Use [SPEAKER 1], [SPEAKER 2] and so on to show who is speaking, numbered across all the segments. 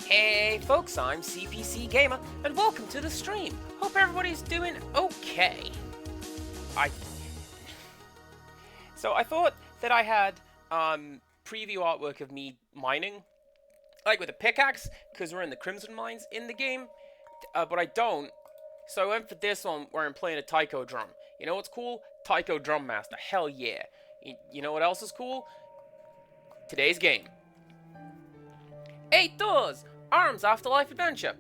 [SPEAKER 1] Hey folks, I'm CPCGamer, and welcome to the stream. Hope everybody's doing okay. So I thought that I had preview artwork of me mining, like with a pickaxe, because we're in the Crimson Mines in the game, but I don't. So I went for this one where I'm playing a taiko drum. You know what's cool? Taiko Drum Master. Hell yeah. You know what else is cool? Today's game. 8Doors! Arum's Afterlife Adventure.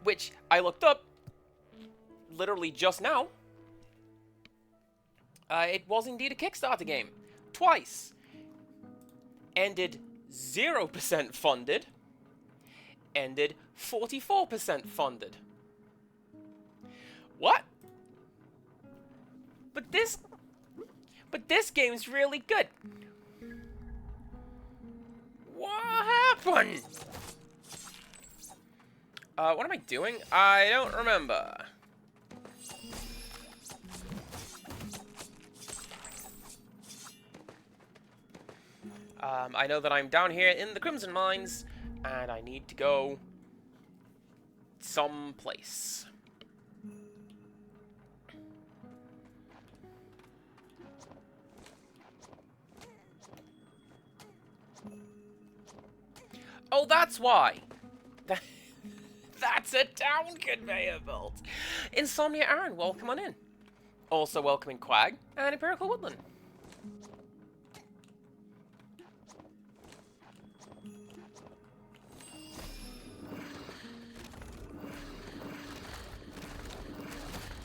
[SPEAKER 1] Which I looked up literally just now. It was indeed a Kickstarter game. Twice. Ended 0% funded. Ended 44% funded. What? But this game's really good. What happened? What am I doing? I don't remember. I know that I'm down here in the Crimson Mines, and I need to go someplace. Oh, that's why. That's a town conveyor belt. Insomnia Aaron, welcome on in. Also welcoming Quag and Empirical Woodland.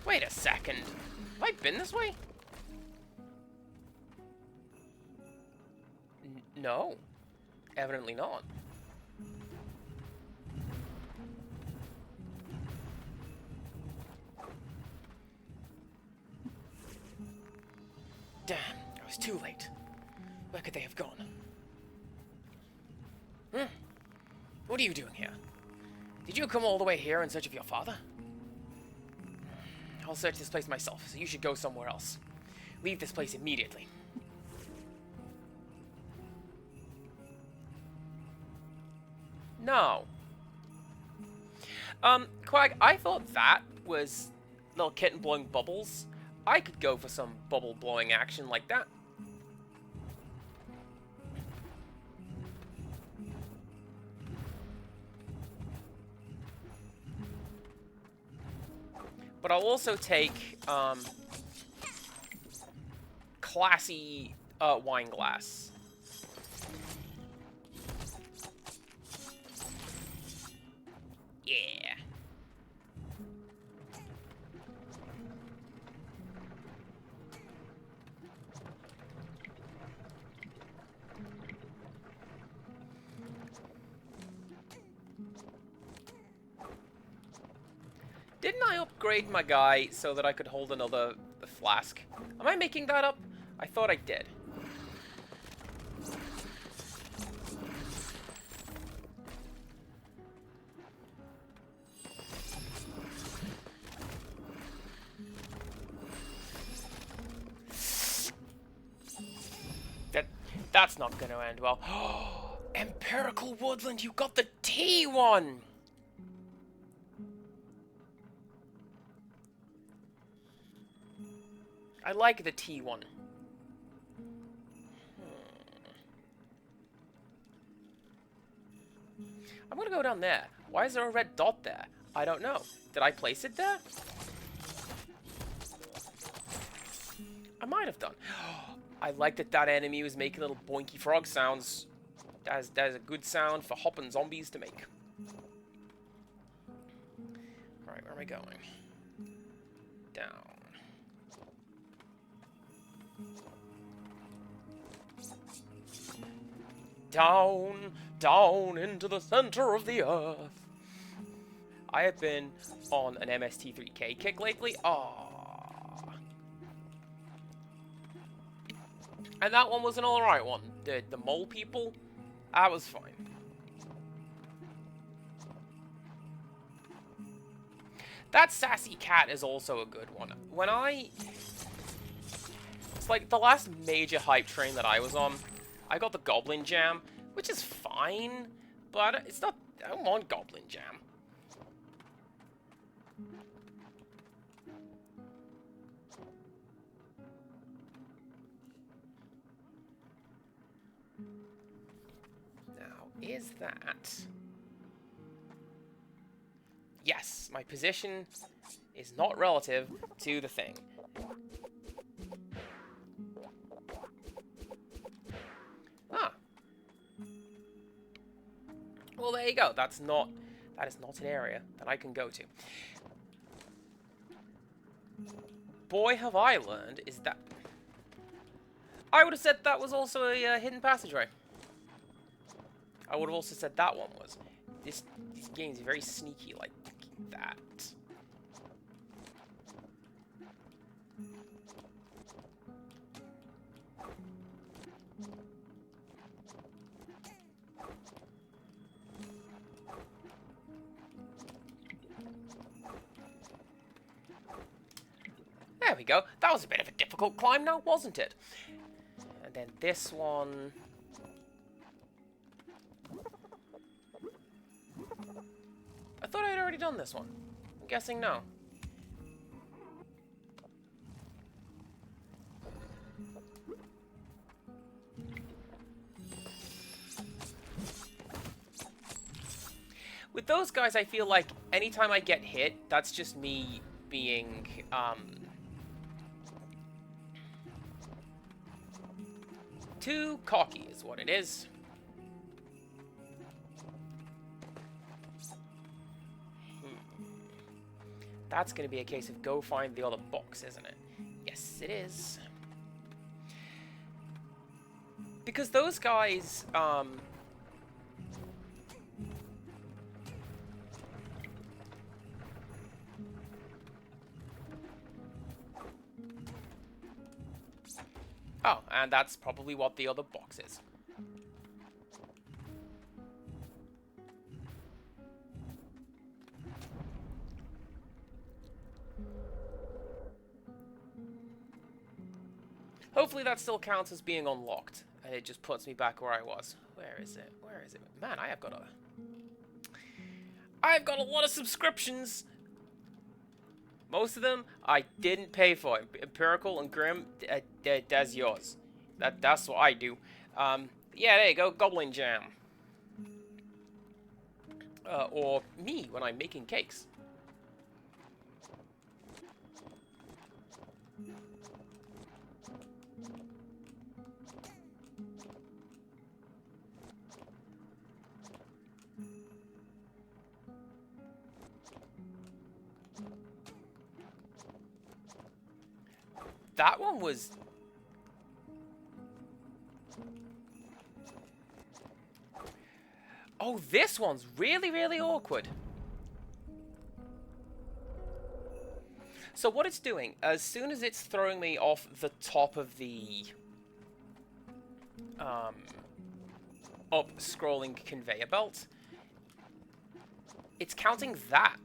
[SPEAKER 1] Wait a second. Have I been this way? No. Evidently not. Damn, I was too late. Where could they have gone? What are you doing here? Did you come all the way here in search of your father? I'll search this place myself, so you should go somewhere else. Leave this place immediately. No. Quag, I thought that was little kitten blowing bubbles. I could go for some bubble blowing action like that. But I'll also take classy wine glass. Yeah. Didn't I upgrade my guy so that I could hold another flask? Am I making that up? I thought I did. That's not going to end well. Empirical Woodland, you got the T1! I like the T1. I'm gonna go down there. Why is there a red dot there? I don't know. Did I place it there? I might have done. I like that that enemy was making little boinky frog sounds. That is a good sound for hopping zombies to make. Alright, where am I going? Down. Down, down into the center of the earth. I have been on an MST3K kick lately. And that one was an alright one. The mole people, that was fine. That sassy cat is also a good one. It's like the last major hype train that I was on. I got the Goblin Jam, which is fine, but it's not Come on, Goblin Jam. Now, is that... Yes, my position is not relative to the thing. Ah. Well, there you go. That is not an area that I can go to. Boy, have I learned is that... I would have said that was also a hidden passageway. I would have also said that one was. These games are very sneaky like that. There we go. That was a bit of a difficult climb now, wasn't it? And then this one... I thought I had already done this one. I'm guessing no. With those guys, I feel like anytime I get hit, that's just me being, too cocky is what it is. That's going to be a case of go find the other box, isn't it? Yes, it is. Because those guys, oh, and that's probably what the other box is. Hopefully that still counts as being unlocked, and it just puts me back where I was. Where is it? Where is it? Man, I've got a lot of subscriptions! Most of them I didn't pay for. Empirical and Grim, that's yours. That's what I do. Yeah, there you go, Goblin Jam. Or me when I'm making cakes. That one was... Oh, this one's really, really awkward. So what it's doing, as soon as it's throwing me off the top of the... up-scrolling conveyor belt, it's counting that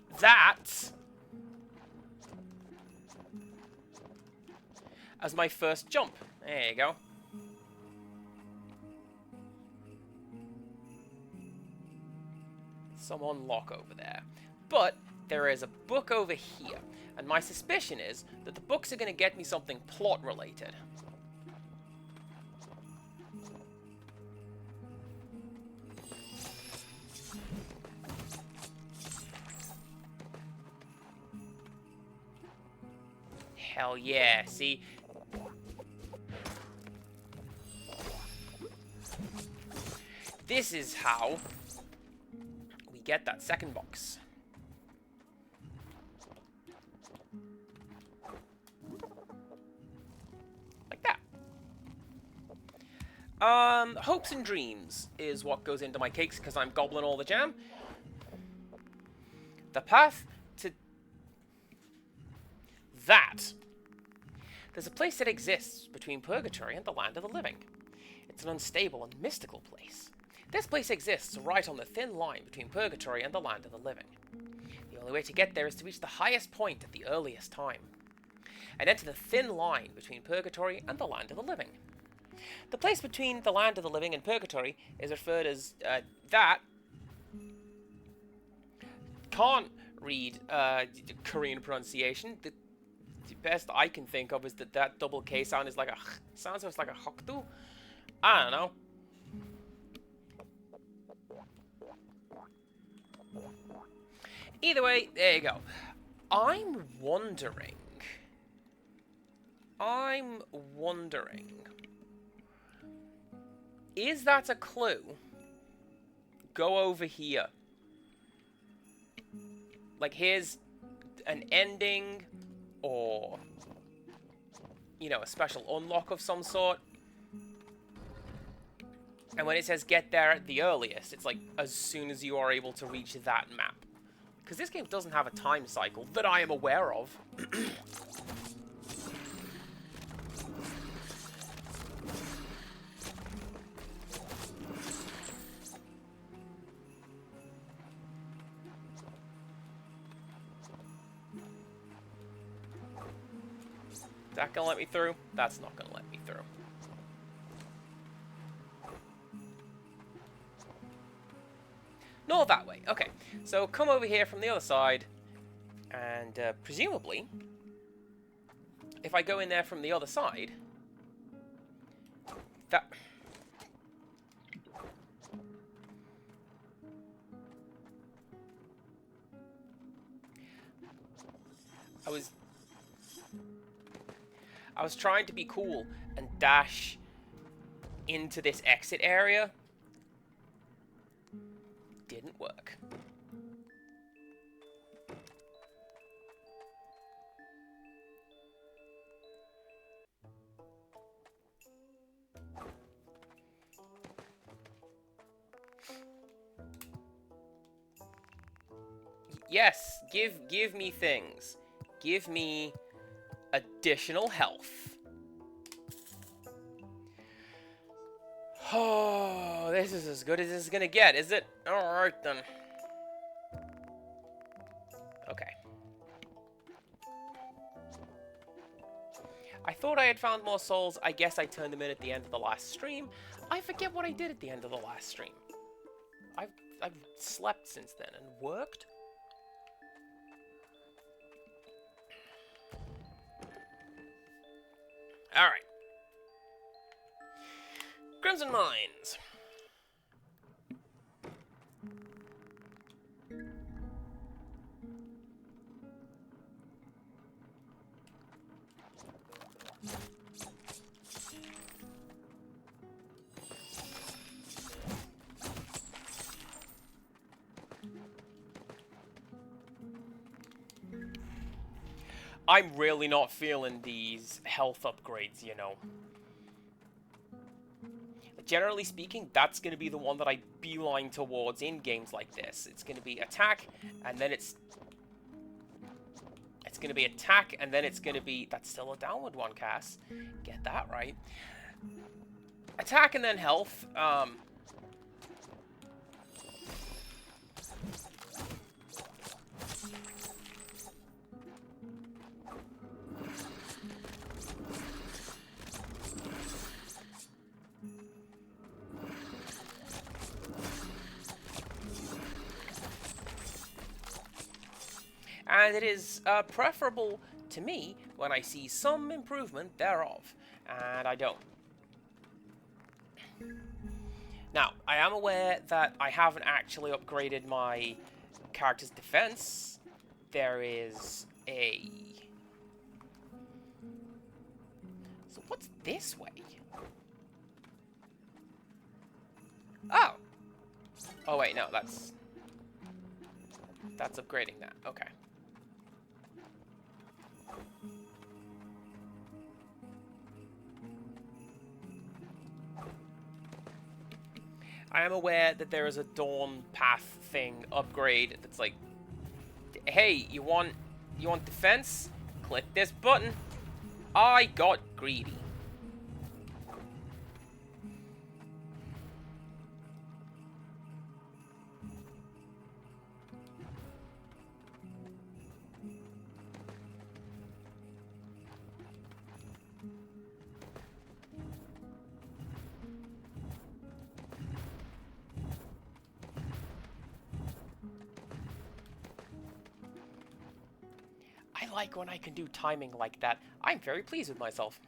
[SPEAKER 1] as my first jump. There you go. Some unlock over there. But there is a book over here, and my suspicion is that the books are going to get me something plot-related. Hell yeah, see? This is how we get that second box. Like that. Hopes and dreams is what goes into my cakes because I'm gobbling all the jam. The path to that. There's a place that exists between purgatory and the land of the living. It's an unstable and mystical place. This place exists right on the thin line between purgatory and the land of the living. The only way to get there is to reach the highest point at the earliest time, and enter the thin line between purgatory and the land of the living. The place between the land of the living and purgatory is referred as that, can't read Korean pronunciation. The best I can think of is that double K sound is like a sounds almost like a hokdu. I don't know. Either way, there you go. I'm wondering. Is that a clue? Go over here. Like, here's an ending, or, you know, a special unlock of some sort. And when it says get there at the earliest, it's like as soon as you are able to reach that map. Because this game doesn't have a time cycle that I am aware of. Is that gonna let me through? That's not gonna let me through. No, that way. Okay, so come over here from the other side, and presumably, if I go in there from the other side, that... I was trying to be cool and dash into this exit area. Didn't work. Yes, give me things. Give me additional health. Oh, this is as good as this is gonna get, is it? Alright then. Okay. I thought I had found more souls. I guess I turned them in at the end of the last stream. I forget what I did at the end of the last stream. I've slept since then and worked. Alright. Crimson Mines. I'm really not feeling these health upgrades, you know. Generally speaking, that's going to be the one that I beeline towards in games like this. It's going to be attack, and then it's going to be attack, and then it's going to be... That's still a downward one, Cass. Get that right. Attack and then health. And it is preferable to me when I see some improvement thereof, and I don't. Now, I am aware that I haven't actually upgraded my character's defense. There is a... So what's this way? Oh! Oh wait, no, that's upgrading that, okay. I am aware that there is a Dawn Path thing upgrade that's like, hey, you want defense? Click this button. I got greedy. like when I can do timing like that. I'm very pleased with myself.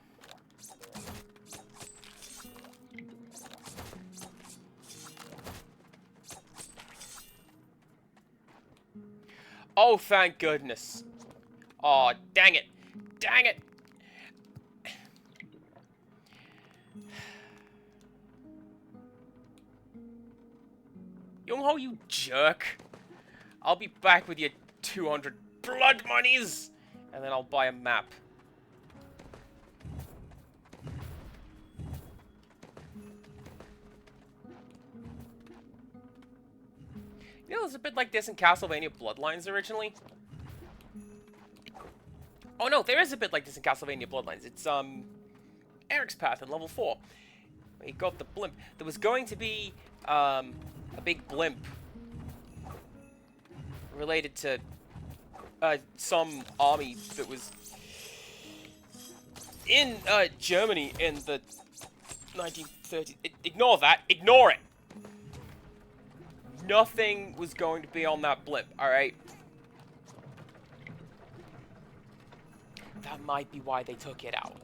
[SPEAKER 1] Oh, thank goodness. Oh, dang it. Dang it. Young-ho, you jerk. I'll be back with your 200 blood monies, and then I'll buy a map. You know, it was a bit like this in Castlevania Bloodlines originally. Oh no, there is a bit like this in Castlevania Bloodlines. It's, Eric's Path in level 4. He got the blimp. There was going to be, a big blimp related to, some army that was in, Germany in the 1930s. Ignore that. Ignore it! Nothing was going to be on that blimp, alright? That might be why they took it out.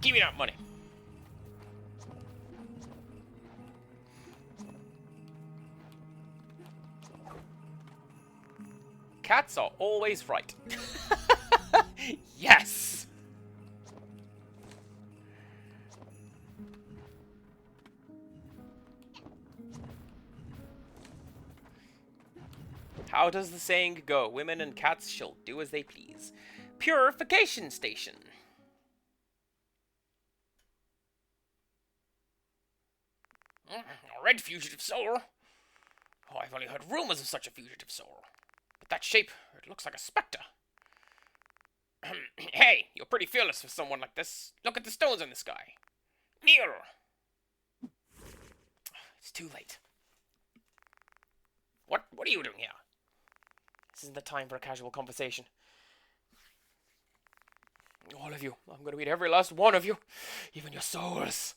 [SPEAKER 1] Give me that money. Cats are always right. Yes! How does the saying go? Women and cats shall do as they please. Purification station. A red fugitive soul? Oh, I've only heard rumors of such a fugitive soul. But that shape, it looks like a spectre. Hey, you're pretty fearless for someone like this. Look at the stones in the sky. Nearer. It's too late. What are you doing here? This isn't the time for a casual conversation. All of you. I'm gonna meet every last one of you. Even your souls.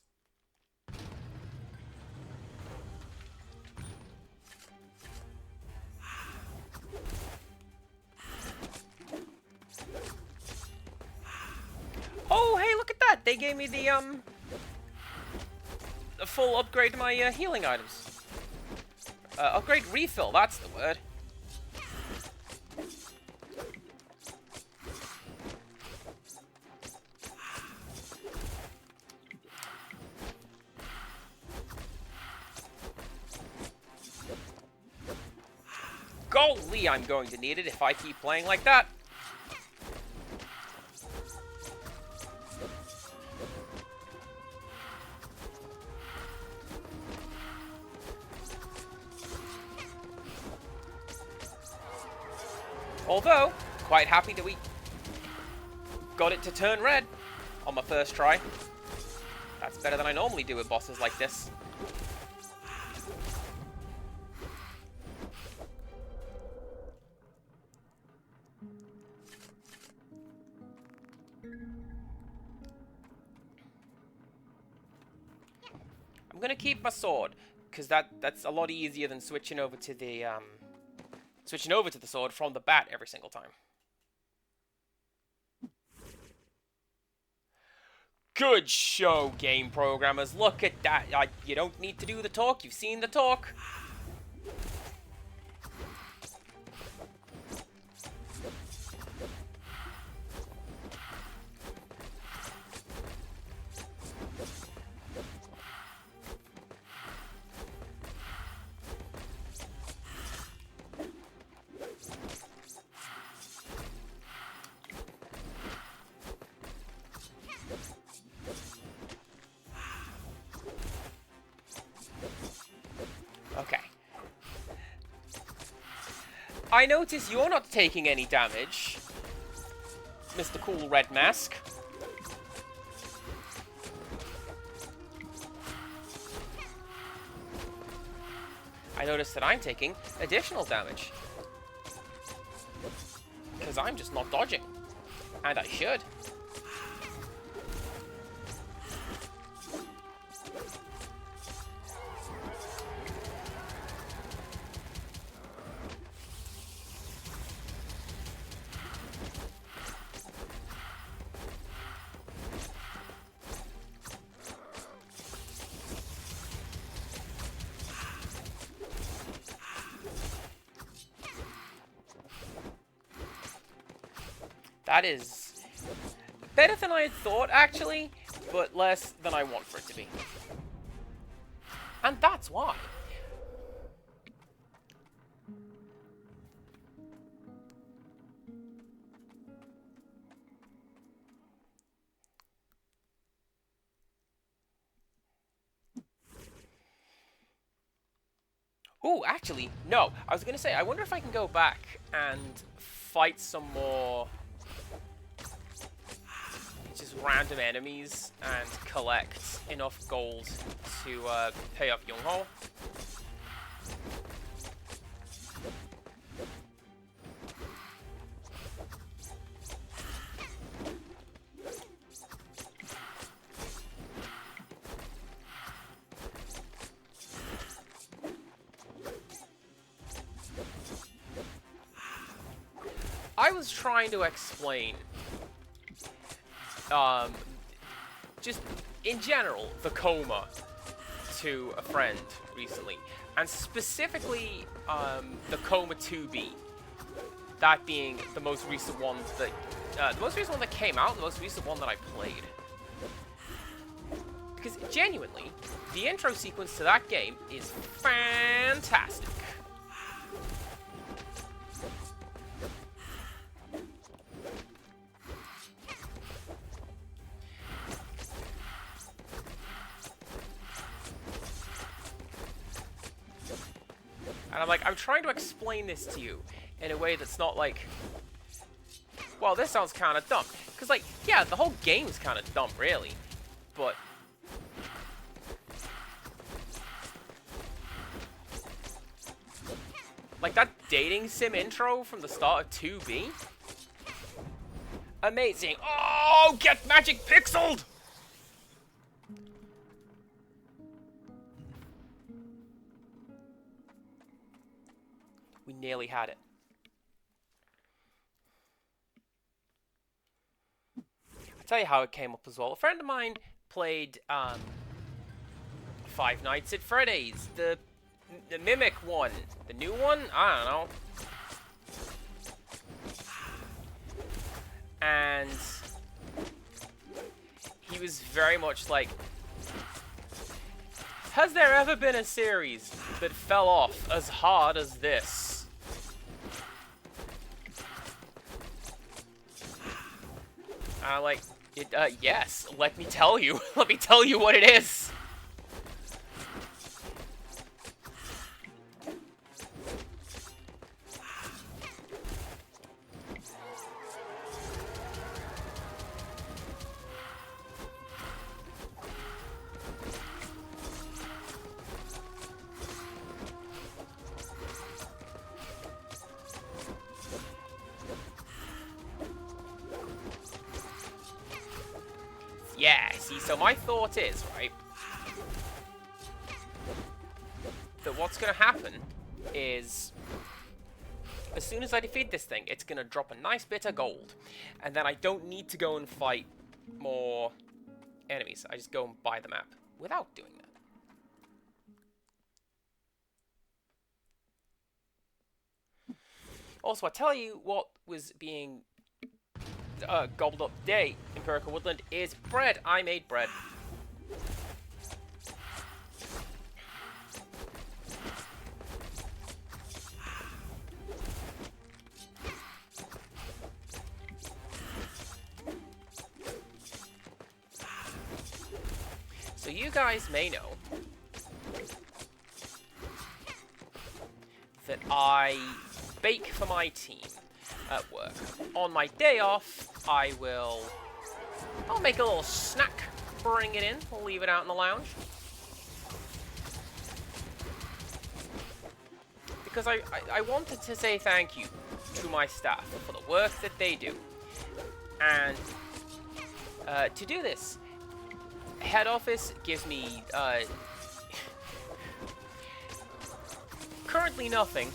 [SPEAKER 1] Oh, hey, look at that! They gave me the full upgrade to my healing items. Upgrade refill, that's the word. Golly, I'm going to need it if I keep playing like that. Although, quite happy that we got it to turn red on my first try. That's better than I normally do with bosses like this. I'm gonna keep my sword, because that's a lot easier than switching over to the sword from the bat every single time. Good show, game programmers. Look at that. You don't need to do the talk. You've seen the talk. Okay. I notice you're not taking any damage, Mr. Cool Red Mask. I notice that I'm taking additional damage. Because I'm just not dodging. And I should. That is better than I had thought, actually, but less than I want for it to be. And that's why. Ooh, actually, no. I was going to say, I wonder if I can go back and fight some more just random enemies and collect enough gold to pay off Young-Ho. I was trying to explain, just in general, the coma to a friend recently, and specifically, the coma 2B. That being the most recent one that came out, the most recent one that I played. Because genuinely, the intro sequence to that game is fantastic. And I'm like, I'm trying to explain this to you in a way that's not like, well, this sounds kind of dumb. Because, like, yeah, the whole game's kind of dumb, really. But like, that dating sim intro from the start of 2B? Amazing. Oh, get magic pixeled! We nearly had it. I'll tell you how it came up as well. A friend of mine played Five Nights at Freddy's, the Mimic one, the new one. I don't know. And he was very much like, has there ever been a series that fell off as hard as this? And I'm like, yes, let me tell you. Let me tell you what it is. Yeah, see, so my thought is, right, that what's going to happen is, as soon as I defeat this thing, it's going to drop a nice bit of gold. And then I don't need to go and fight more enemies. I just go and buy the map without doing that. Also, I tell you what was being gobbled up today, Empirical Woodland, is bread. I made bread. So you guys may know that I bake for my team at work. On my day off, I'll make a little snack, bring it in, we'll leave it out in the lounge. because I wanted to say thank you to my staff for the work that they do. And to do this, head office gives me currently nothing.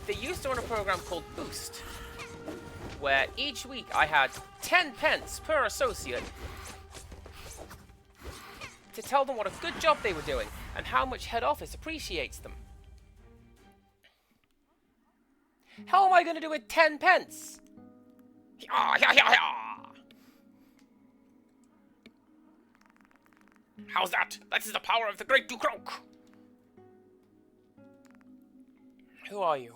[SPEAKER 1] They used to run a program called Boost, where each week I had 10 pence per associate to tell them what a good job they were doing and how much head office appreciates them. How am I going to do with 10 pence? How's that? That is the power of the Great Dukrok. Who are you?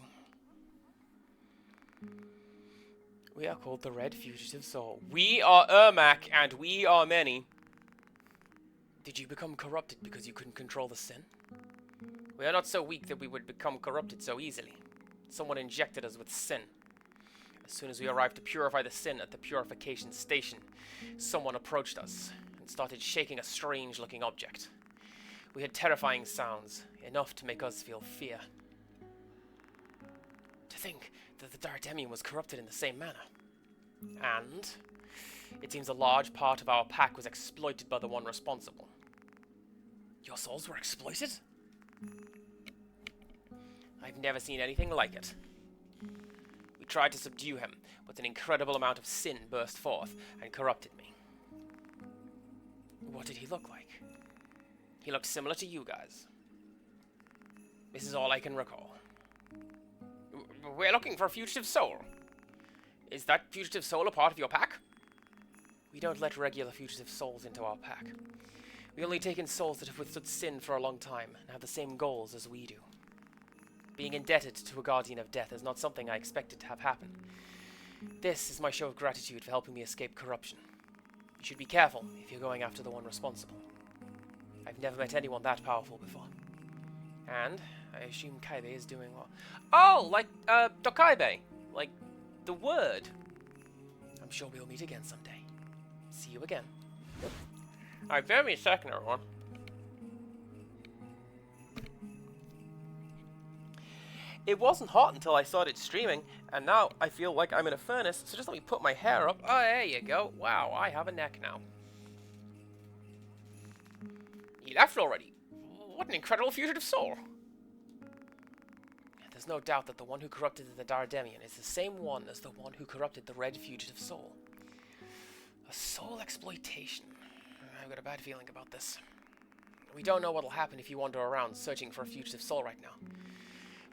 [SPEAKER 1] We are called the Red Fugitive Soul. We are Ermac, and we are many. Did you become corrupted because you couldn't control the sin? We are not so weak that we would become corrupted so easily. Someone injected us with sin. As soon as we arrived to purify the sin at the purification station, someone approached us and started shaking a strange-looking object. We had terrifying sounds, enough to make us feel fear. To think that the Dardemian was corrupted in the same manner. And it seems a large part of our pack was exploited by the one responsible. Your souls were exploited? I've never seen anything like it. We tried to subdue him, but an incredible amount of sin burst forth and corrupted me. What did he look like? He looked similar to you guys. This is all I can recall. We're looking for a fugitive soul. Is that fugitive soul a part of your pack? We don't let regular fugitive souls into our pack. We only take in souls that have withstood sin for a long time and have the same goals as we do. Being indebted to a guardian of death is not something I expected to have happen. This is my show of gratitude for helping me escape corruption. You should be careful if you're going after the one responsible. I've never met anyone that powerful before. And I assume Kaibe is doing well. Oh, like, Dokaibe. Like, the word. I'm sure we'll meet again someday. See you again. Alright, bear me a second, everyone. It wasn't hot until I started streaming, and now I feel like I'm in a furnace, so just let me put my hair up. Oh, there you go. Wow, I have a neck now. He left already. What an incredible fugitive soul. There's no doubt that the one who corrupted the Dardemian is the same one as the one who corrupted the Red Fugitive Soul. A soul exploitation. I've got a bad feeling about this. We don't know what'll happen if you wander around searching for a fugitive soul right now.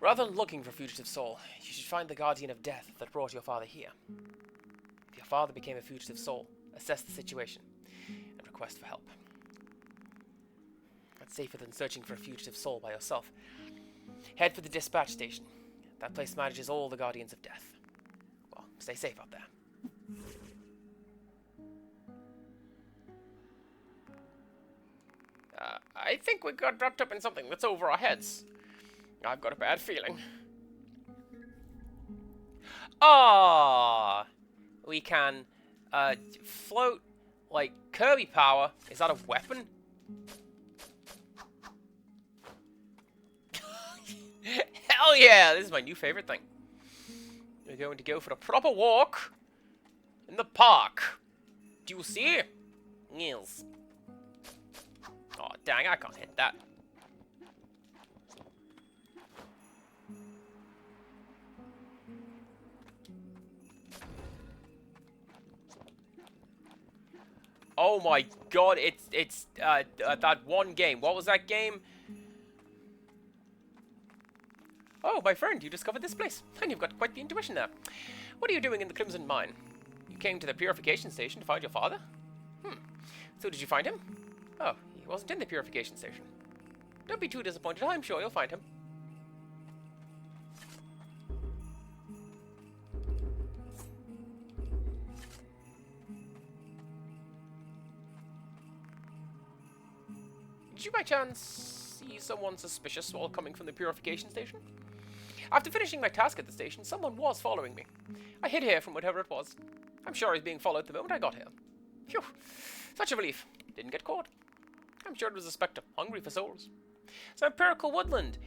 [SPEAKER 1] Rather than looking for a fugitive soul, you should find the guardian of death that brought your father here. If your father became a fugitive soul, assess the situation and request for help. That's safer than searching for a fugitive soul by yourself. Head for the dispatch station. That place manages all the guardians of death. Well, stay safe out there. I think we got wrapped up in something that's over our heads. I've got a bad feeling. Ah, we can float like Kirby power. Is that a weapon? Hell yeah! This is my new favorite thing. We're going to go for a proper walk in the park. Do you see? Yes. Oh, dang, I can't hit that. Oh my god, it's that one game. What was that game? Oh, my friend, you discovered this place, and you've got quite the intuition there. What are you doing in the Crimson Mine? You came to the purification station to find your father? So did you find him? Oh, he wasn't in the purification station. Don't be too disappointed, I'm sure you'll find him. Did you by chance see someone suspicious while coming from the purification station? After finishing my task at the station, someone was following me. I hid here from whatever it was. I'm sure I was being followed the moment I got here. Phew, such a relief. Didn't get caught. I'm sure it was a spectre, hungry for souls. So Empirical Woodland.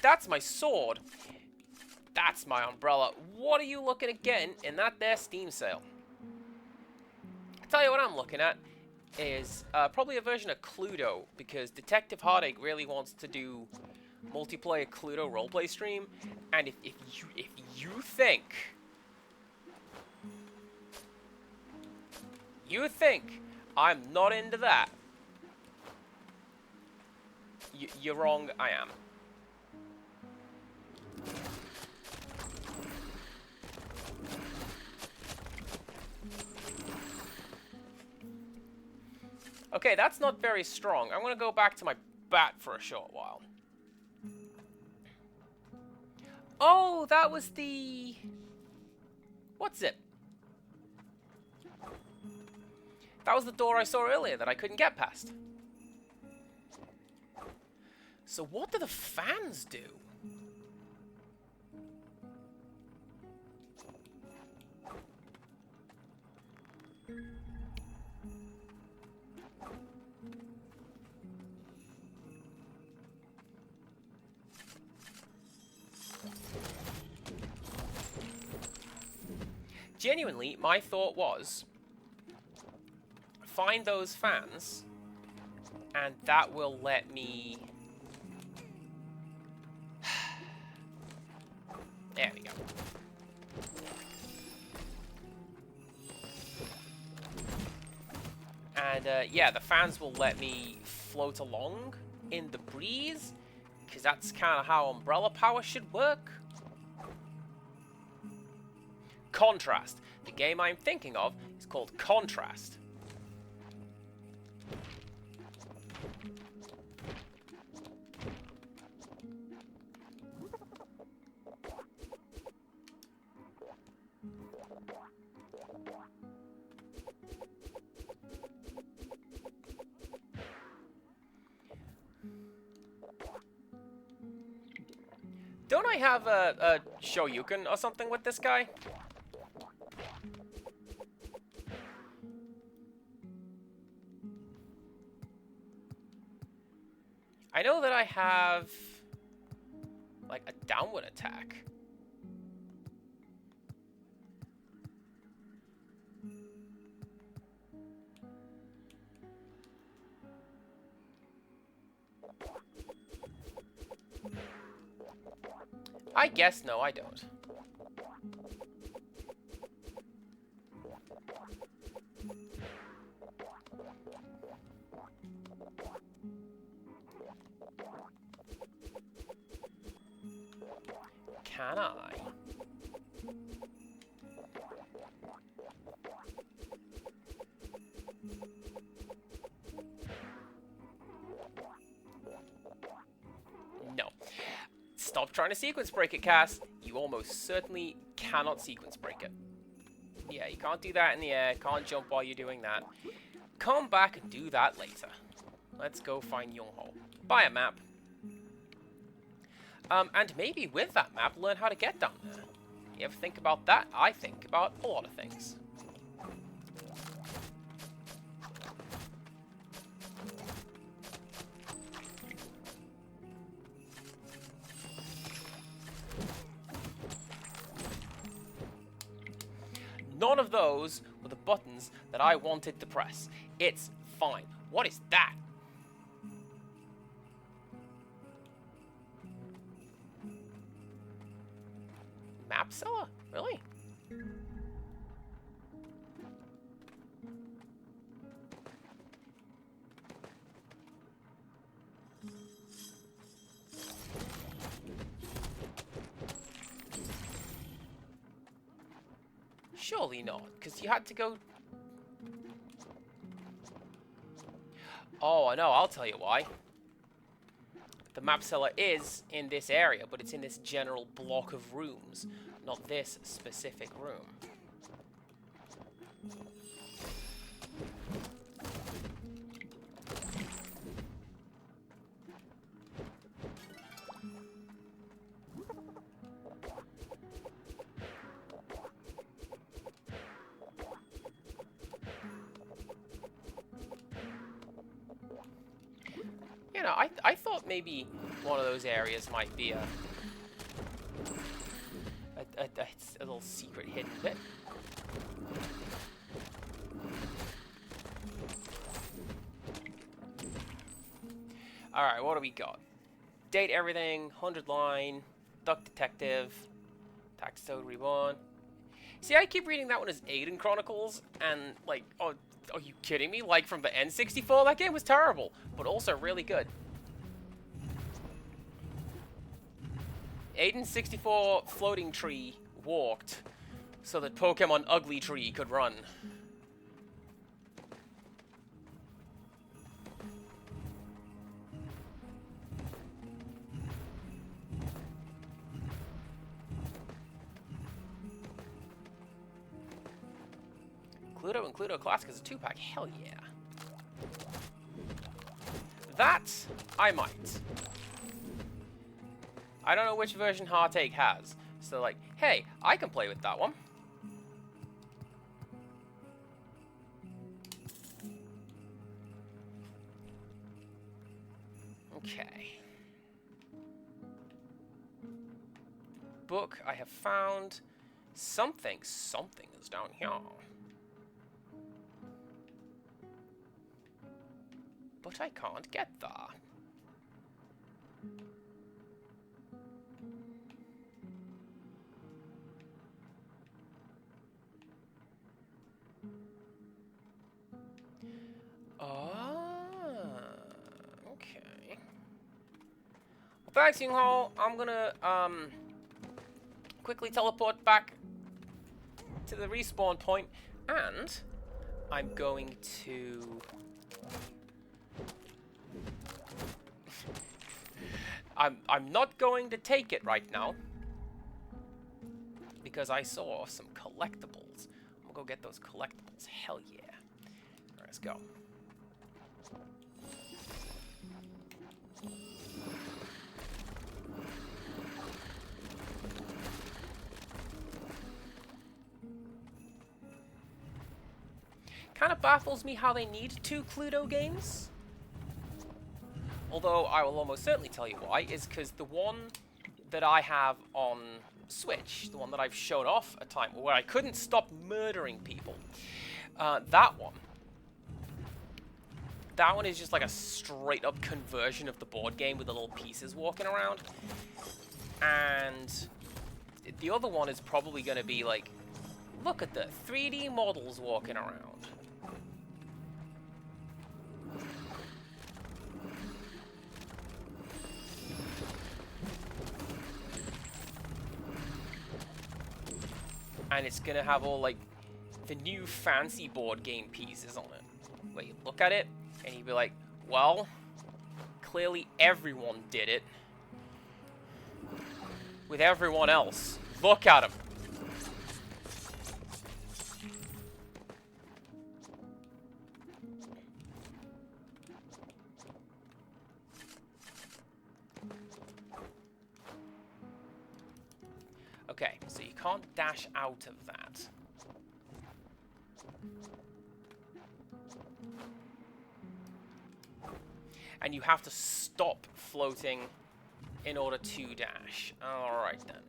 [SPEAKER 1] That's my sword. That's my umbrella. What are you looking at getting in that there Steam sale? I'll tell you what I'm looking at is probably a version of Cluedo, because Detective Heartache really wants to do multiplayer Cluedo roleplay stream, and if you think I'm not into that, you're wrong. I am. Okay, that's not very strong. I'm gonna go back to my bat for a short while. Oh, that was the... What's it? That was the door I saw earlier that I couldn't get past. So what do the fans do? Genuinely, my thought was, find those fans, and that will let me... There we go. And yeah, the fans will let me float along in the breeze, because that's kind of how umbrella power should work. Contrast. The game I'm thinking of is called Contrast. Don't I have a Shoryuken or something with this guy? I know that I have, like, a downward attack. I guess no, I don't. Can I? No. Stop trying to sequence break it, Cass. You almost certainly cannot sequence break it. Yeah, you can't do that in the air. Can't jump while you're doing that. Come back and do that later. Let's go find Youngho. Buy a map. And maybe with that map, learn how to get down there. You ever think about that? I think about a lot of things. None of those were the buttons that I wanted to press. It's fine. What is that? Map seller? Really? Surely not, because you had to go... Oh, no, I'll tell you why. The map seller is in this area, but it's in this general block of rooms, not this specific room. You know, I thought maybe one of those areas might be a little secret hidden bit. Alright, what do we got? Date everything, 100 line, Duck Detective, Taxitode Reborn. See, I keep reading that one as Aiden Chronicles, and like, oh, are you kidding me? Like from the N64, that game was terrible, but also really good. Aiden 64 floating tree walked so that Pokemon Ugly Tree could run. Cluedo and Cluedo Classic is a 2-pack. Hell yeah. That, I might. I don't know which version Heartache has. So like, hey, I can play with that one. Okay. Book I have found. Something is down here. But I can't get there. Okay. Well, thanks, Yunghao. I'm gonna, quickly teleport back to the respawn point, and I'm going to... I'm not going to take it right now, because I saw some collectibles. I'm gonna go get those collectibles. Hell yeah. All right, let's go. Kind of baffles me how they need 2 Cluedo games. Although I will almost certainly tell you why, is because the one that I have on Switch, the one that I've shown off a time where I couldn't stop murdering people, that one is just like a straight up conversion of the board game with the little pieces walking around. And the other one is probably going to be like, look at the 3D models walking around. And it's gonna have all like the new fancy board game pieces on it. Where you look at it and you'd be like, well, clearly everyone did it with everyone else. Look at them. Okay, so you can't dash out of that. And you have to stop floating in order to dash. Alright then.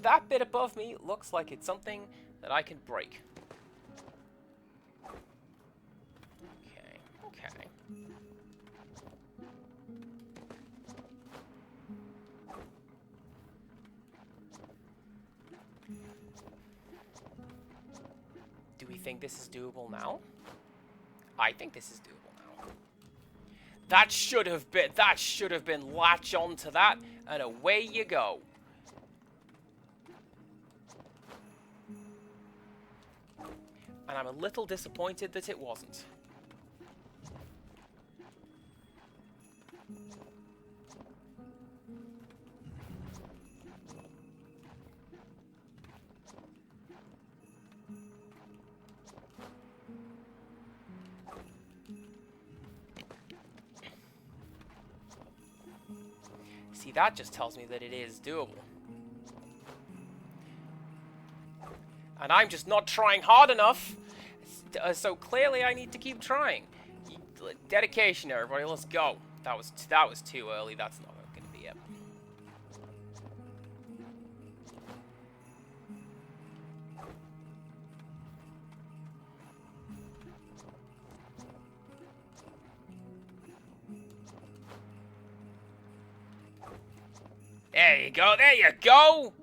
[SPEAKER 1] That bit above me looks like it's something that I can break. Okay, okay. Do we think this is doable now? I think this is doable now. That should have been latch onto that, and away you go. And I'm a little disappointed that it wasn't. See, that just tells me that it is doable. And I'm just not trying hard enough. So clearly I need to keep trying. Dedication, everybody. Let's go. That was too early. That's not going to be it. There you go. There you go.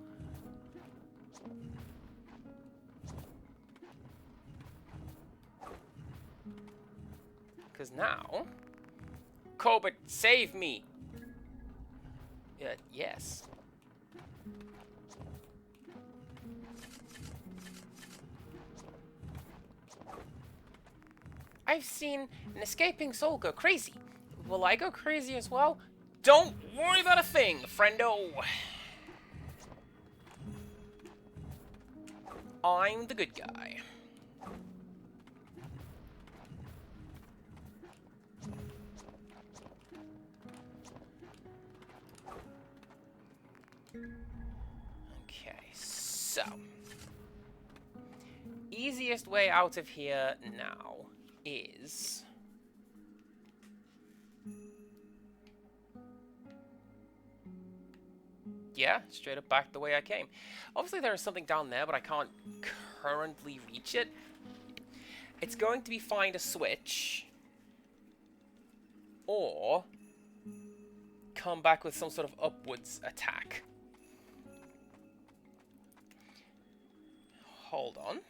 [SPEAKER 1] Because now... Colbert, save me! Yes. I've seen an escaping soul go crazy. Will I go crazy as well? Don't worry about a thing, friendo! I'm the good guy. Okay, so... easiest way out of here now is... yeah, straight up back the way I came. Obviously there is something down there, but I can't currently reach it. It's going to be find a switch, or come back with some sort of upwards attack. Hold on.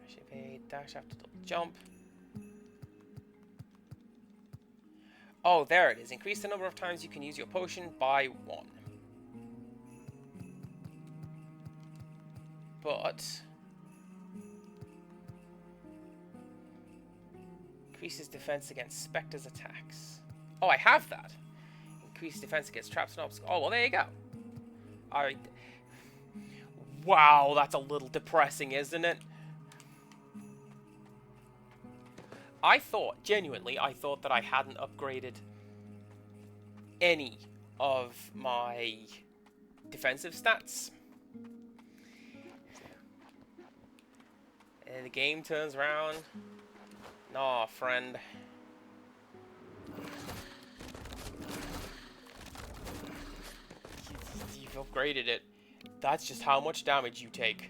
[SPEAKER 1] Shift A, dash after double jump. Oh, there it is. Increase the number of times you can use your potion by 1. But... increases defense against Spectre's attacks. Oh, I have that. Increase defense against traps and obstacles. Oh, well, there you go. Alright. Wow, that's a little depressing, isn't it? I thought, genuinely, I thought that I hadn't upgraded any of my defensive stats. And the game turns around. Nah, friend. You've upgraded it. That's just how much damage you take.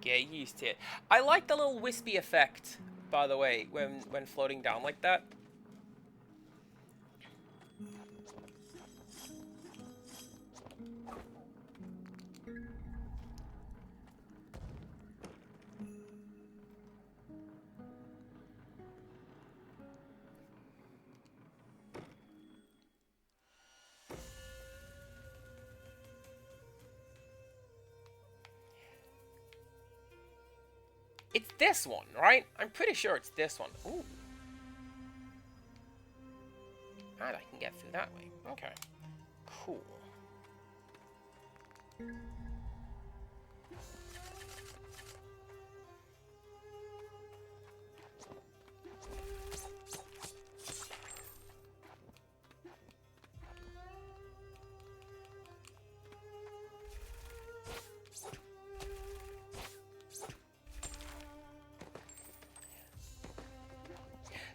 [SPEAKER 1] Get used to it. I like the little wispy effect, by the way, when floating down like that. It's this one, right? I'm pretty sure it's this one. Ooh. And I can get through that way. Okay. Cool.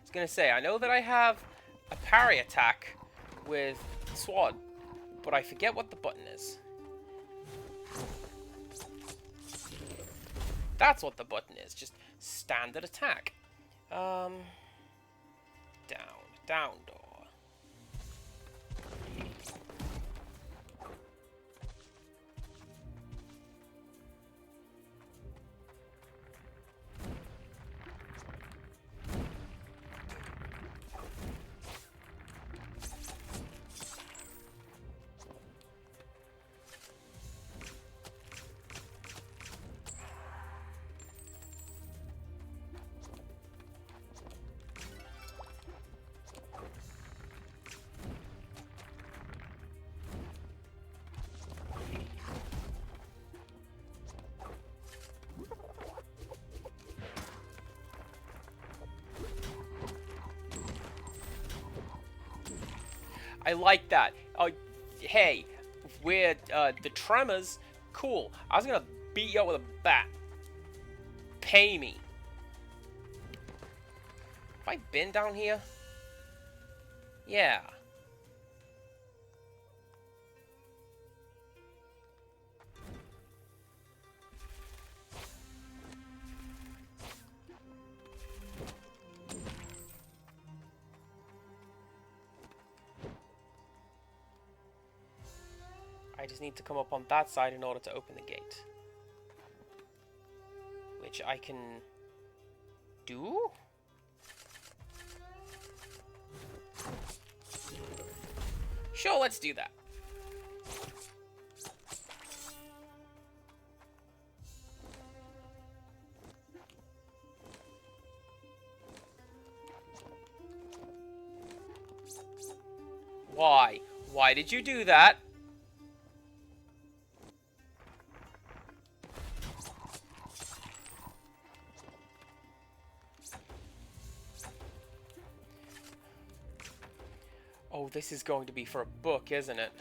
[SPEAKER 1] I was gonna say, I know that I have a parry attack with sword, but I forget what the button is. That's what the button is, just standard attack. Down door. I like that. Oh, hey, we're the Tremors. Cool. I was gonna beat you up with a bat. Pay me. Have I been down here? Yeah. I just need to come up on that side in order to open the gate. Which I can do? Sure, let's do that. Why? Why did you do that? Oh, this is going to be for a book, isn't it?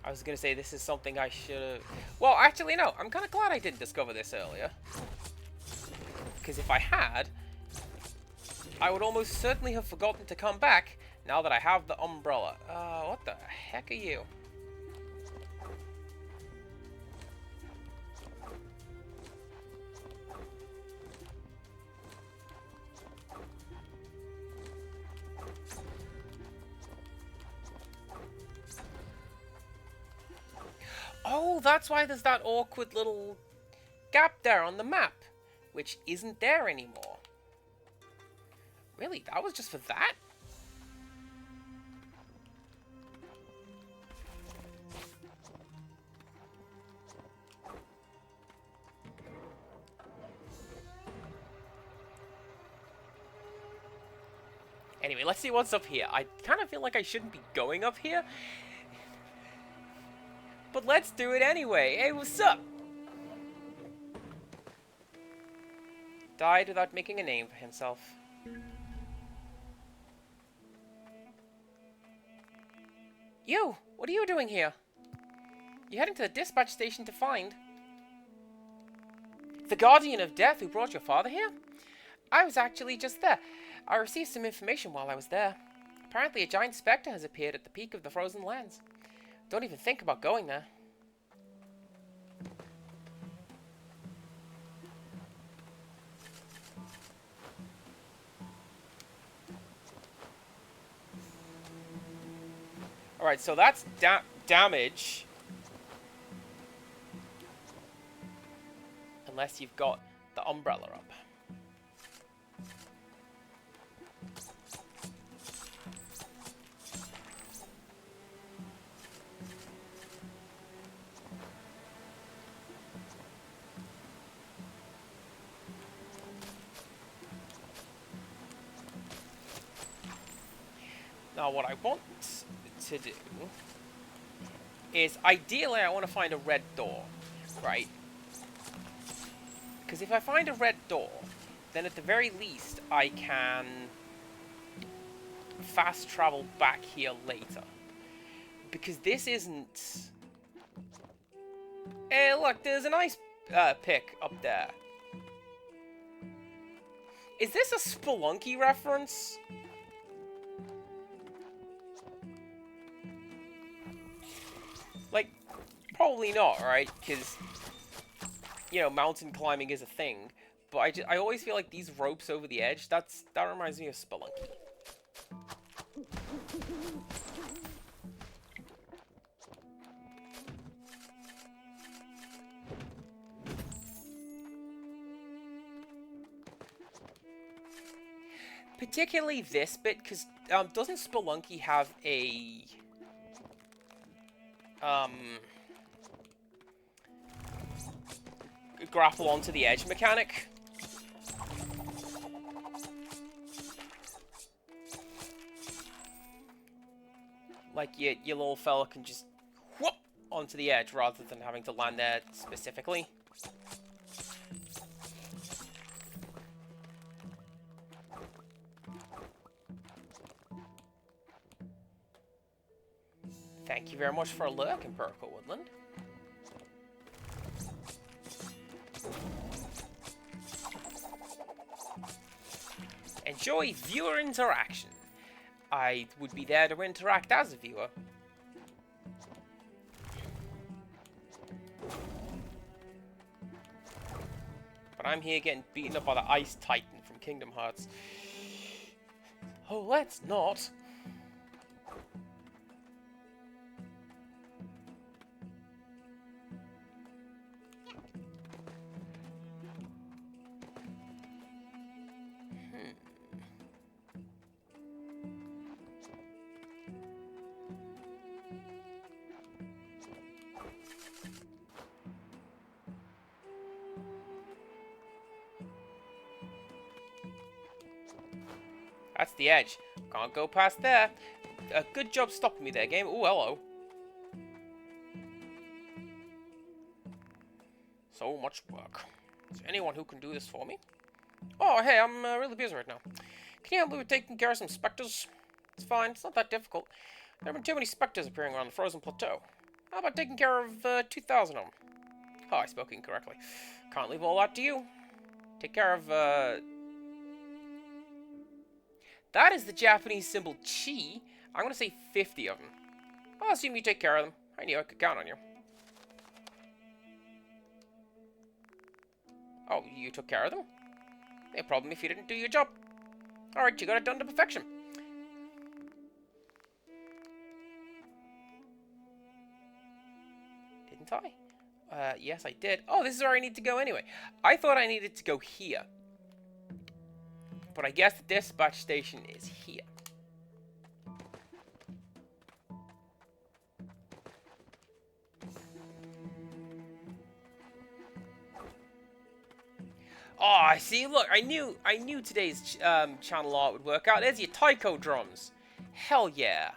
[SPEAKER 1] I was gonna say this is something I should have... Well, actually, no. I'm kind of glad I didn't discover this earlier. Because if I had, I would almost certainly have forgotten to come back now that I have the umbrella. What the heck are you? Oh, that's why there's that awkward little gap there on the map, which isn't there anymore. Really? That was just for that? Anyway, let's see what's up here. I kind of feel like I shouldn't be going up here, but let's do it anyway. Hey, what's up? Died without making a name for himself. You! What are you doing here? You're heading to the dispatch station to find... the Guardian of Death who brought your father here? I was actually just there. I received some information while I was there. Apparently a giant spectre has appeared at the peak of the Frozen Lands. Don't even think about going there. Alright, so that's damage. Unless you've got the umbrella up. Now what I want to do is, ideally I want to find a red door, right? Because if I find a red door, then at the very least I can fast travel back here later. Because this isn't... Hey, look, there's an ice pick up there. Is this a Spelunky reference? Like, probably not, right? Because, you know, mountain climbing is a thing. But I always feel like these ropes over the edge, that reminds me of Spelunky. Particularly this bit, because doesn't Spelunky have a... grapple onto the edge mechanic? like your little fella can just whoop onto the edge rather than having to land there specifically. Thank you very much for a lurk, Empirical Woodland. Enjoy viewer interaction. I would be there to interact as a viewer. But I'm here getting beaten up by the Ice Titan from Kingdom Hearts. Oh, let's not. That's the edge. Can't go past there. Good job stopping me there, game. Oh, hello. So much work. Is there anyone who can do this for me? Oh, hey, I'm really busy right now. Can you help me with taking care of some specters? It's fine. It's not that difficult. There have been too many specters appearing around the frozen plateau. How about taking care of 2,000 of them? Oh, I spoke incorrectly. Can't leave all that to you. Take care of, That is the Japanese symbol chi. I'm going to say 50 of them. I'll assume you take care of them. I knew I could count on you. Oh, you took care of them? No problem if you didn't do your job. Alright, you got it done to perfection. Didn't I? Yes, I did. Oh, this is where I need to go anyway. I thought I needed to go here. But I guess the dispatch station is here. Oh, I see. Look, I knew today's channel art would work out. There's your taiko drums. Hell yeah.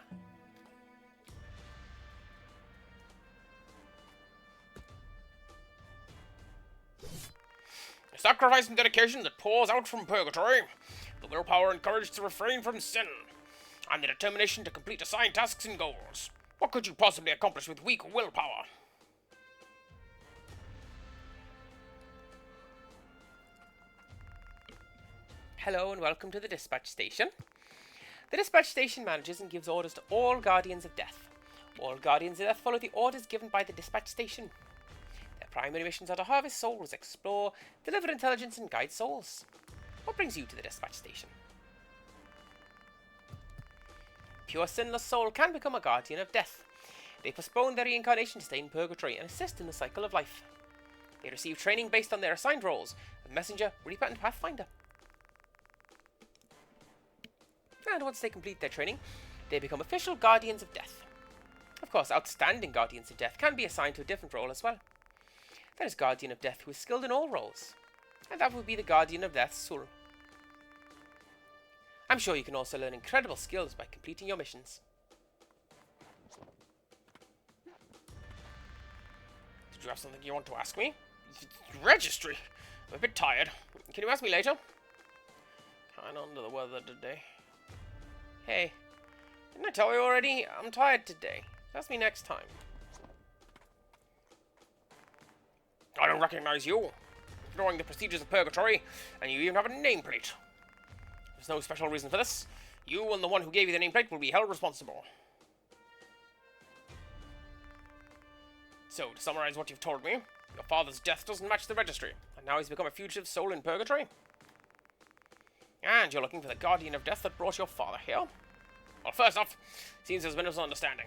[SPEAKER 1] A sacrifice and dedication that pours out from purgatory. The willpower and courage to refrain from sin. And the determination to complete assigned tasks and goals. What could you possibly accomplish with weak willpower? Hello and welcome to the dispatch station. The dispatch station manages and gives orders to all Guardians of Death. All Guardians of Death follow the orders given by the dispatch station. Their primary missions are to harvest souls, explore, deliver intelligence, and guide souls. What brings you to the dispatch station? Pure sinless soul can become a Guardian of Death. They postpone their reincarnation to stay in purgatory and assist in the cycle of life. They receive training based on their assigned roles of Messenger, Reaper, and Pathfinder. And once they complete their training, they become official Guardians of Death. Of course, outstanding Guardians of Death can be assigned to a different role as well. There is Guardian of Death who is skilled in all roles, and that would be the Guardian of Death's soul. I'm sure you can also learn incredible skills by completing your missions. Did you have something you want to ask me? Registry? I'm a bit tired. Can you ask me later? Kinda under the weather today. Hey, didn't I tell you already? I'm tired today. Ask me next time. I don't recognize you. Ignoring the procedures of purgatory, and you even have a nameplate. There's no special reason for this. You and the one who gave you the nameplate will be held responsible. So, to summarize what you've told me, your father's death doesn't match the registry, and now he's become a fugitive soul in purgatory. And you're looking for the Guardian of Death that brought your father here? Well, first off, seems there's been a misunderstanding.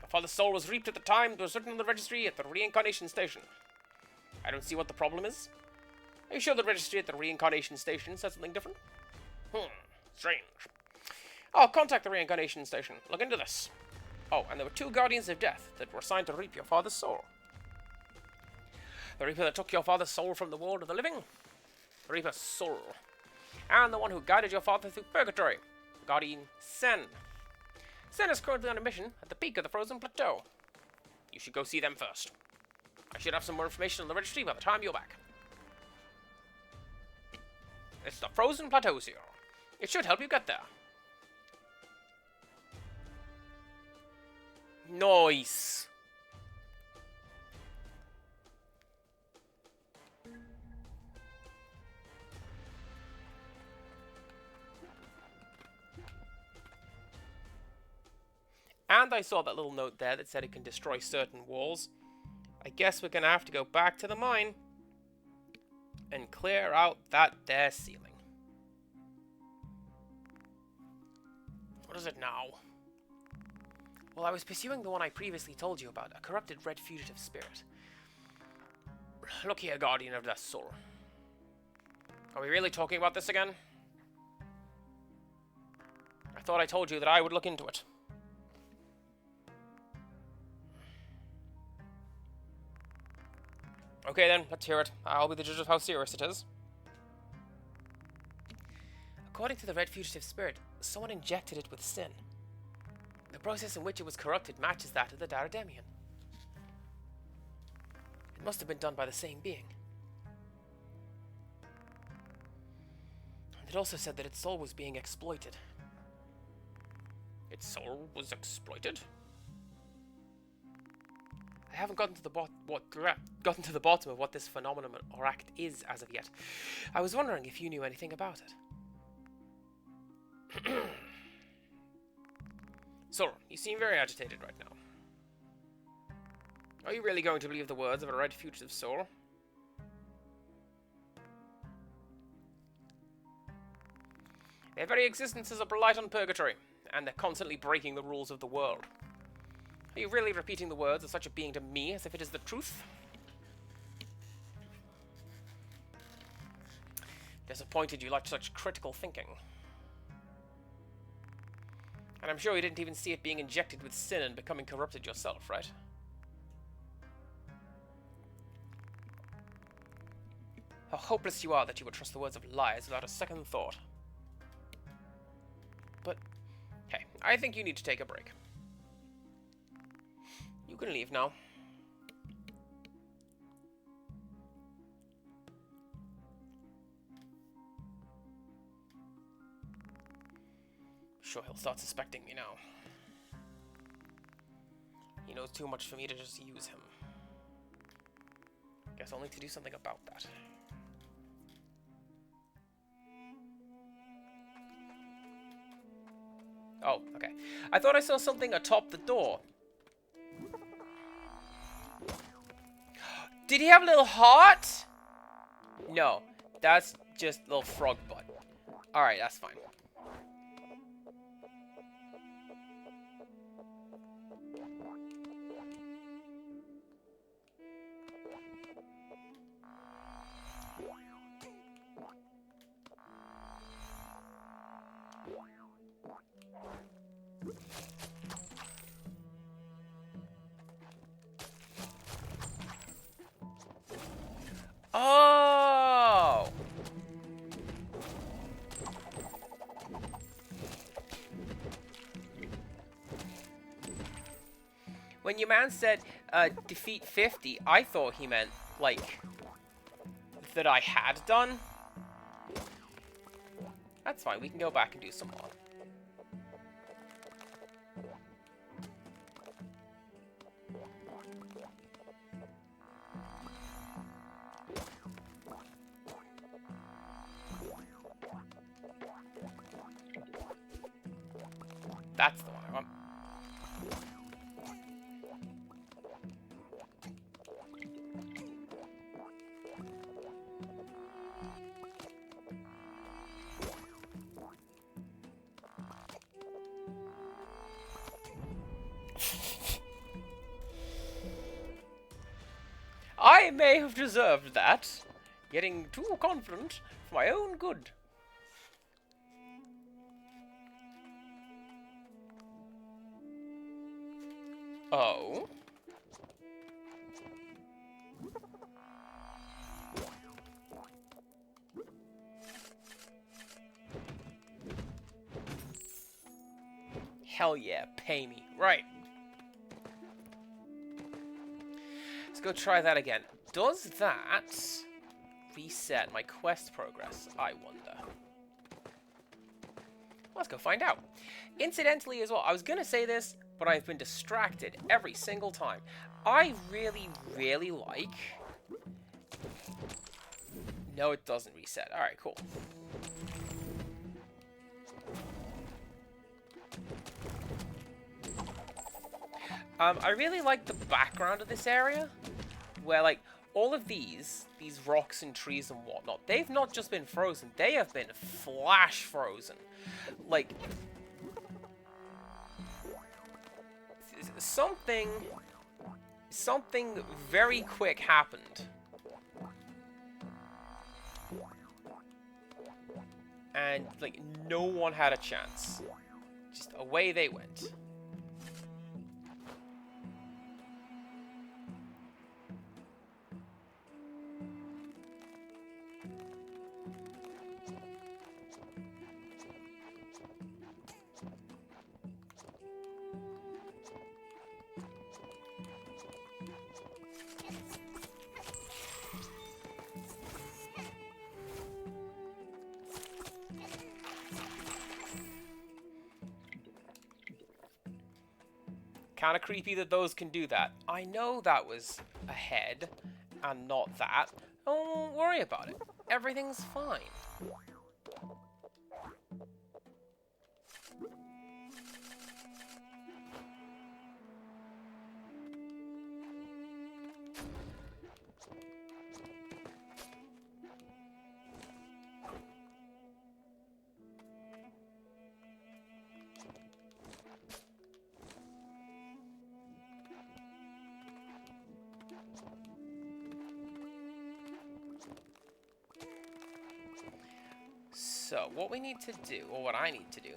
[SPEAKER 1] Your father's soul was reaped at the time it was written on the registry at the reincarnation station. I don't see what the problem is. Are you sure the registry at the reincarnation station said something different? Strange. I'll contact the reincarnation station. Look into this. Oh, and there were two Guardians of Death that were assigned to reap your father's soul. The Reaper that took your father's soul from the world of the living. The Reaper's soul. And the one who guided your father through purgatory. Guardian Sen. Sin is currently on a mission at the peak of the frozen plateau. You should go see them first. I should have some more information on the registry by the time you're back. It's the frozen plateau, sir. It should help you get there. Nice. And I saw that little note there that said it can destroy certain walls. I guess we're gonna have to go back to the mine and clear out that there ceiling. What is it now? Well, I was pursuing the one I previously told you about, a corrupted red fugitive spirit. Look here, guardian of the soul. Are we really talking about this again? I thought I told you that I would look into it. Okay then, let's hear it. I'll be the judge of how serious it is. According to the red fugitive spirit, someone injected it with sin. The process in which it was corrupted matches that of the Darademian. It must have been done by the same being. And it also said that its soul was being exploited. Its soul was exploited? I haven't gotten to the bottom of what this phenomenon or act is as of yet. I was wondering if you knew anything about it. Soren, you seem very agitated right now. Are you really going to believe the words of a red fugitive soul? Their very existence is a blight on purgatory, and they're constantly breaking the rules of the world. Are you really repeating the words of such a being to me as if it is the truth? Disappointed you liked such critical thinking. And I'm sure you didn't even see it being injected with sin and becoming corrupted yourself, right? How hopeless you are that you would trust the words of lies without a second thought. But, hey, I think you need to take a break. You can leave now. Sure, he'll start suspecting me now. He knows too much for me to just use him. Guess I'll need to do something about that. Oh, okay. I thought I saw something atop the door. Did he have a little heart? No, that's just a little frog butt. Alright, that's fine. Oh! When your man said, defeat 50, I thought he meant, like, that I had done. That's fine, we can go back and do some more. That's the one I want. I may have deserved that. Getting too confident for my own good. Oh? Hell yeah, pay me. Right. Let's go try that again. Does that reset my quest progress, I wonder? Let's go find out. Incidentally as well, I was going to say this, but I've been distracted every single time. I really, really like... No, it doesn't reset. Alright, cool. I really like the background of this area, where, like, all of these rocks and trees and whatnot, they've not just been frozen, they have been flash frozen. Like, something very quick happened. And, like, no one had a chance. Just away they went. Kind of creepy that those can do that. I know that was a head and not that. Don't worry about it. Everything's fine. So, what we need to do, or what I need to do...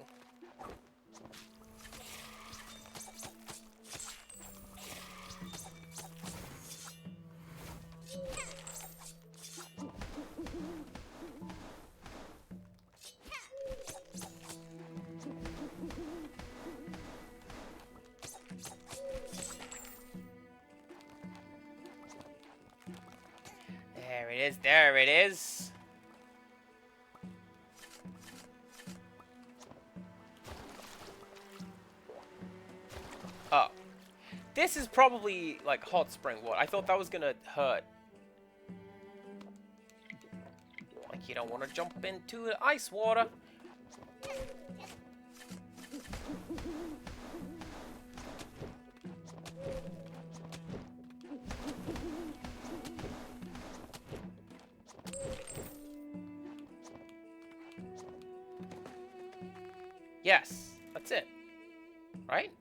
[SPEAKER 1] There it is, there it is! Oh. This is probably, like, hot spring water. I thought that was gonna hurt. Like, you don't want to jump into the ice water. Yes, that's it. Right?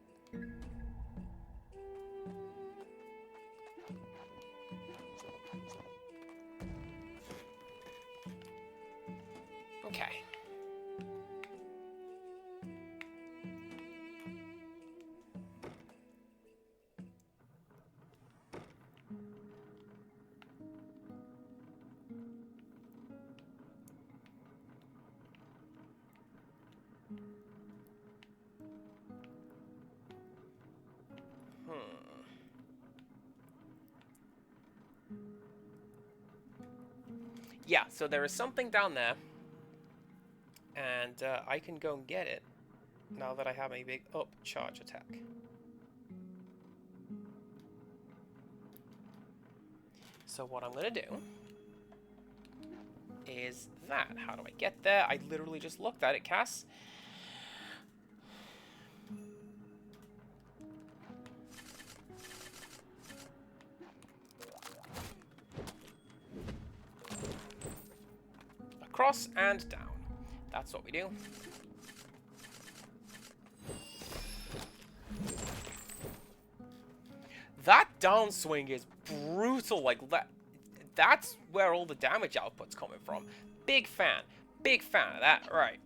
[SPEAKER 1] Okay. Yeah, so there is something down there. And I can go and get it now that I have a big up charge attack. So what I'm going to do is that. How do I get there? I literally just looked at it, Cass. Across and down. That's what we do. That downswing is brutal. Like, that's where all the damage output's coming from. Big fan. Big fan of that. Right.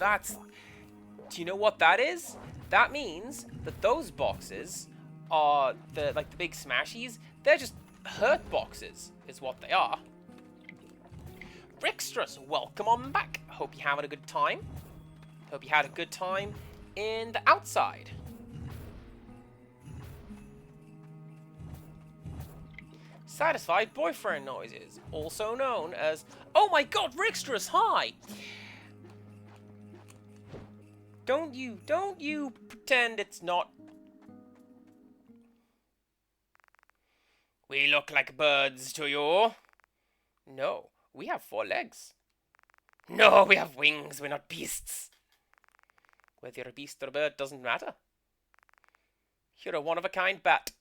[SPEAKER 1] that's... Do you know what that is? That means that those boxes are the big smashies. They're just hurt boxes, is what they are. Rickstress, welcome on back. Hope you're having a good time. Hope you had a good time in the outside. Satisfied boyfriend noises, also known as... Oh my god, Rickstress, hi! Don't you pretend it's not... We look like birds to you. No, we have 4 legs. No, we have wings, we're not beasts. Whether you're a beast or a bird doesn't matter. You're a one-of-a-kind bat.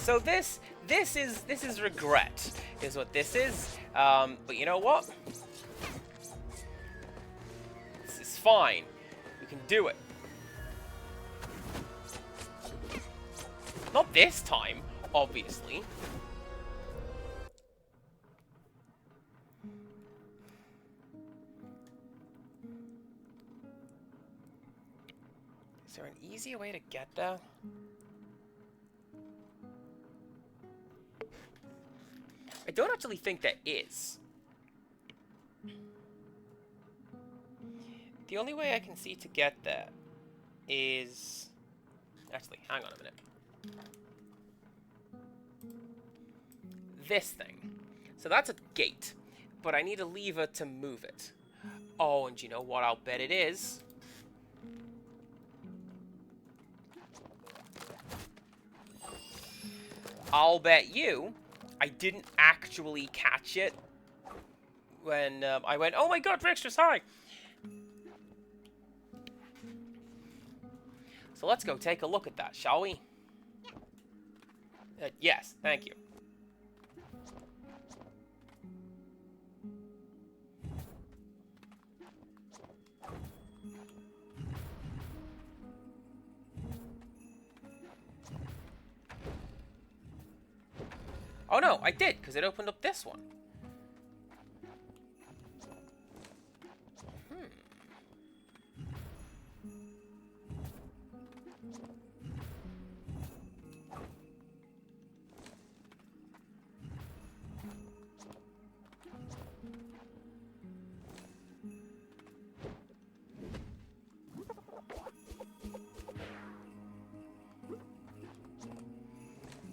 [SPEAKER 1] So this is regret, is what this is. But you know what? This is fine. We can do it. Not this time, obviously. Is there an easier way to get there? I don't actually think there is. The only way I can see to get there is... Actually, hang on a minute. This thing. So that's a gate, but I need a lever to move it. Oh, and you know what I'll bet it is? I'll bet you I didn't actually catch it when I went, oh my god, Rickstress, hi! So let's go take a look at that, shall we? Yes, thank you. Oh no, I did, because it opened up this one.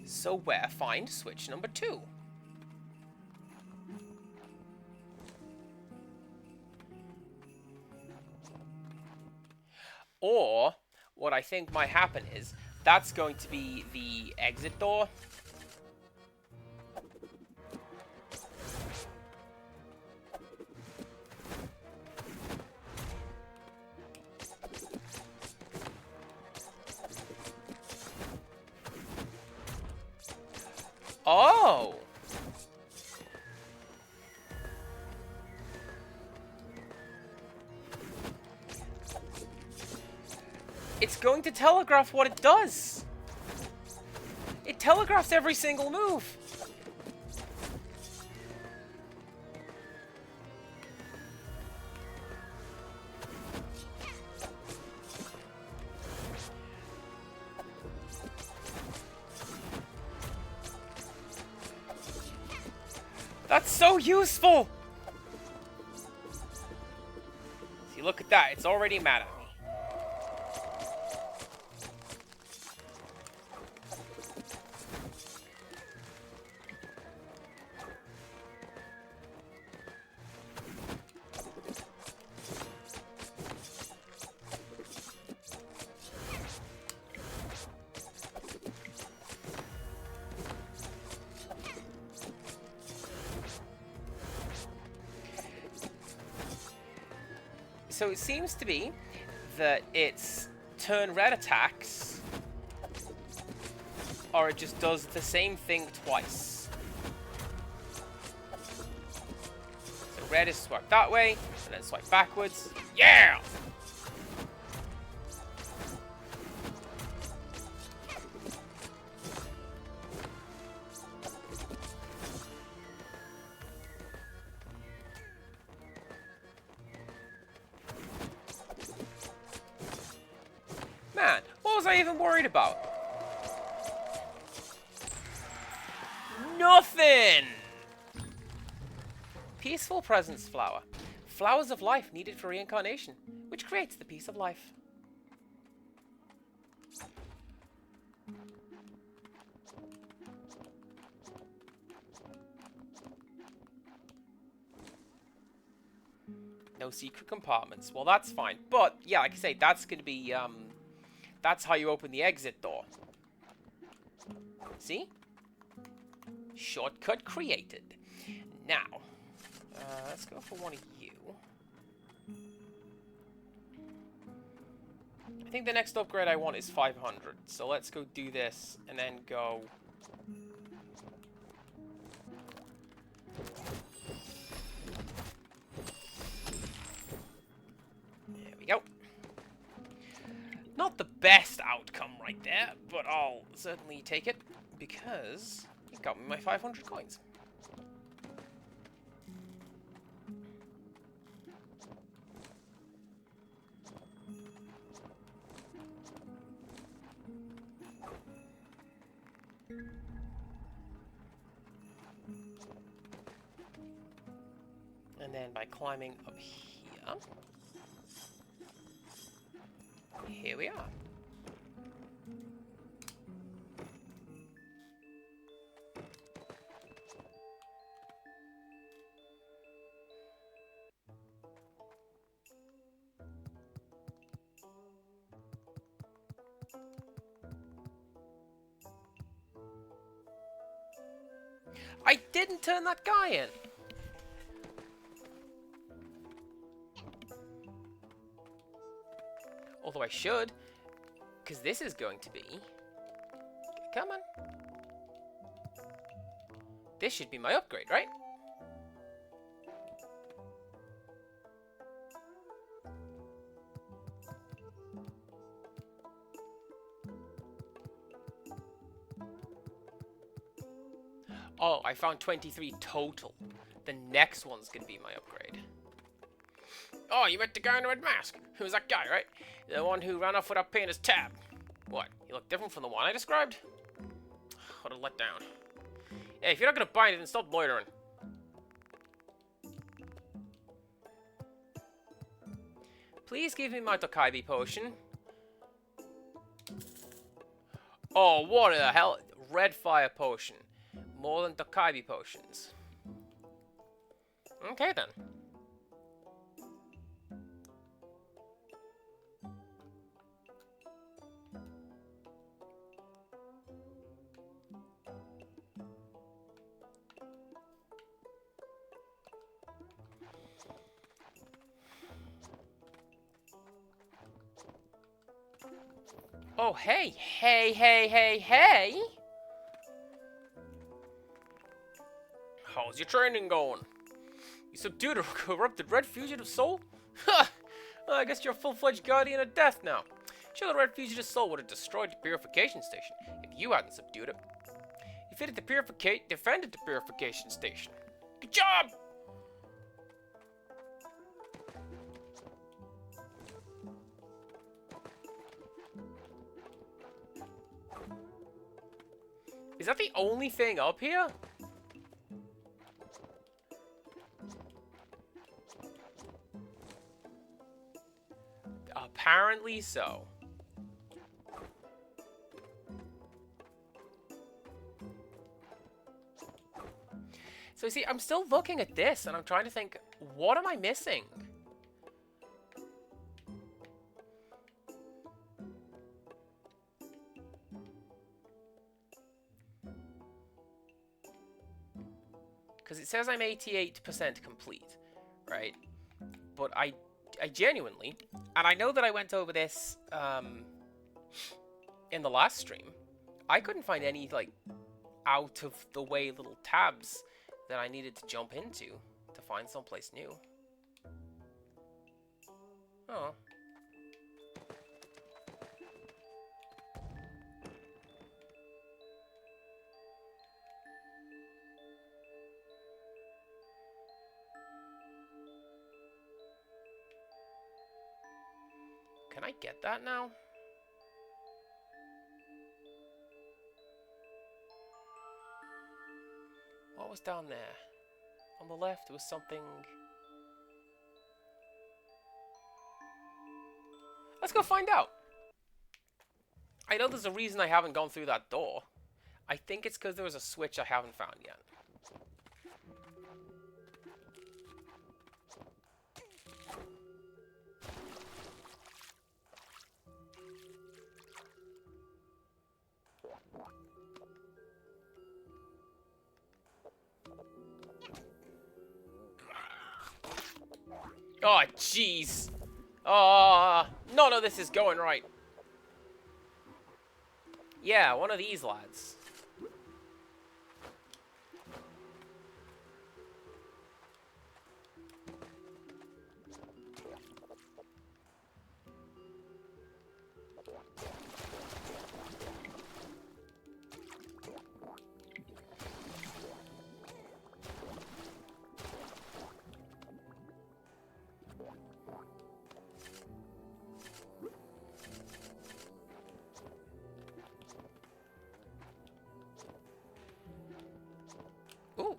[SPEAKER 1] So where find switch number 2? Or, what I think might happen is, that's going to be the exit door. Oh! It's going to telegraph what it does. It telegraphs every single move. That's so useful! See, look at that. It's already mad at me. So it seems to be that it's turn red attacks, or it just does the same thing twice. So red is swipe that way, and then swipe backwards. Yeah! Man, what was I even worried about? Nothing! Peaceful Presence Flower. Flowers of life needed for reincarnation, which creates the peace of life. No secret compartments. Well, that's fine. But, yeah, like I say, that's going to be, that's how you open the exit door. See? Shortcut created. Now, let's go for one of you. I think the next upgrade I want is 500. So let's go do this and then go... There we go. Not the best outcome right there, but I'll certainly take it because it got me my 500 coins. And then by climbing up here we are. I didn't turn that guy in. Although I should, because this is going to be... Come on. This should be my upgrade, right? Oh, I found 23 total. The next one's gonna be my upgrade. Oh, you met the guy in the red mask. Who's that guy, right? The one who ran off without paying his tab. What? You look different from the one I described? What a letdown. Hey, if you're not gonna buy it, then stop loitering. Please give me my Dokaibi potion. Oh, what the hell? Red fire potion. More than Dokaibi potions. Okay, then. Oh, hey, hey, hey, hey, hey! How's your training going? You subdued a corrupted red fugitive soul? Ha! I guess you're a full-fledged guardian of death now. Sure, the red fugitive soul would have destroyed the purification station if you hadn't subdued it. You defended the purification station. Good job! Is that the only thing up here? Apparently so. So you see, I'm still looking at this and I'm trying to think, what am I missing? Because it says I'm 88% complete, right? But I I genuinely, and I know that I went over this in the last stream, I couldn't find any, like, out of the way little tabs that I needed to jump into to find someplace new. Oh. Can I get that now? What was down there? On the left, there was something... Let's go find out. I know there's a reason I haven't gone through that door. I think it's because there was a switch I haven't found yet. Oh, jeez. None of this is going right. Yeah, one of these lads. Ooh.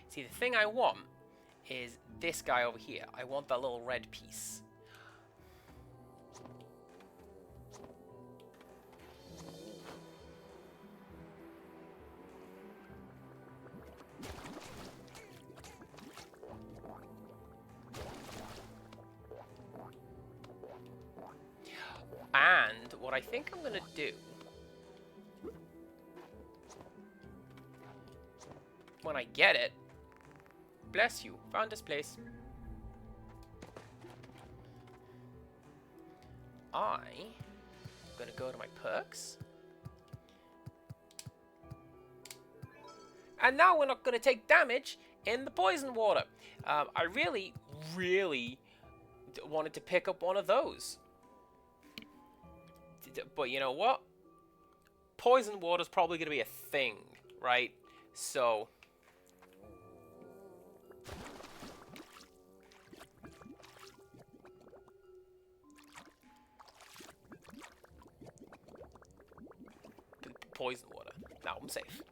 [SPEAKER 1] See, the thing I want is this guy over here. I want that little red piece. And what I think I'm going to do, when I get it, bless you, found this place. I'm going to go to my perks. And now we're not going to take damage in the poison water. I really, really wanted to pick up one of those. But you know what? Poison water is probably going to be a thing, right? So... poison water. Now I'm safe.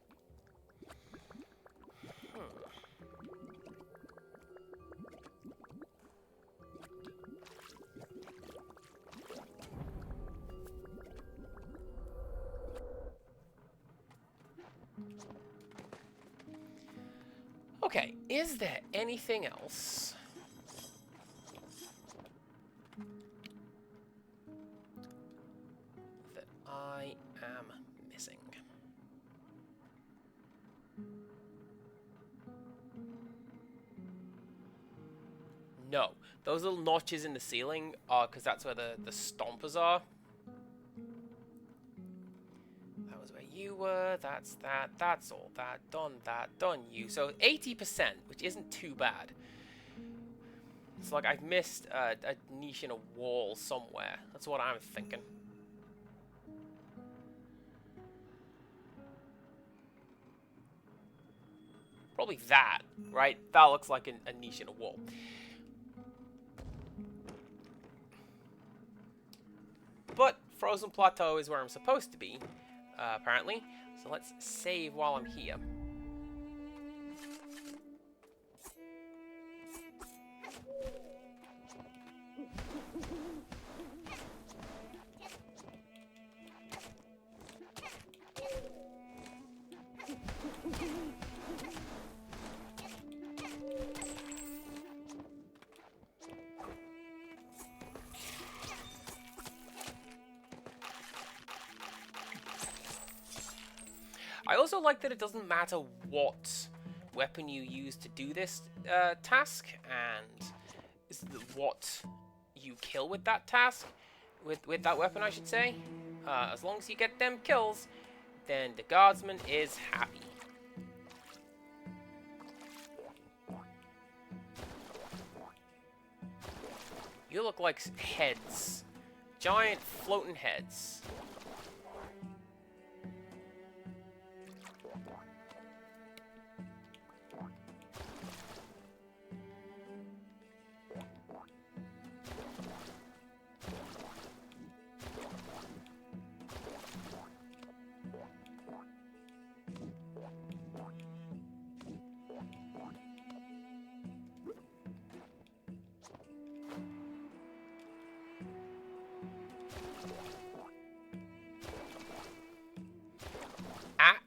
[SPEAKER 1] Okay, is there anything else that I am missing? No. Those little notches in the ceiling are because that's where the stompers are. That was where you were. That's that. That's all that. Done you. So 80%, which isn't too bad. It's like I've missed a niche in a wall somewhere. That's what I'm thinking. Probably that, right? That looks like a niche in a wall. But Frozen Plateau is where I'm supposed to be, apparently. So let's save while I'm here. I also like that it doesn't matter what weapon you use to do this task, and what you kill with that task, with that weapon, I should say. As long as you get them kills, then the guardsman is happy. You look like heads. Giant floating heads.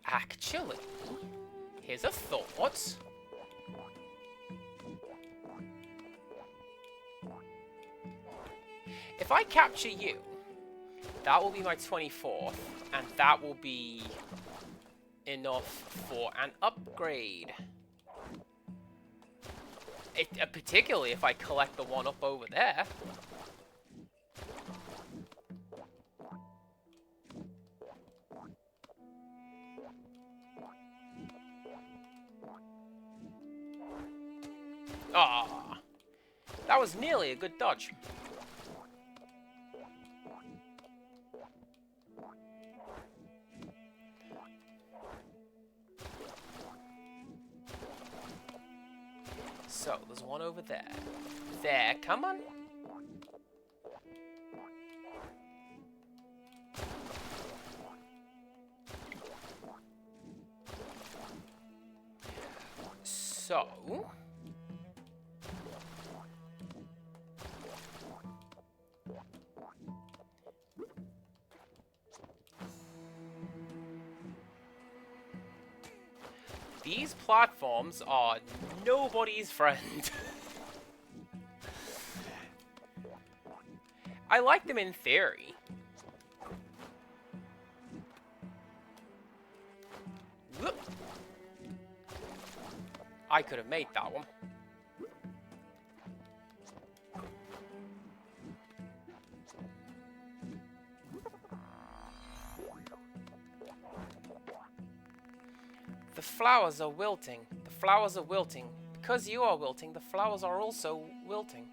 [SPEAKER 1] Actually, here's a thought. If I capture you, that will be my 24th, and that will be enough for an upgrade. Particularly if I collect the one up over there. Ah, that was nearly a good dodge. So, there's one over there. There, come on. So... these platforms are nobody's friend. I like them in theory. Whoop. I could have made that one. The flowers are wilting. The flowers are wilting. Because you are wilting, the flowers are also wilting.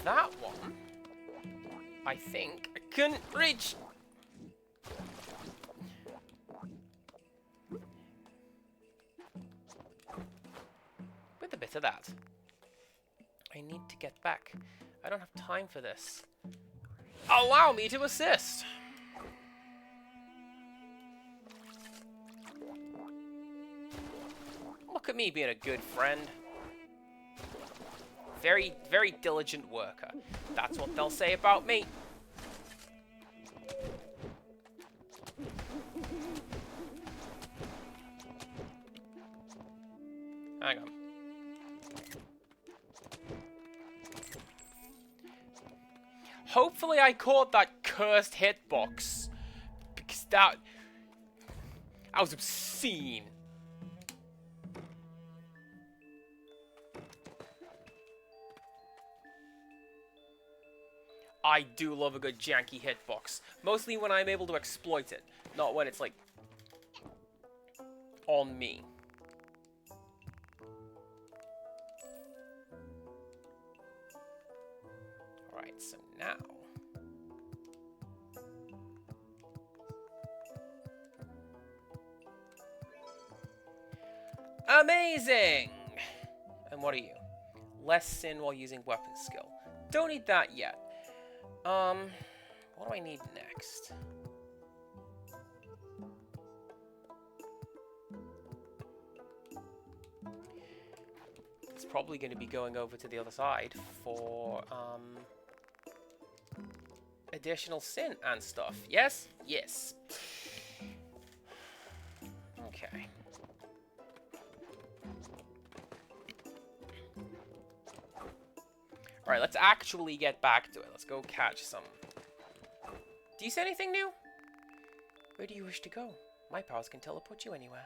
[SPEAKER 1] That one, I think, I couldn't reach. With a bit of that. I need to get back. I don't have time for this. Allow me to assist. Look at me being a good friend. Very, very diligent worker. That's what they'll say about me. Hang on. Hopefully I caught that cursed hitbox. Because that was obscene. I do love a good janky hitbox. Mostly when I'm able to exploit it. Not when it's like on me. Alright, so now amazing! And what are you? Less sin while using weapon skill. Don't need that yet. What do I need next? It's probably going to be going over to the other side for, a additional sin and stuff. Yes? Yes. Okay. Alright, let's actually get back to it. Let's go catch some. Do you see anything new? Where do you wish to go? My powers can teleport you anywhere.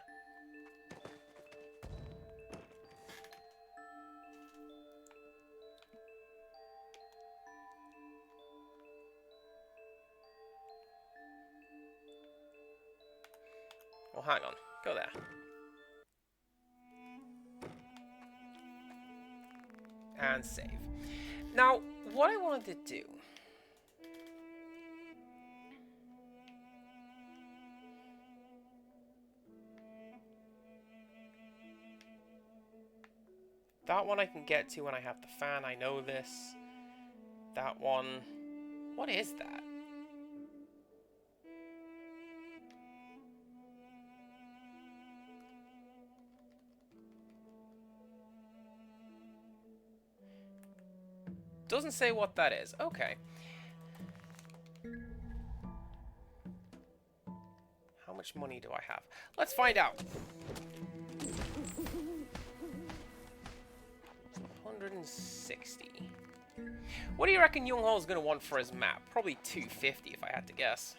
[SPEAKER 1] Well, hang on. Go there. And save. Now, what I wanted to do... That one I can get to when I have the fan. I know this. That one... What is that? Doesn't say what that is. Okay. How much money do I have? Let's find out. 160. What do you reckon Young Ho's gonna want for his map? Probably 250 if I had to guess.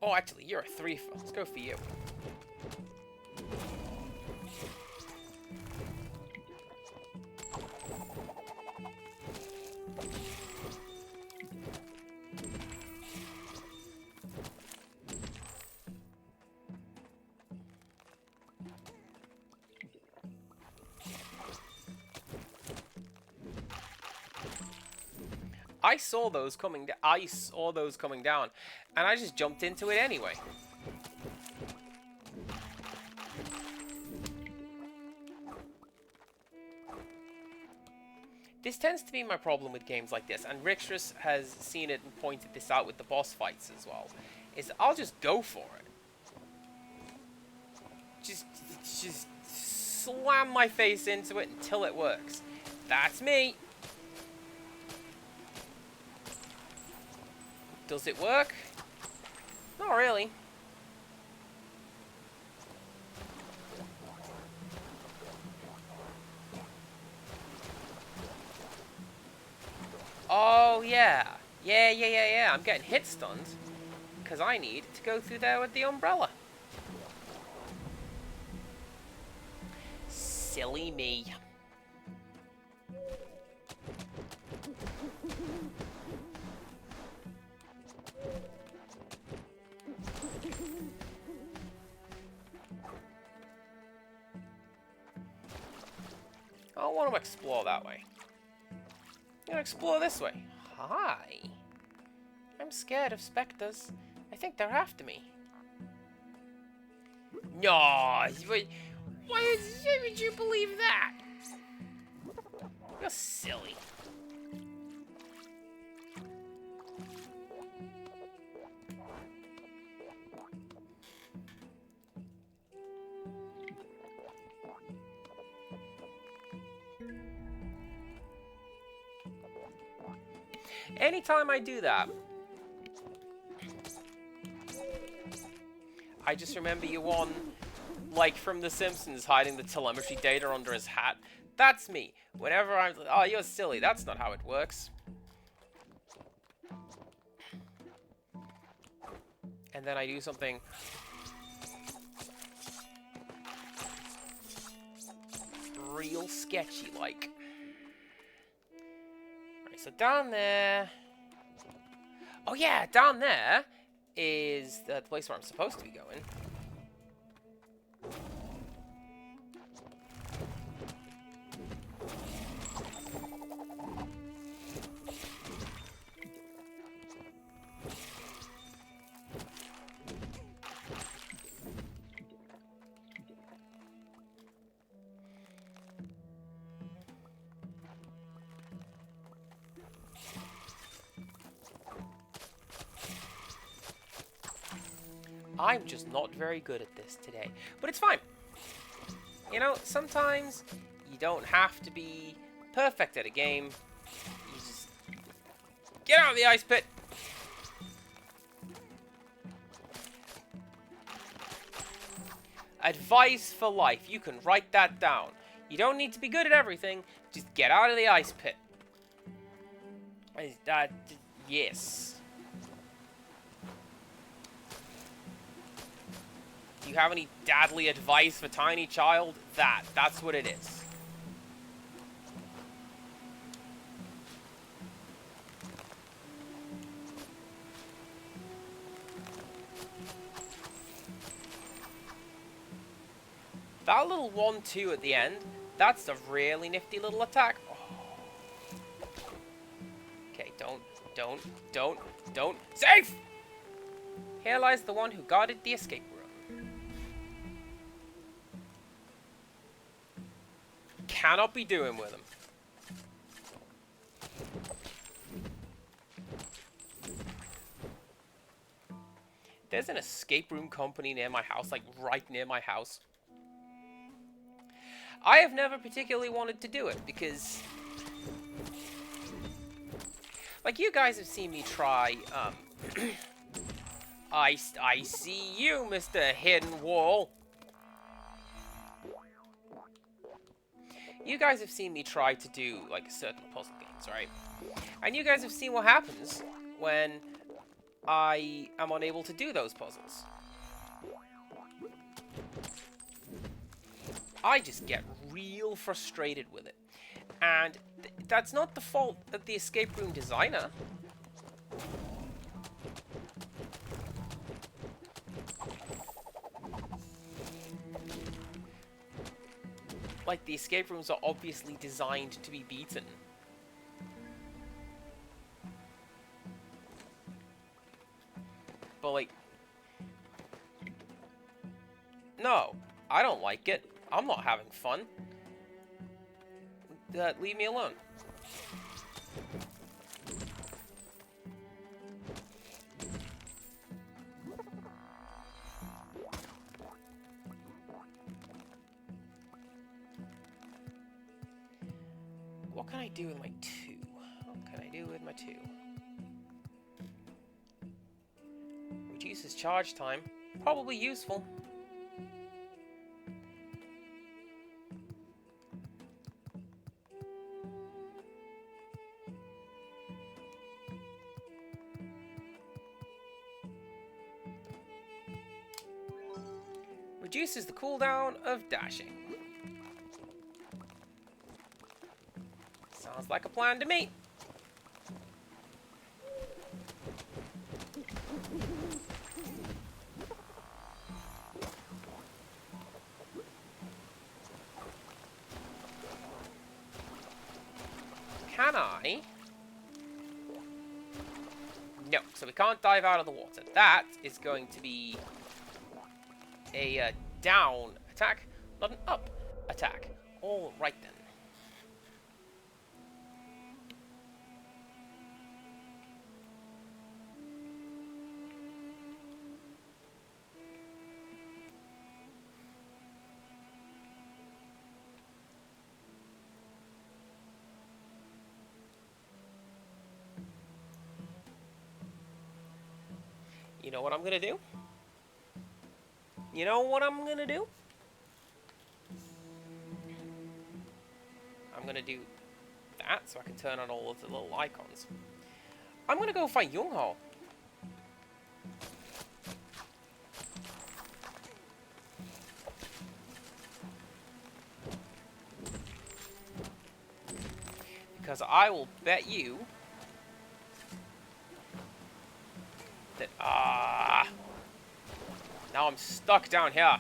[SPEAKER 1] Oh, actually, you're a 3-4. Let's go for you. I saw those coming down. I saw those coming down, and I just jumped into it anyway. This tends to be my problem with games like this, and Rixtrus has seen it and pointed this out with the boss fights as well, is I'll just go for it. Just slam my face into it until it works. That's me. Does it work? Not really. Oh, yeah. Yeah. I'm getting hit stunned. Because I need to go through there with the umbrella. Silly me. I want to explore that way. I'm going to explore this way. Hi. I'm scared of specters. I think they're after me. No. Why would you believe that? You're silly. Anytime I do that, I just remember you on, like from The Simpsons, hiding the telemetry data under his hat. That's me. Whenever I'm like, oh, you're silly. That's not how it works. And then I do something real sketchy like. So down there... Oh yeah, down there is the place where I'm supposed to be going. I'm just not very good at this today. But it's fine. You know, sometimes you don't have to be perfect at a game. You just get out of the ice pit. Advice for life. You can write that down. You don't need to be good at everything. Just get out of the ice pit. Yes. Do you have any dadly advice for tiny child? That's what it is. That little 1-2 at the end, that's a really nifty little attack. Oh. Okay, don't. Safe! Here lies the one who guarded the escape room. Cannot be doing with him. There's an escape room company near my house, like right near my house. I have never particularly wanted to do it because, like, you guys have seen me try, I see you, Mr. Hidden Wall. You guys have seen me try to do, like, certain puzzle games, right? And you guys have seen what happens when I am unable to do those puzzles. I just get real frustrated with it. And that's not the fault of the escape room designer. Like, the escape rooms are obviously designed to be beaten. But, like, no, I don't like it. I'm not having fun. Leave me alone. What can I do with my 2? What can I do with my 2? Reduces charge time. Probably useful. Reduces the cooldown of dashing. Sounds like a plan to me. Can I? No, so we can't dive out of the water. That is going to be a down attack, not an up attack. All right then. You know what I'm gonna do? You know what I'm gonna do? I'm gonna do that so I can turn on all of the little icons. I'm gonna go fight Young-ho. Because I will bet you that, now I'm stuck down here.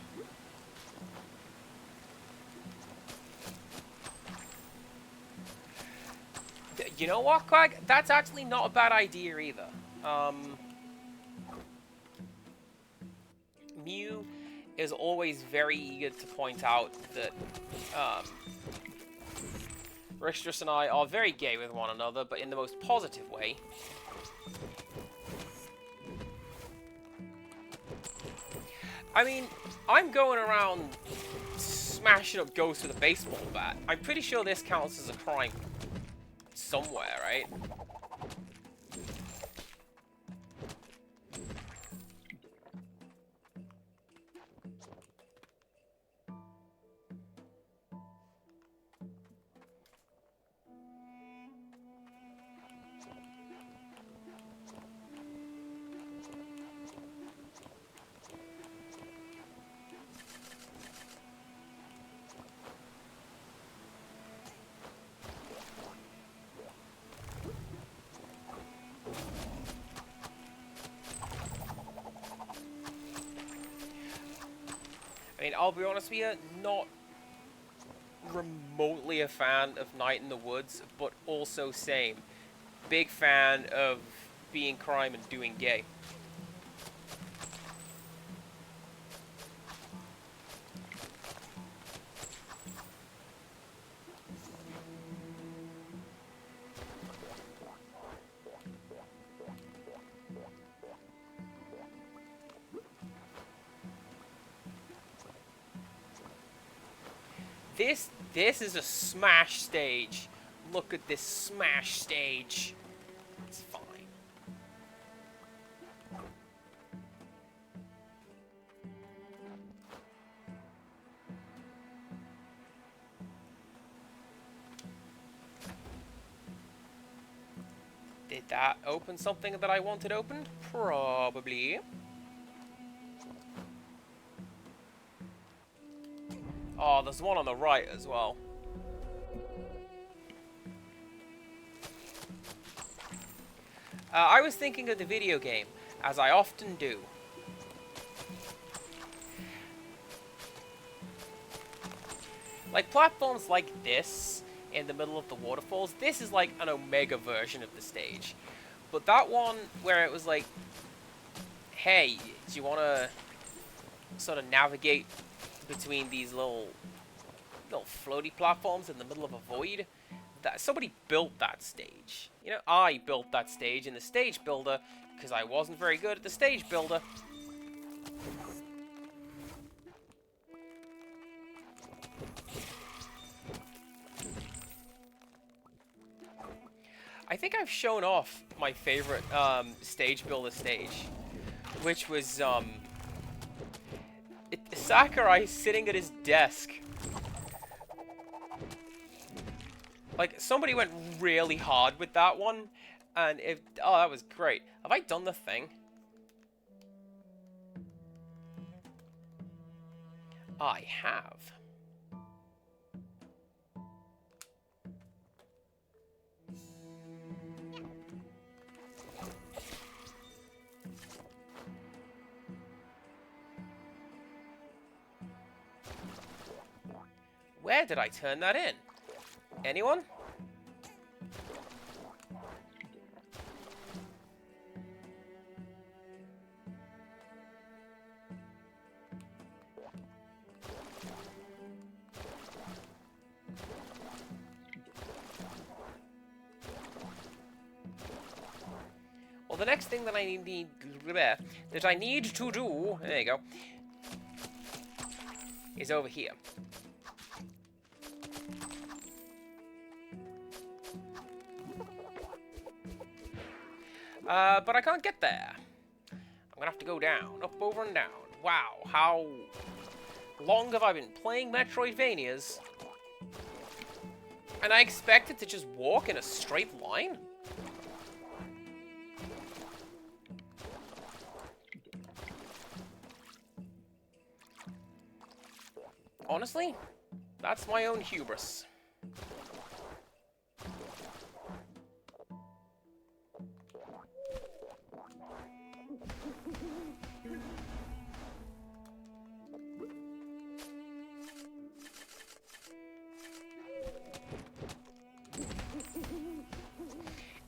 [SPEAKER 1] You know what, Quag? That's actually not a bad idea either. Mew is always very eager to point out that Rickstress and I are very gay with one another, but in the most positive way. I mean, I'm going around smashing up ghosts with a baseball bat. I'm pretty sure this counts as a crime somewhere, right? I mean, I'll be honest with you, not remotely a fan of Night in the Woods, but also same. Big fan of being crime and doing gay. This is a smash stage. Look at this smash stage. It's fine. Did that open something that I wanted opened? Probably. Oh, there's one on the right as well. I was thinking of the video game, as I often do. Like, platforms like this, in the middle of the waterfalls, this is like an Omega version of the stage. But that one, where it was like, hey, do you want to sort of navigate between these little floaty platforms in the middle of a void? That somebody built that stage. You know, I built that stage in the stage builder because I wasn't very good at the stage builder. I think I've shown off my favorite stage builder stage, which was Sakurai sitting at his desk. Like, somebody went really hard with that one, and oh, that was great. Have I done the thing? I have. Where did I turn that in? Anyone? Well, the next thing that I need to do, there you go, is over here. But I can't get there. I'm gonna have to go down, up, over, and down. Wow, how long have I been playing Metroidvanias? And I expected to just walk in a straight line? Honestly, that's my own hubris.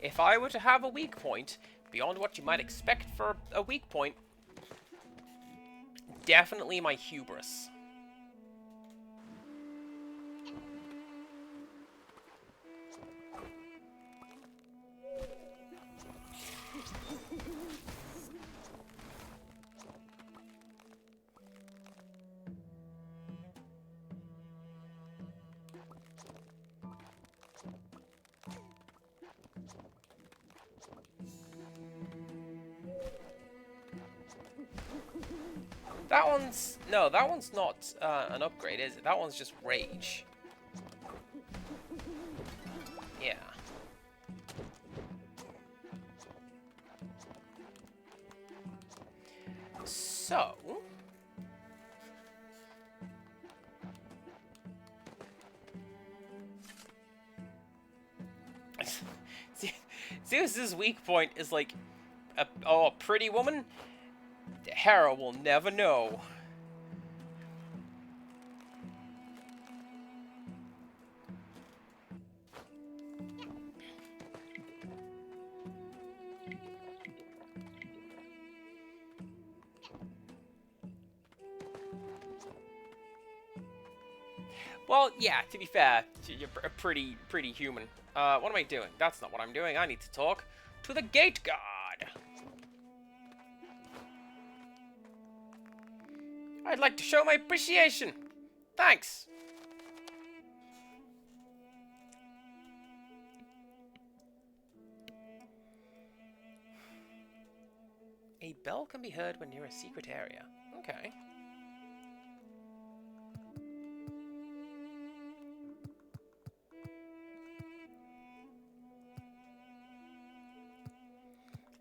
[SPEAKER 1] If I were to have a weak point, beyond what you might expect for a weak point, definitely my hubris. That one's... No, that one's not an upgrade, is it? That one's just rage. Yeah. So... Zeus's weak point is like... a pretty woman? Hera will never know. Well, yeah, to be fair, you're pretty human. What am I doing? That's not what I'm doing. I need to talk to the gate guard. I'd like to show my appreciation. Thanks. A bell can be heard when near a secret area. Okay.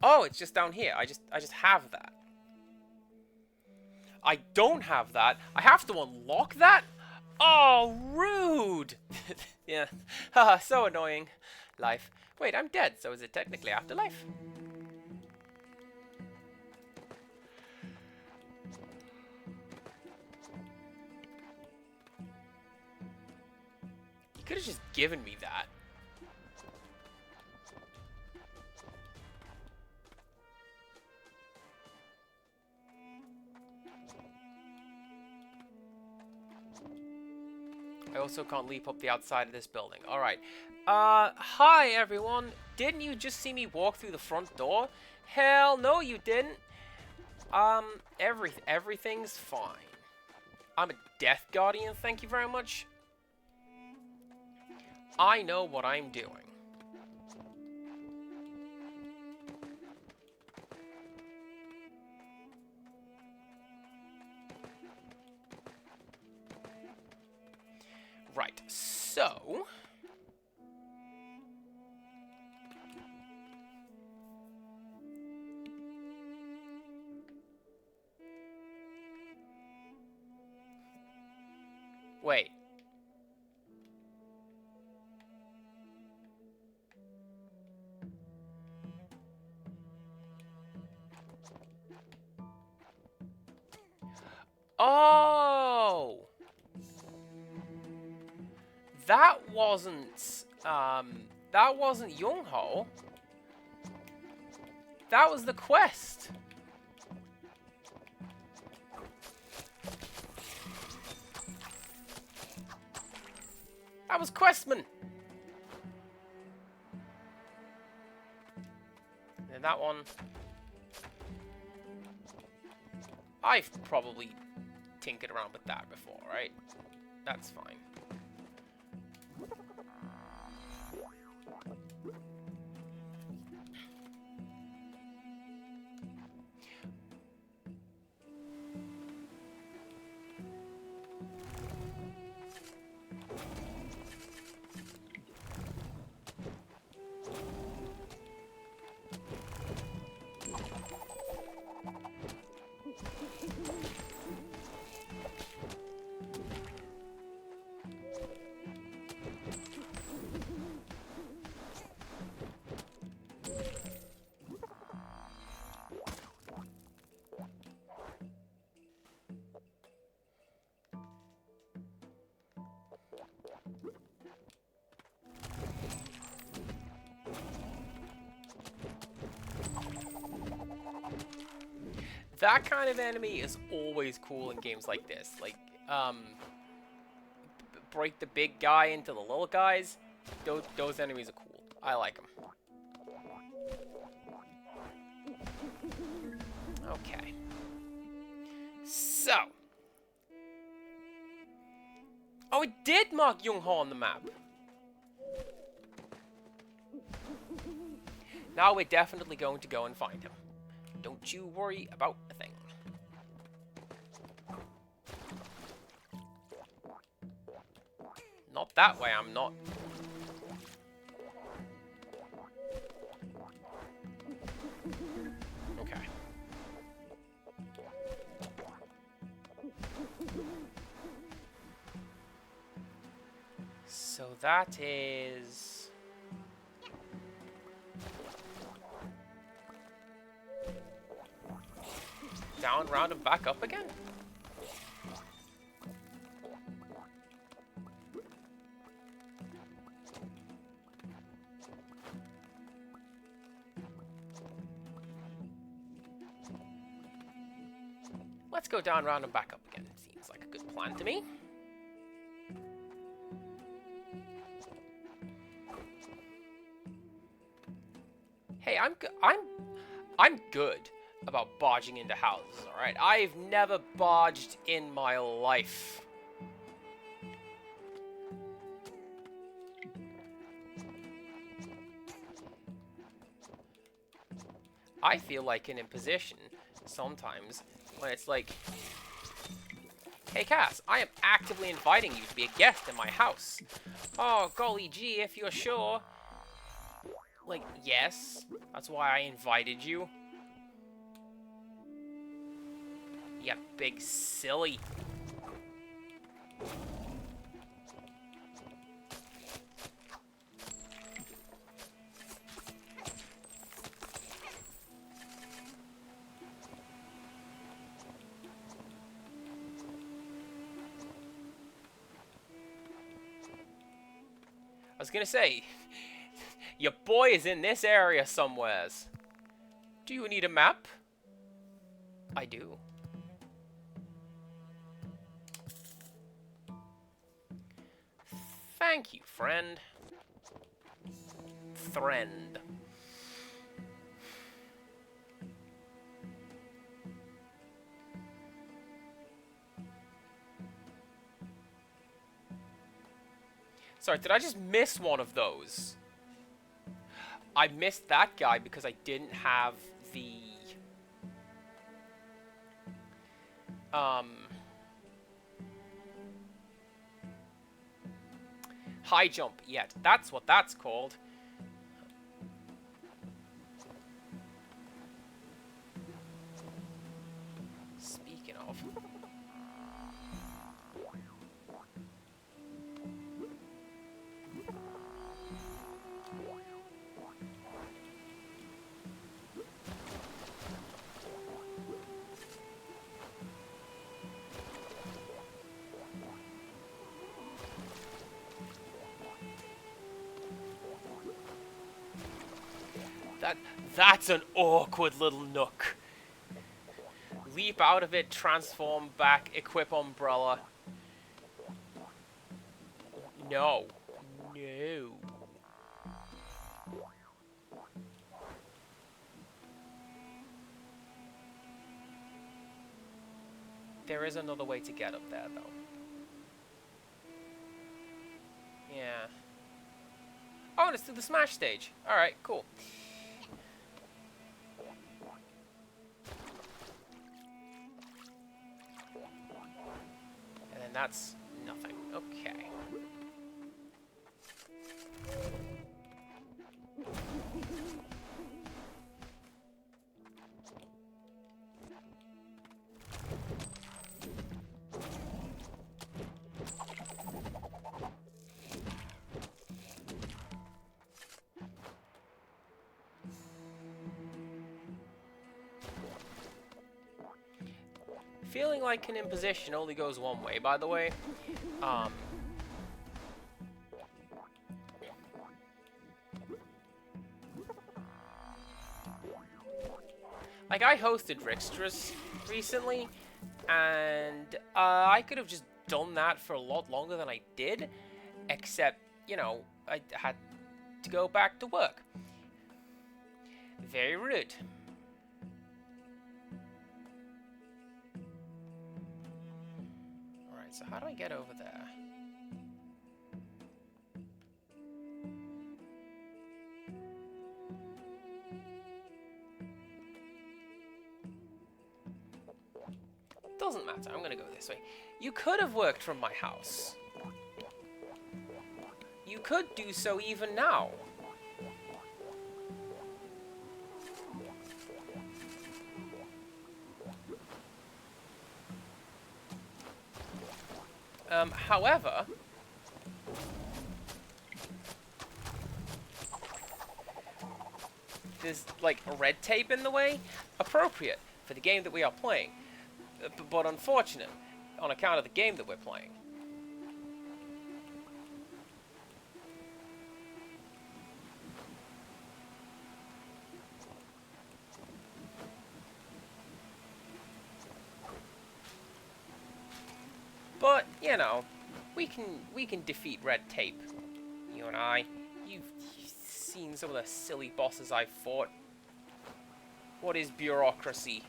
[SPEAKER 1] Oh, it's just down here. I just have that. I don't have that. I have to unlock that? Oh, rude! Yeah. Haha, so annoying. Life. Wait, I'm dead, so is it technically Afterlife? You could have just given me that. I also can't leap up the outside of this building. Alright. Hi everyone. Didn't you just see me walk through the front door? Hell no you didn't. Everything's fine. I'm a Death Guardian, thank you very much. I know what I'm doing. Right, so... Wait. Oh! That wasn't Young-Ho. That was the quest. That was Questman. And that one... I've probably tinkered around with that before, right? That's fine. That kind of enemy is always cool in games like this. Like, break the big guy into the little guys. Those enemies are cool. I like them. Okay. So. Oh, it did mark Young-Ho on the map. Now we're definitely going to go and find him. Don't you worry about a thing. that way, I'm not. Okay. So that is... down, round, and back up again? Let's go down, round, and back up again. Seems like a good plan to me. Hey, I'm good about barging into houses, alright? I've never barged in my life. I feel like an imposition sometimes when it's like, hey Cass, I am actively inviting you to be a guest in my house. Oh, golly gee, if you're sure. Like, yes, that's why I invited you. You big silly. I was gonna say, your boy is in this area somewheres. Do you need a map? I do. Thank you, friend. Friend. Sorry, did I just miss one of those? I missed that guy because I didn't have the... high jump yet. That's what that's called. Speaking of... That's an awkward little nook. Leap out of it, transform back, equip umbrella. No. No. There is another way to get up there, though. Yeah. Oh, and it's through the Smash stage. Alright, cool. And then that's nothing. Okay. Feeling like an imposition only goes one way, by the way. Like, I hosted Rickstras recently, and I could have just done that for a lot longer than I did, except, you know, I had to go back to work. Very rude. Alright, so how do I get over there? Doesn't matter, I'm gonna go this way. You could have worked from my house. could do so even now. However, there's like red tape in the way, appropriate for the game that we are playing, but unfortunate on account of the game that we're playing. But, you know, we can defeat red tape. You and I. You've seen some of the silly bosses I've fought. What is bureaucracy?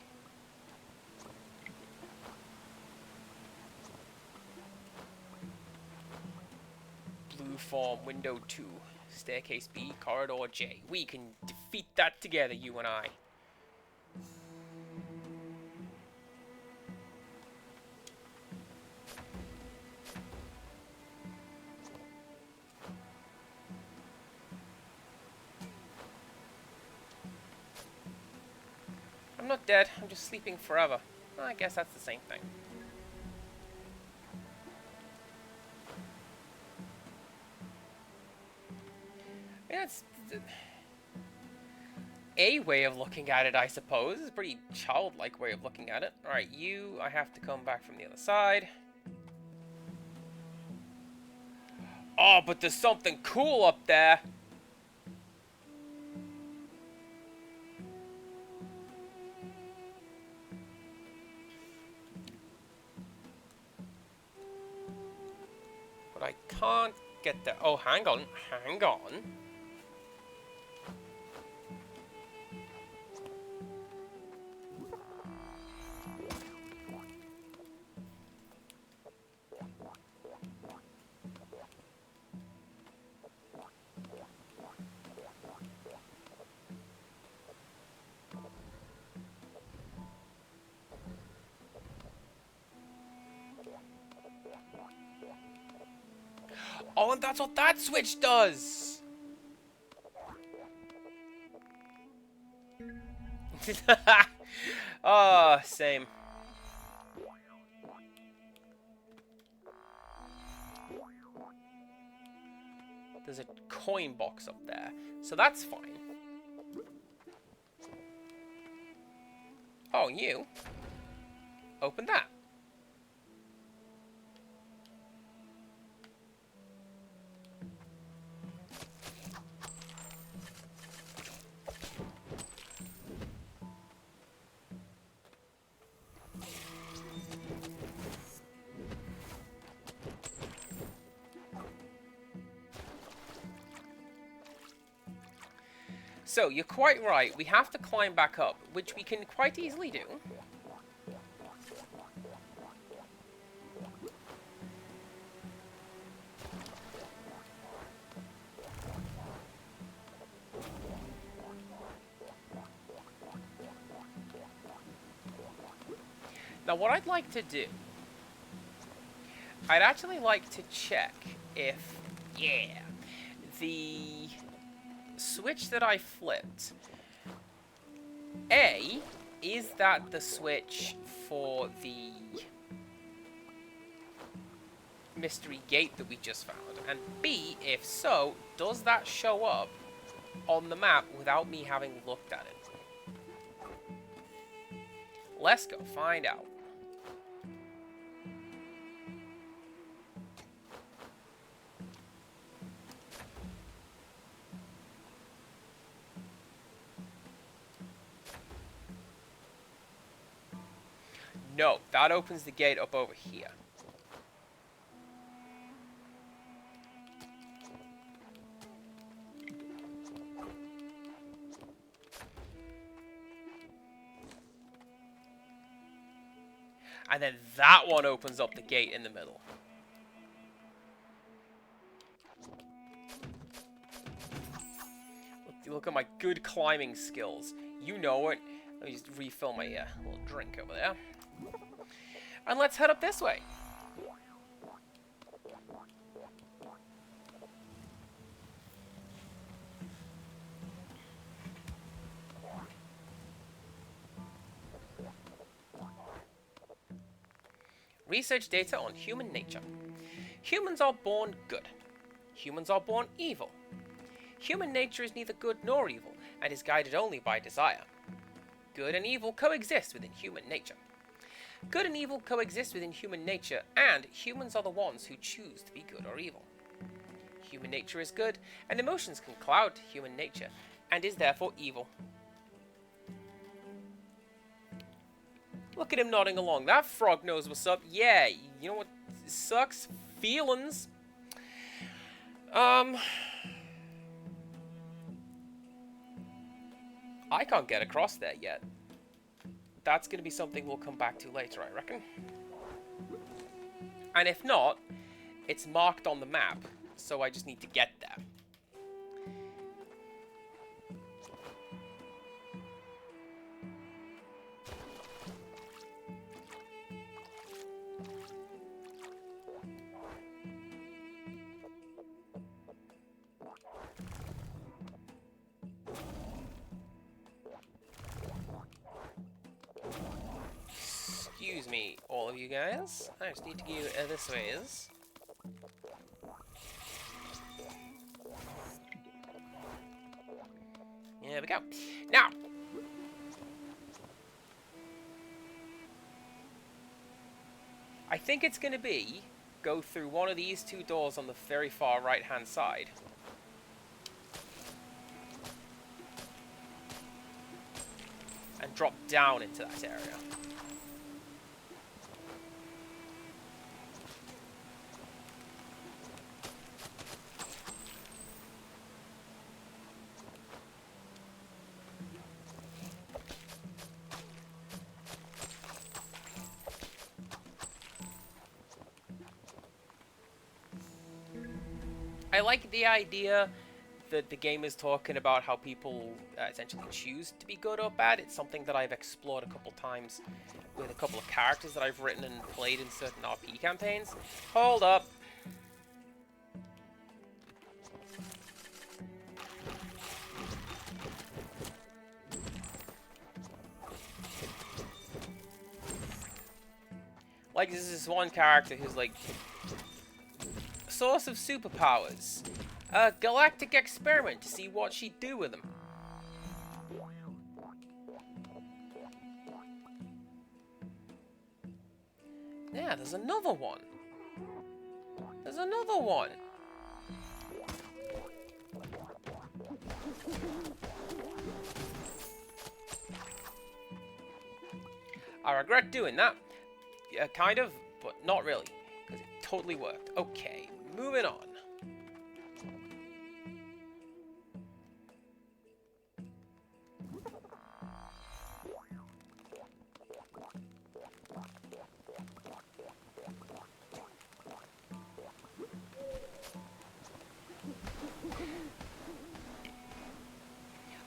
[SPEAKER 1] Blue form, window 2. Staircase B, corridor J. We can defeat that together, you and I. I'm not dead, I'm just sleeping forever. Well, I guess that's the same thing. Yeah, it's a way of looking at it, I suppose. It's a pretty childlike way of looking at it. Alright, I have to come back from the other side. Oh, but there's something cool up there! But I can't get there. Oh, hang on. Hang on. Oh, and that's what that switch does! Oh, same. There's a coin box up there, so that's fine. Oh, you? Open that. So, you're quite right. We have to climb back up, which we can quite easily do. Now, what I'd like to do, I'd actually like to check if, the switch that I flipped, A, is that the switch for the mystery gate that we just found? And B, if so, does that show up on the map without me having looked at it? Let's go find out. No, that opens the gate up over here. And then that one opens up the gate in the middle. Look at my good climbing skills. You know it. Let me just refill my little drink over there. And let's head up this way. Research data on human nature. Humans are born good. Humans are born evil. Human nature is neither good nor evil, and is guided only by desire. Good and evil coexist within human nature. Good and evil coexist within human nature, and humans are the ones who choose to be good or evil. Human nature is good, and emotions can cloud human nature, and is therefore evil. Look at him nodding along. That frog knows what's up. Yeah, you know what sucks? Feelings. I can't get across there yet. That's going to be something we'll come back to later, I reckon. And if not, it's marked on the map, so I just need to get there. Excuse me, all of you guys. I just need to go this ways. There we go. Now, I think it's going to be go through one of these two doors on the very far right-hand side. And drop down into that area. I like the idea that the game is talking about how people essentially choose to be good or bad. It's something that I've explored a couple times with a couple of characters that I've written and played in certain RP campaigns. Hold up. Like, this is one character who's like, source of superpowers. A galactic experiment to see what she'd do with them. Yeah, there's another one. There's another one. I regret doing that. Yeah, kind of, but not really. Because it totally worked. Okay, moving on.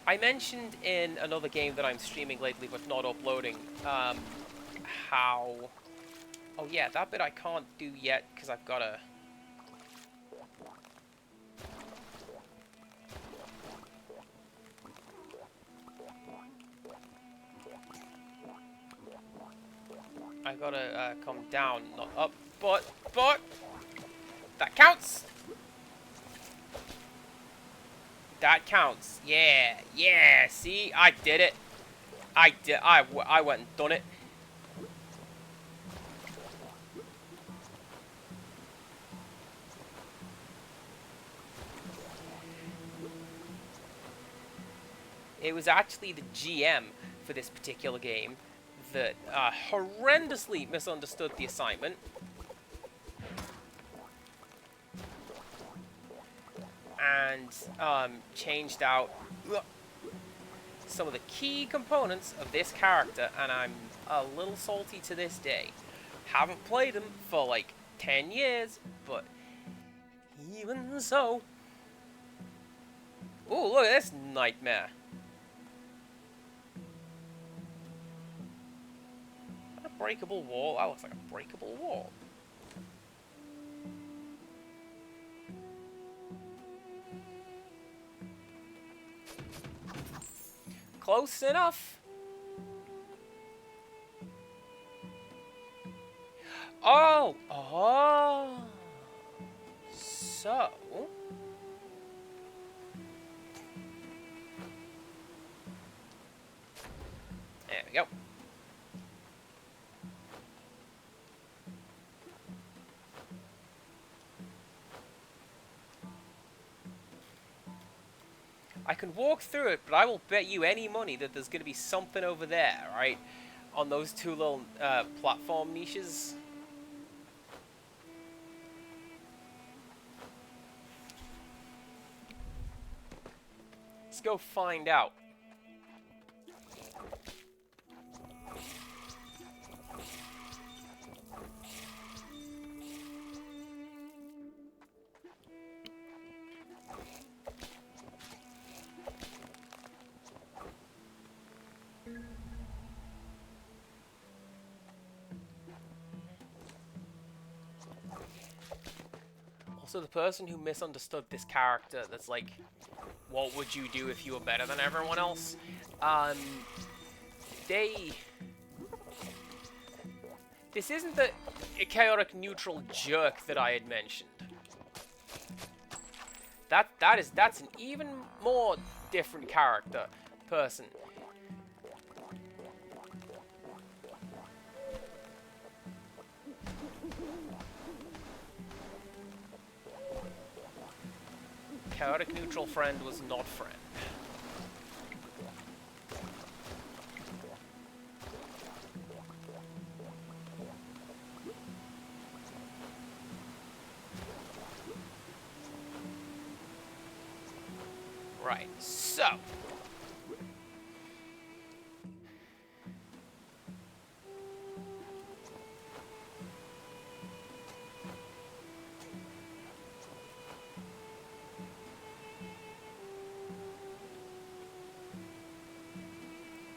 [SPEAKER 1] I mentioned in another game that I'm streaming lately but not uploading, how... Oh yeah, that bit I can't do yet because I've got to... I gotta come down, not up, but that counts! That counts. Yeah, see? I did it. I went and done it. It was actually the GM for this particular game that horrendously misunderstood the assignment. And changed out some of the key components of this character, and I'm a little salty to this day. Haven't played him for like 10 years, but even so. Ooh, look at this nightmare. A breakable wall? That looks like a breakable wall. Close enough. Oh! Oh! So... There we go. I can walk through it, but I will bet you any money that there's going to be something over there, right? On those two little platform niches. Let's go find out. Also, the person who misunderstood this character that's like, what would you do if you were better than everyone else? This isn't the chaotic neutral jerk that I had mentioned. That's an even more different character person. Chaotic neutral friend was not friend. Right, so...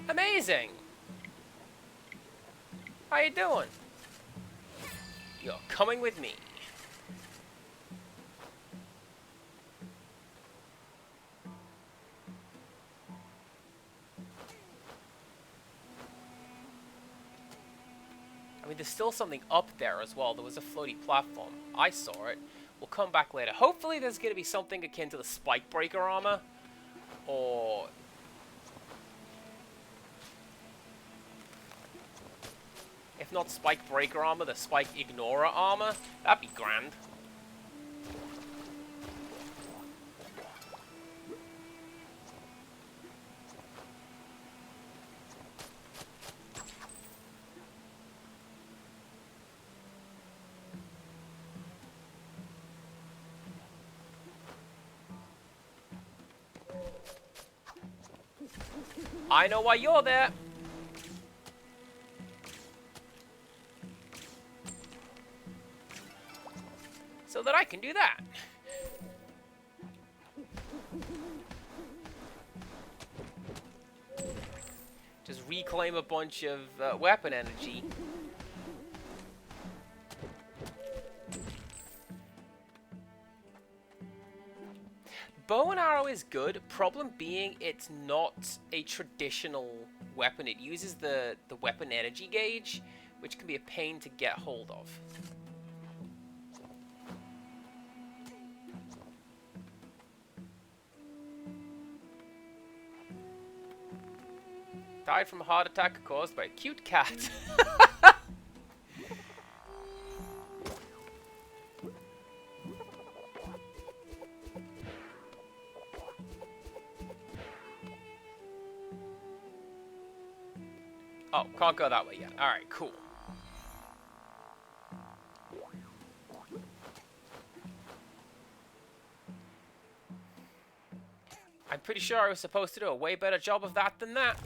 [SPEAKER 1] Amazing! How you doing? You're coming with me. I mean, there's still something up there as well. There was a floaty platform. I saw it. We'll come back later. Hopefully there's going to be something akin to the spike breaker armor. Or... if not spike breaker armor, the spike ignorer armor. That'd be grand. I know why you're there. So that I can do that. Just reclaim a bunch of weapon energy. Bow and arrow is good. Problem being, it's not a traditional weapon. It uses the weapon energy gauge, which can be a pain to get hold of. Died from a heart attack caused by a cute cat. Oh, can't go that way yet. Alright, cool. I'm pretty sure I was supposed to do a way better job of that than that.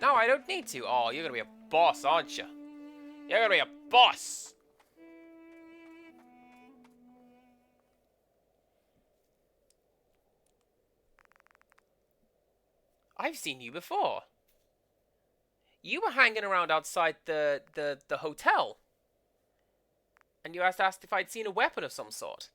[SPEAKER 1] No, I don't need to. Oh, you're gonna be a boss, aren't you? You're gonna be a boss! I've seen you before. You were hanging around outside the hotel. And you asked if I'd seen a weapon of some sort.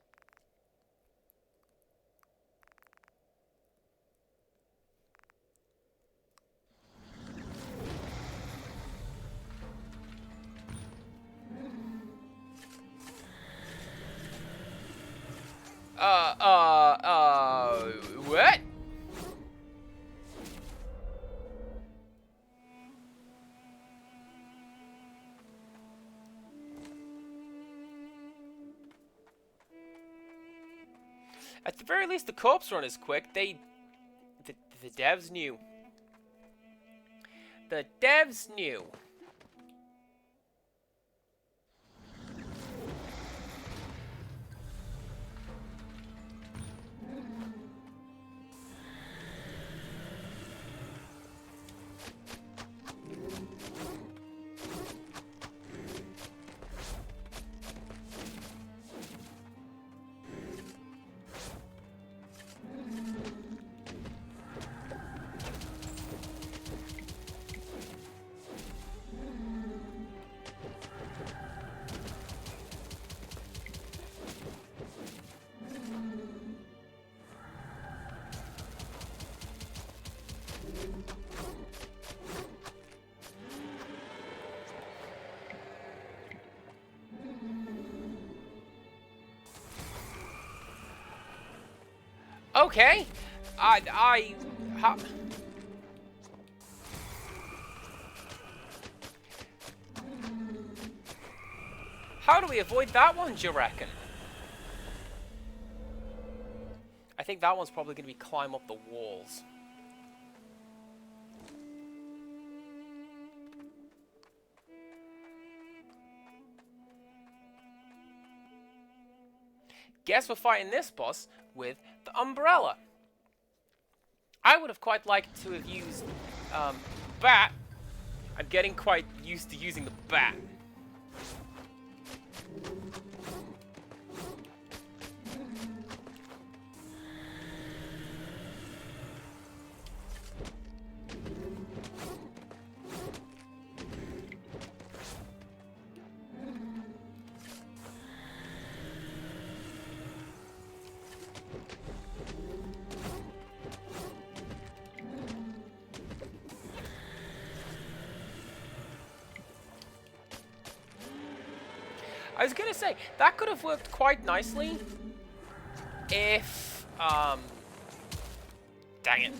[SPEAKER 1] What? At the very least, the corpse run is quick. The devs knew. The devs knew. Okay. How do we avoid that one, do you reckon? I think that one's probably going to be climb up the walls. Guess we're fighting this boss with the umbrella. I would have quite liked to have used bat. I'm getting quite used to using the bat. I was gonna say, that could have worked quite nicely if, dang it.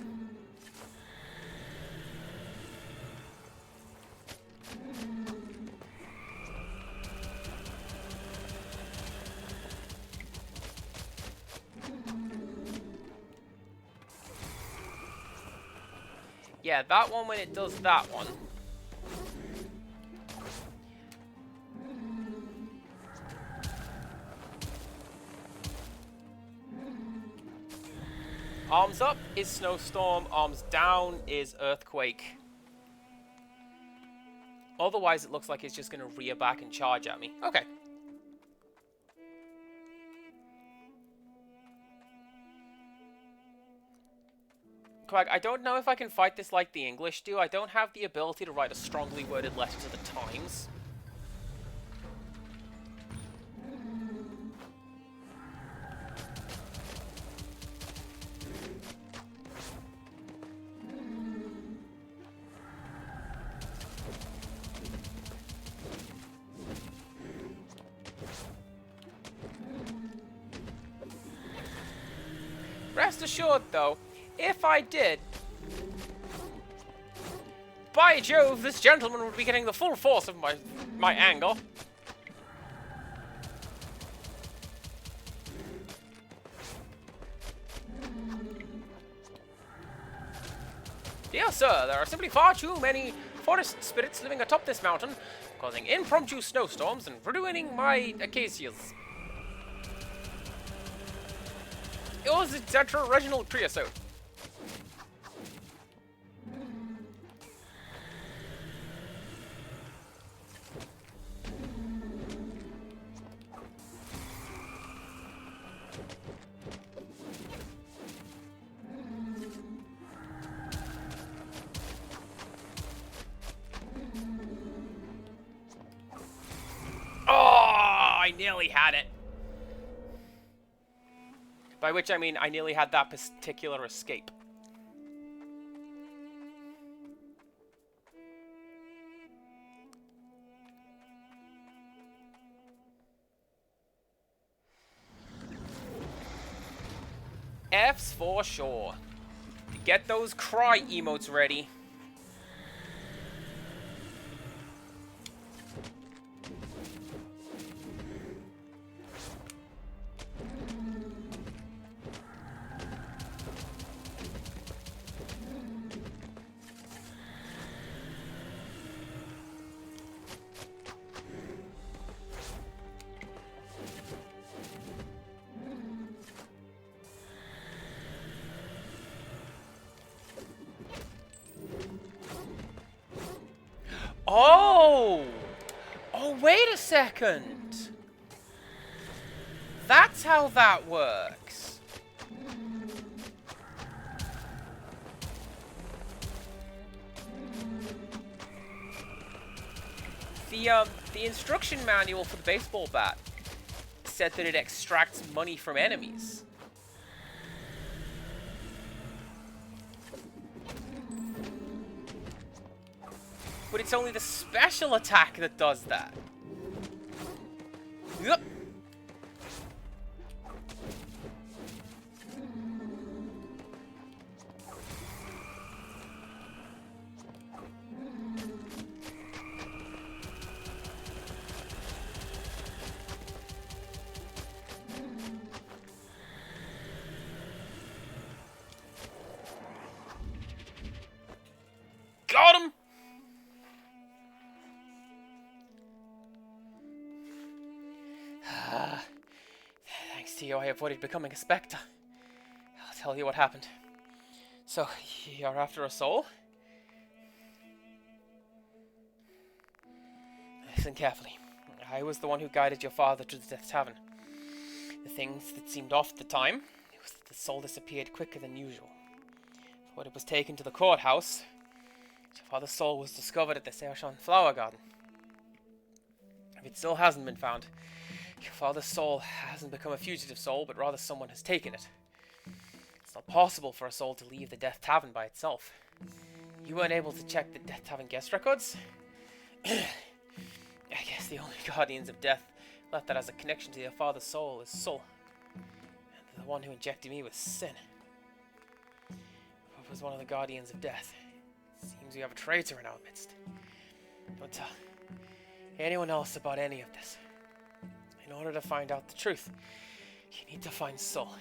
[SPEAKER 1] Yeah, that one when it does that one. Arms up is snowstorm, arms down is earthquake. Otherwise, it looks like it's just going to rear back and charge at me. Okay. Correct. I don't know if I can fight this like the English do. I don't have the ability to write a strongly worded letter to the Times. Rest assured, though, if I did, by Jove, this gentleman would be getting the full force of my anger. Dear sir, there are simply far too many forest spirits living atop this mountain, causing impromptu snowstorms and ruining my acacias. Yours, etc. Reginald Creosote. Oh, I nearly had it. By which I mean I nearly had that particular escape. F's for sure. Get those cry emotes ready. Oh! Oh, wait a second! That's how that works. The instruction manual for the baseball bat said that it extracts money from enemies. But it's only the special attack that does that. Yep. Got him! Thanks to you, I avoided becoming a spectre. I'll tell you what happened. So, you're after a soul? Listen carefully. I was the one who guided your father to the Death Tavern. The things that seemed off at the time, it was that the soul disappeared quicker than usual. When it was taken to the courthouse, your father's soul was discovered at the Seoshan flower garden. If it still hasn't been found, your father's soul hasn't become a fugitive soul, but rather someone has taken it. It's not possible for a soul to leave the Death Tavern by itself. You weren't able to check the Death Tavern guest records? I guess the only guardians of death left that has a connection to your father's soul is Soul. And the one who injected me with sin. What was one of the guardians of death? Seems we have a traitor in our midst. Don't tell anyone else about any of this. In order to find out the truth, you need to find Soul.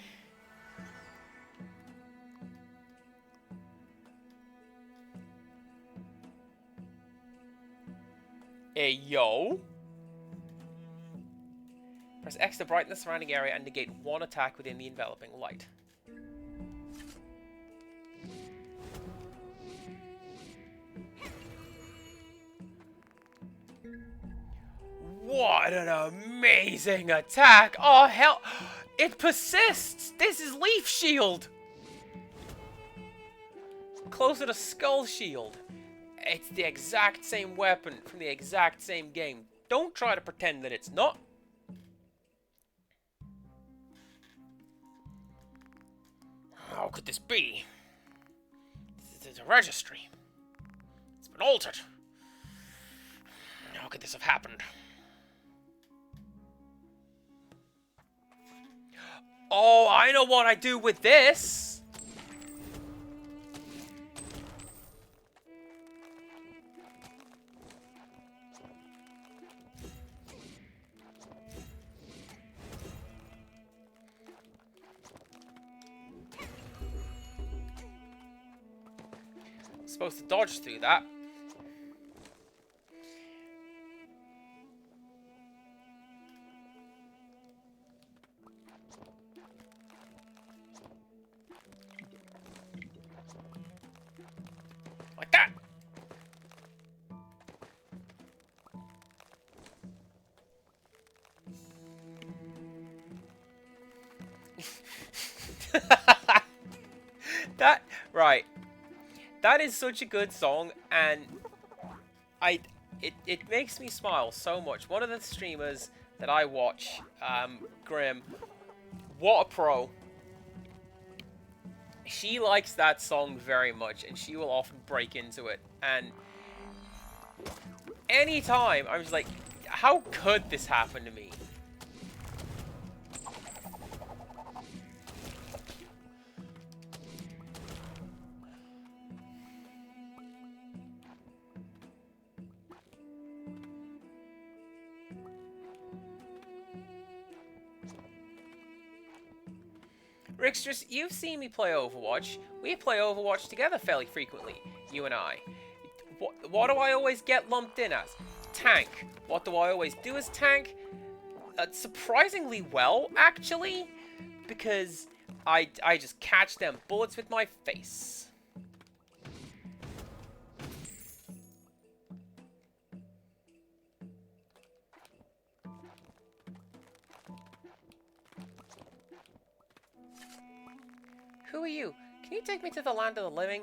[SPEAKER 1] Hey, yo! Press X to brighten the surrounding area and negate one attack within the enveloping light. What an amazing attack! Oh, hell! It persists! This is Leaf Shield! Closer to Skull Shield. It's the exact same weapon from the exact same game. Don't try to pretend that it's not. How could this be? This is a registry. It's been altered. How could this have happened? Oh, I know what I do with this! I'm supposed to dodge through that. Like that. Right. That is such a good song, and it makes me smile so much. One of the streamers that I watch, Grim, what a pro. She likes that song very much, and she will often break into it. And anytime, I'm just like, how could this happen to me? Rickstress, you've seen me play Overwatch. We play Overwatch together fairly frequently, you and I. What do I always get lumped in as? Tank. What do I always do as tank? Surprisingly well, actually, because I just catch them bullets with my face. Who are you? Can you take me to the land of the living?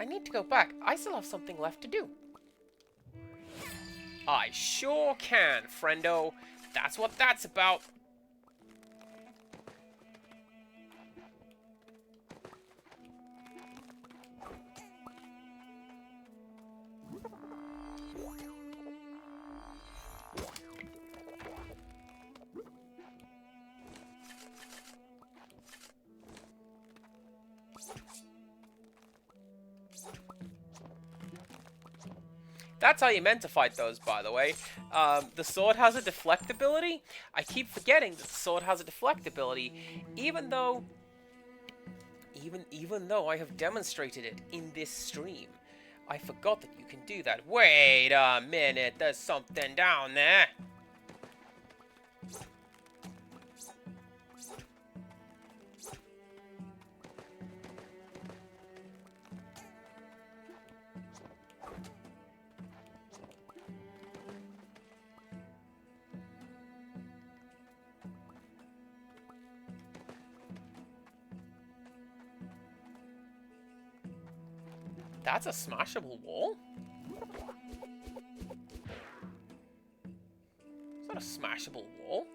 [SPEAKER 1] I need to go back. I still have something left to do. I sure can, friendo. That's what that's about. That's how you meant to fight those, by the way. The sword has a deflect ability. I keep forgetting that the sword has a deflect ability, even though I have demonstrated it in this stream. I forgot that you can do that. Wait a minute, there's something down there. That's a smashable wall? Is that a smashable wall?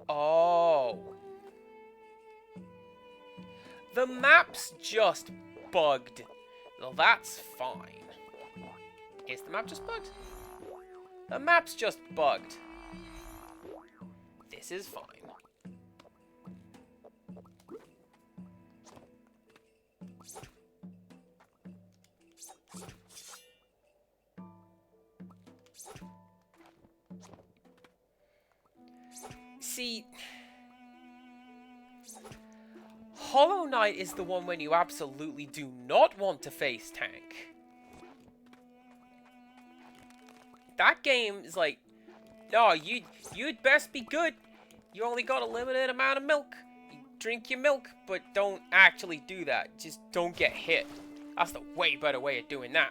[SPEAKER 1] Oh. The map's just bugged. Well, that's fine. Is the map just bugged? The map's just bugged. This is fine. See, Hollow Knight is the one when you absolutely do not want to face tank. That game is like, no, you'd best be good. You only got a limited amount of milk. You drink your milk, but don't actually do that. Just don't get hit. That's the way better way of doing that.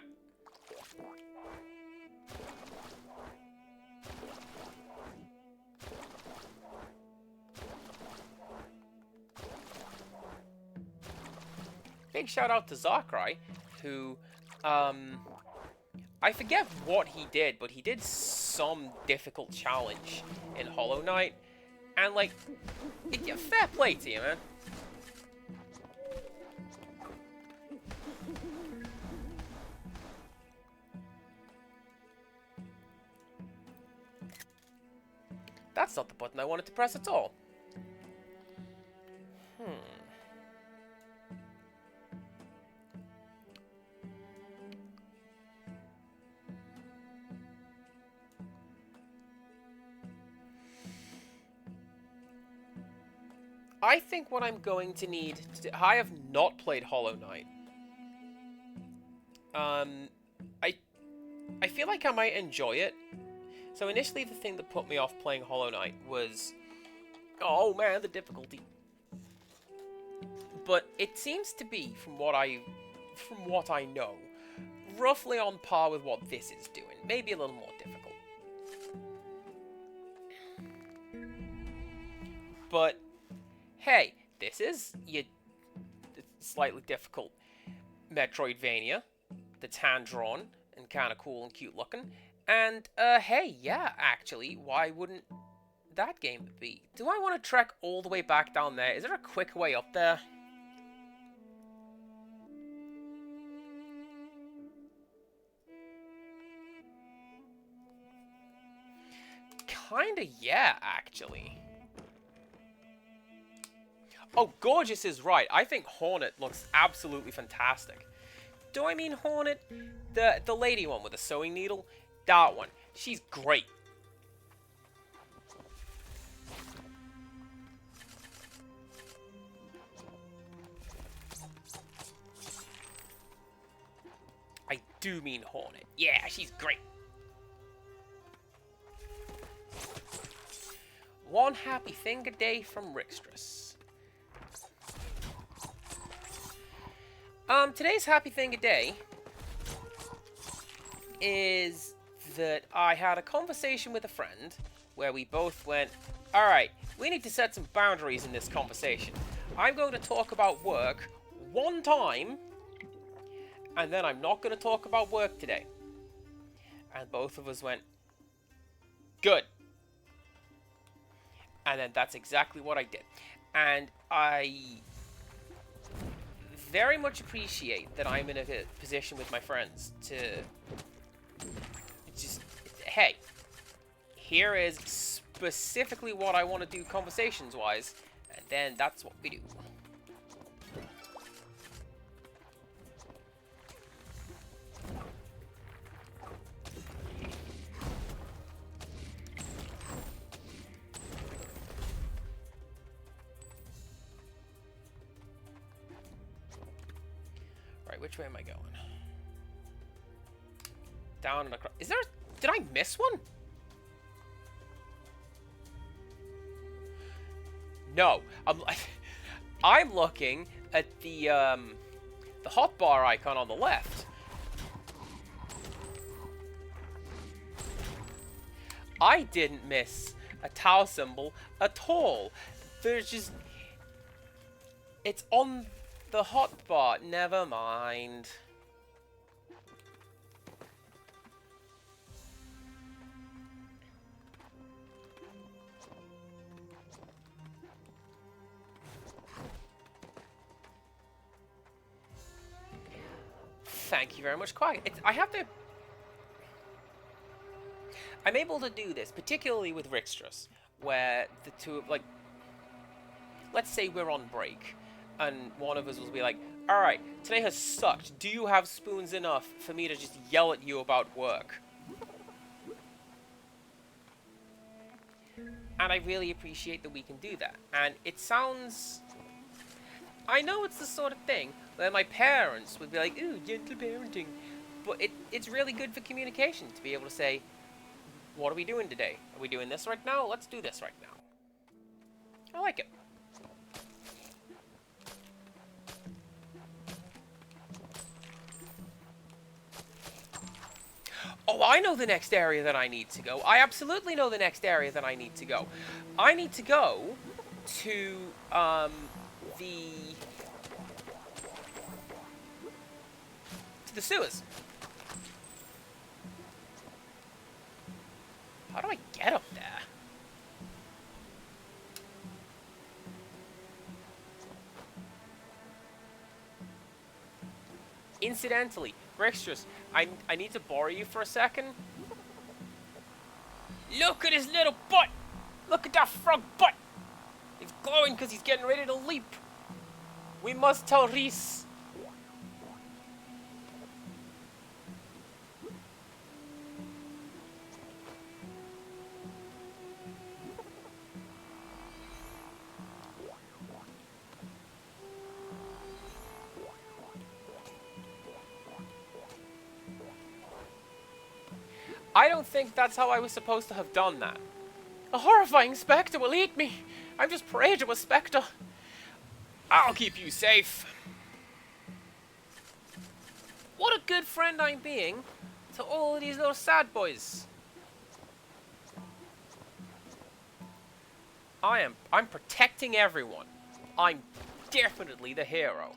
[SPEAKER 1] Big shout out to Zakrai, who, I forget what he did, but he did some difficult challenge in Hollow Knight, and like, fair play to you, man. That's not the button I wanted to press at all. I think what I'm going to need to do, I have not played Hollow Knight. I feel like I might enjoy it. So initially the thing that put me off playing Hollow Knight was, oh man, the difficulty. But it seems to be, from what I know, roughly on par with what this is doing. Maybe a little more difficult. But hey, this is your slightly difficult Metroidvania that's hand-drawn and kind of cool and cute looking. And, hey, yeah, actually, why wouldn't that game be? Do I want to trek all the way back down there? Is there a quick way up there? Kinda, yeah, actually. Oh, Gorgeous is right. I think Hornet looks absolutely fantastic. Do I mean Hornet? The lady one with the sewing needle? That one. She's great. do mean Hornet. Yeah, she's great. One happy thing a day from Rickstress. Today's happy thing a day is that I had a conversation with a friend where we both went, alright, we need to set some boundaries in this conversation. I'm going to talk about work one time, and then I'm not going to talk about work today. And both of us went, good. And then that's exactly what I did. And I very much appreciate that I'm in a position with my friends to just, hey, here is specifically what I want to do conversations-wise, and then that's what we do. Right, which way am I going? Down and across. Is there... Did I miss one? No. I'm looking at the hotbar icon on the left. I didn't miss a tau symbol at all. There's just... It's on the hotbar. Never mind. Thank you very much, Quag. I have to... I'm able to do this, particularly with Rickstress, where the two, like... Let's say we're on break, and one of us will be like, alright, today has sucked. Do you have spoons enough for me to just yell at you about work? And I really appreciate that we can do that. And it sounds... I know it's the sort of thing where my parents would be like, ooh, gentle parenting. But it's really good for communication to be able to say, what are we doing today? Are we doing this right now? Let's do this right now. I like it. Oh, I know the next area that I need to go. I absolutely know the next area that I need to go. I need to go to, the sewers. How do I get up there? Incidentally, Rickstress, I need to borrow you for a second. Look at his little butt! Look at that frog butt! He's glowing because he's getting ready to leap. We must tell Reese. I don't think that's how I was supposed to have done that. A horrifying spectre will eat me. I'm just prey to a spectre. I'll keep you safe. What a good friend I'm being to all of these little sad boys. I'm protecting everyone. I'm definitely the hero.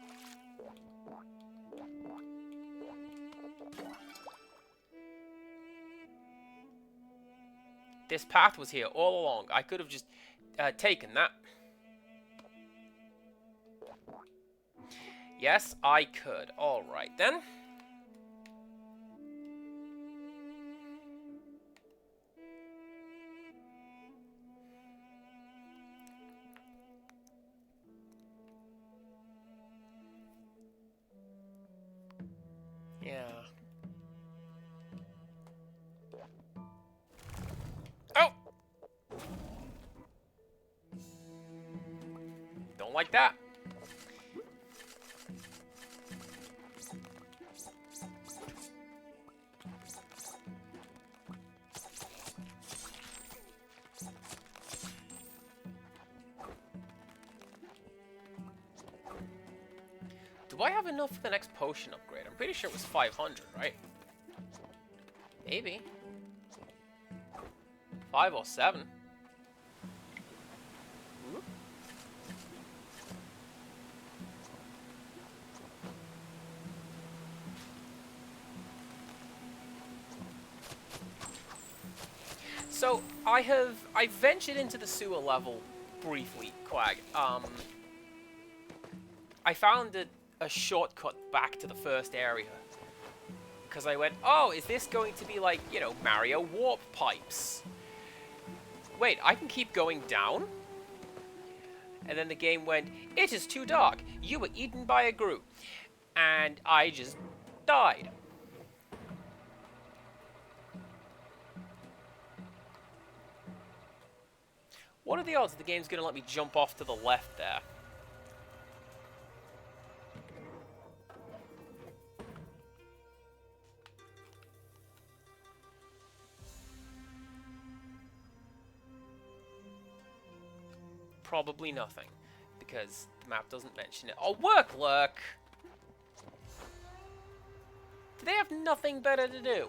[SPEAKER 1] This path was here all along. I could have just taken that. Yes, I could. Alright then. Yeah. Oh! Don't like that. Do I have enough for the next potion upgrade? I'm pretty sure it was 500, right? Maybe. 5 or 7. Ooh. So, I ventured into the sewer level briefly, Quag. I found a shortcut back to the first area. Because I went, oh, is this going to be like, you know, Mario warp pipes? Wait, I can keep going down? And then the game went, it is too dark. You were eaten by a Gru. And I just died. What are the odds that the game's going to let me jump off to the left there? Probably nothing, because the map doesn't mention it. Oh, work, lurk! Do they have nothing better to do?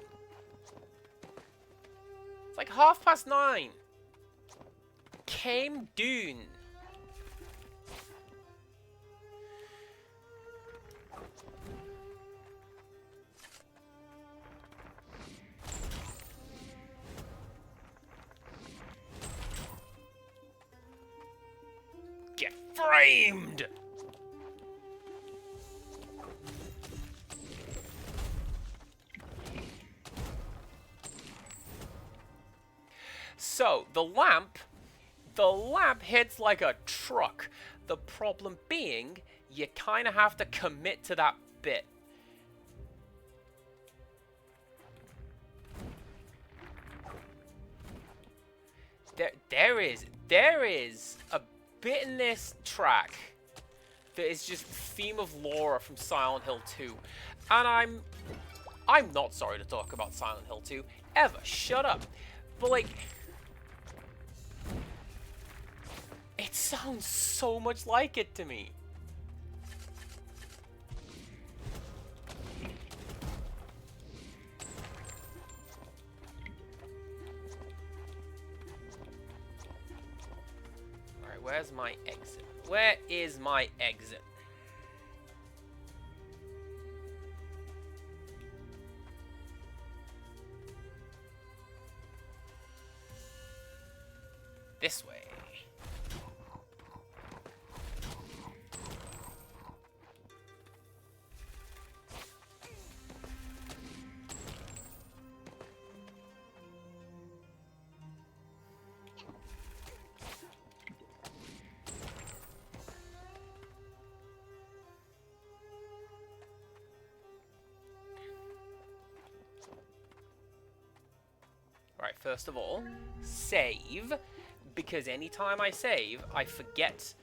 [SPEAKER 1] It's like 9:30. Came Dune. Get framed! So, the lamp hits like a truck. The problem being, you kind of have to commit to that bit. There is a bit in this track that is just theme of Laura from Silent Hill 2. And I'm not sorry to talk about Silent Hill 2 ever. Shut up. But like, it sounds so much like it to me. Alright, where's my exit? Where is my exit? This way. Alright, first of all, save, because anytime I save, I forget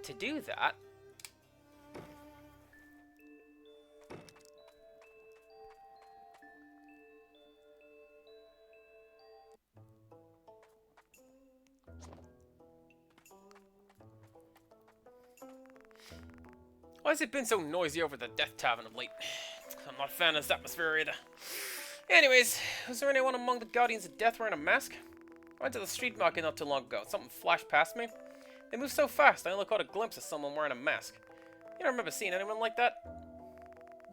[SPEAKER 1] to do that. Why has it been so noisy over the Death Tavern of late? I'm not a fan of this atmosphere either. Anyways, was there anyone among the Guardians of Death wearing a mask? I went to the street market not too long ago. Something flashed past me. They moved so fast, I only caught a glimpse of someone wearing a mask. You don't remember seeing anyone like that?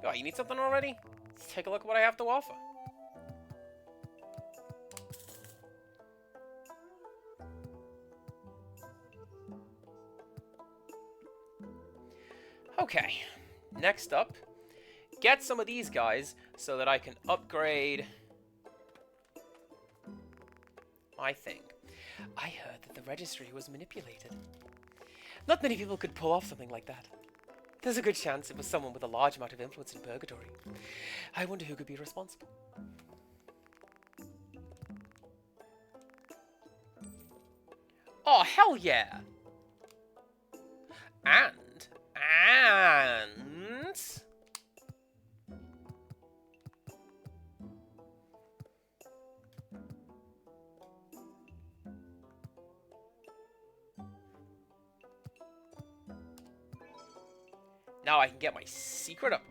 [SPEAKER 1] Oh, you need something already? Let's take a look at what I have to offer. Okay, next up, get some of these guys so that I can upgrade my thing. I heard that the registry was manipulated. Not many people could pull off something like that. There's a good chance it was someone with a large amount of influence in Purgatory. I wonder who could be responsible. Oh, hell yeah! And... Now I can get my secret up.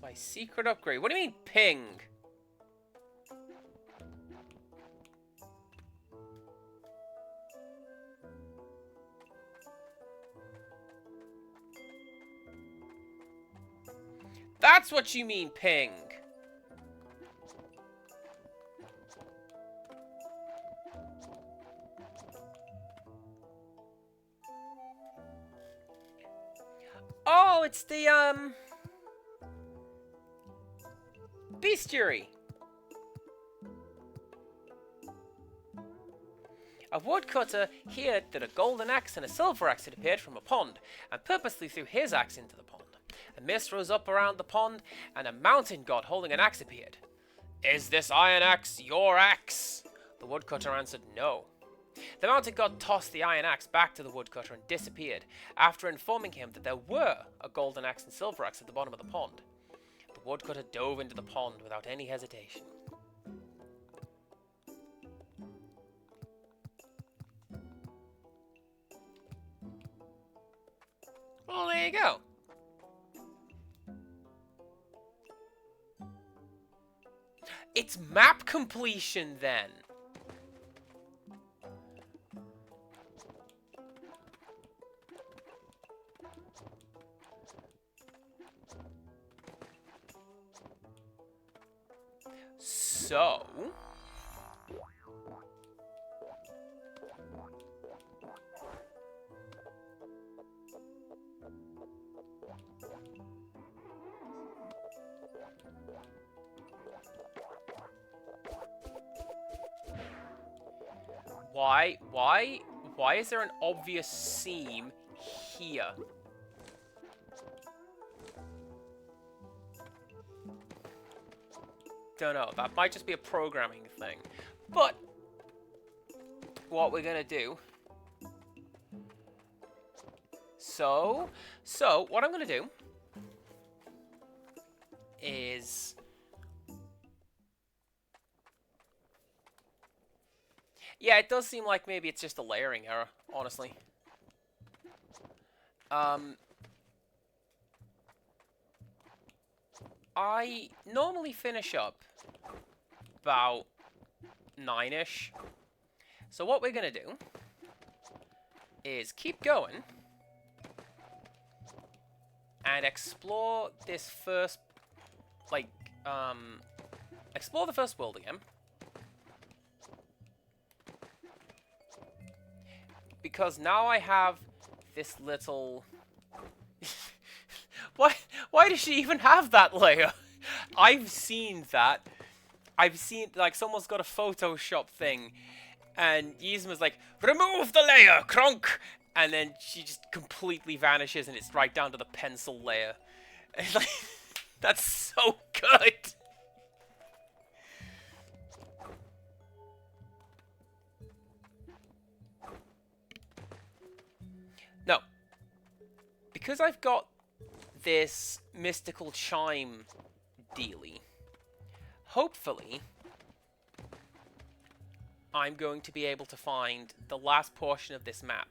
[SPEAKER 1] My secret upgrade. What do you mean, ping? That's what you mean, ping. Oh, it's the, bestiary. A woodcutter heard that a golden axe and a silver axe had appeared from a pond, and purposely threw his axe into the pond. A mist rose up around the pond, and a mountain god holding an axe appeared. "Is this iron axe your axe?" The woodcutter answered no. The mountain god tossed the iron axe back to the woodcutter and disappeared, after informing him that there were a golden axe and silver axe at the bottom of the pond. The woodcutter dove into the pond without any hesitation. Well, there you go. It's map completion, then. So... Why is there an obvious seam here? Don't know, that might just be a programming thing. But, what we're gonna do... So, what I'm gonna do... is... Yeah, it does seem like maybe it's just a layering error, honestly. I normally finish up about 9-ish. So what we're gonna do is keep going and explore this first, like, explore the first world again. Because now I have this little... Why does she even have that layer? I've seen that. I've seen, like, someone's got a Photoshop thing, and Yzma's like, "Remove the layer, Kronk!" And then she just completely vanishes, and it's right down to the pencil layer. And, like, that's so good! No. Because I've got this mystical chime dealy, hopefully I'm going to be able to find the last portion of this map.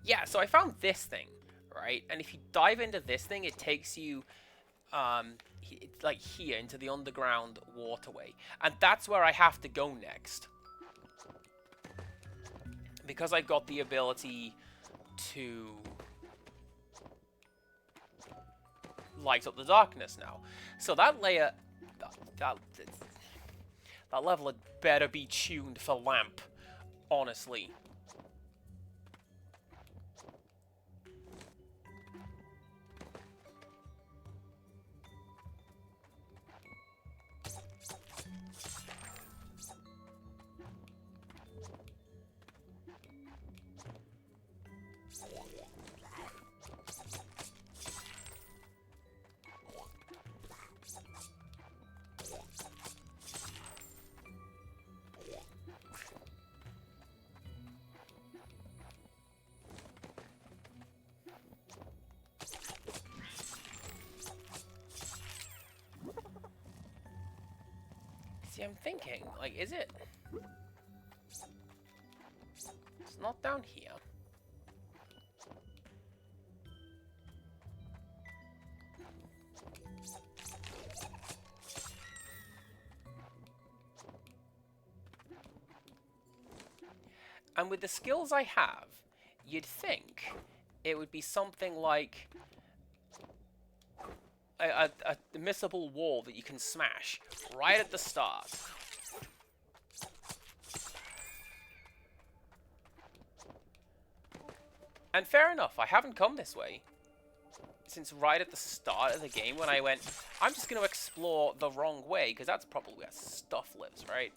[SPEAKER 1] Yeah, so I found this thing, right? And if you dive into this thing, it takes you, like here, into the underground waterway. And that's where I have to go next. Because I've got the ability to light up the darkness now. So that layer, that level had better be tuned for lamp, honestly. See, I'm thinking, like, is it? It's not down here. And with the skills I have, you'd think it would be something like a missable wall that you can smash right at the start. And fair enough, I haven't come this way since right at the start of the game when I went, I'm just going to explore the wrong way, because that's probably where stuff lives, right?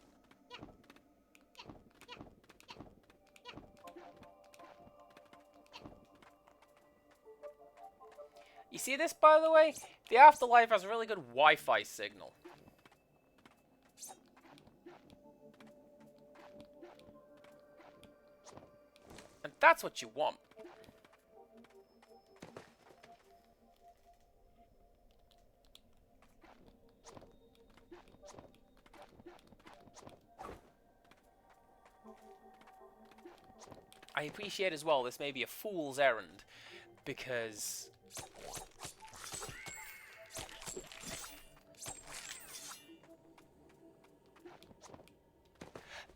[SPEAKER 1] You see this, by the way? The Afterlife has a really good Wi-Fi signal. And that's what you want. I appreciate as well this may be a fool's errand, because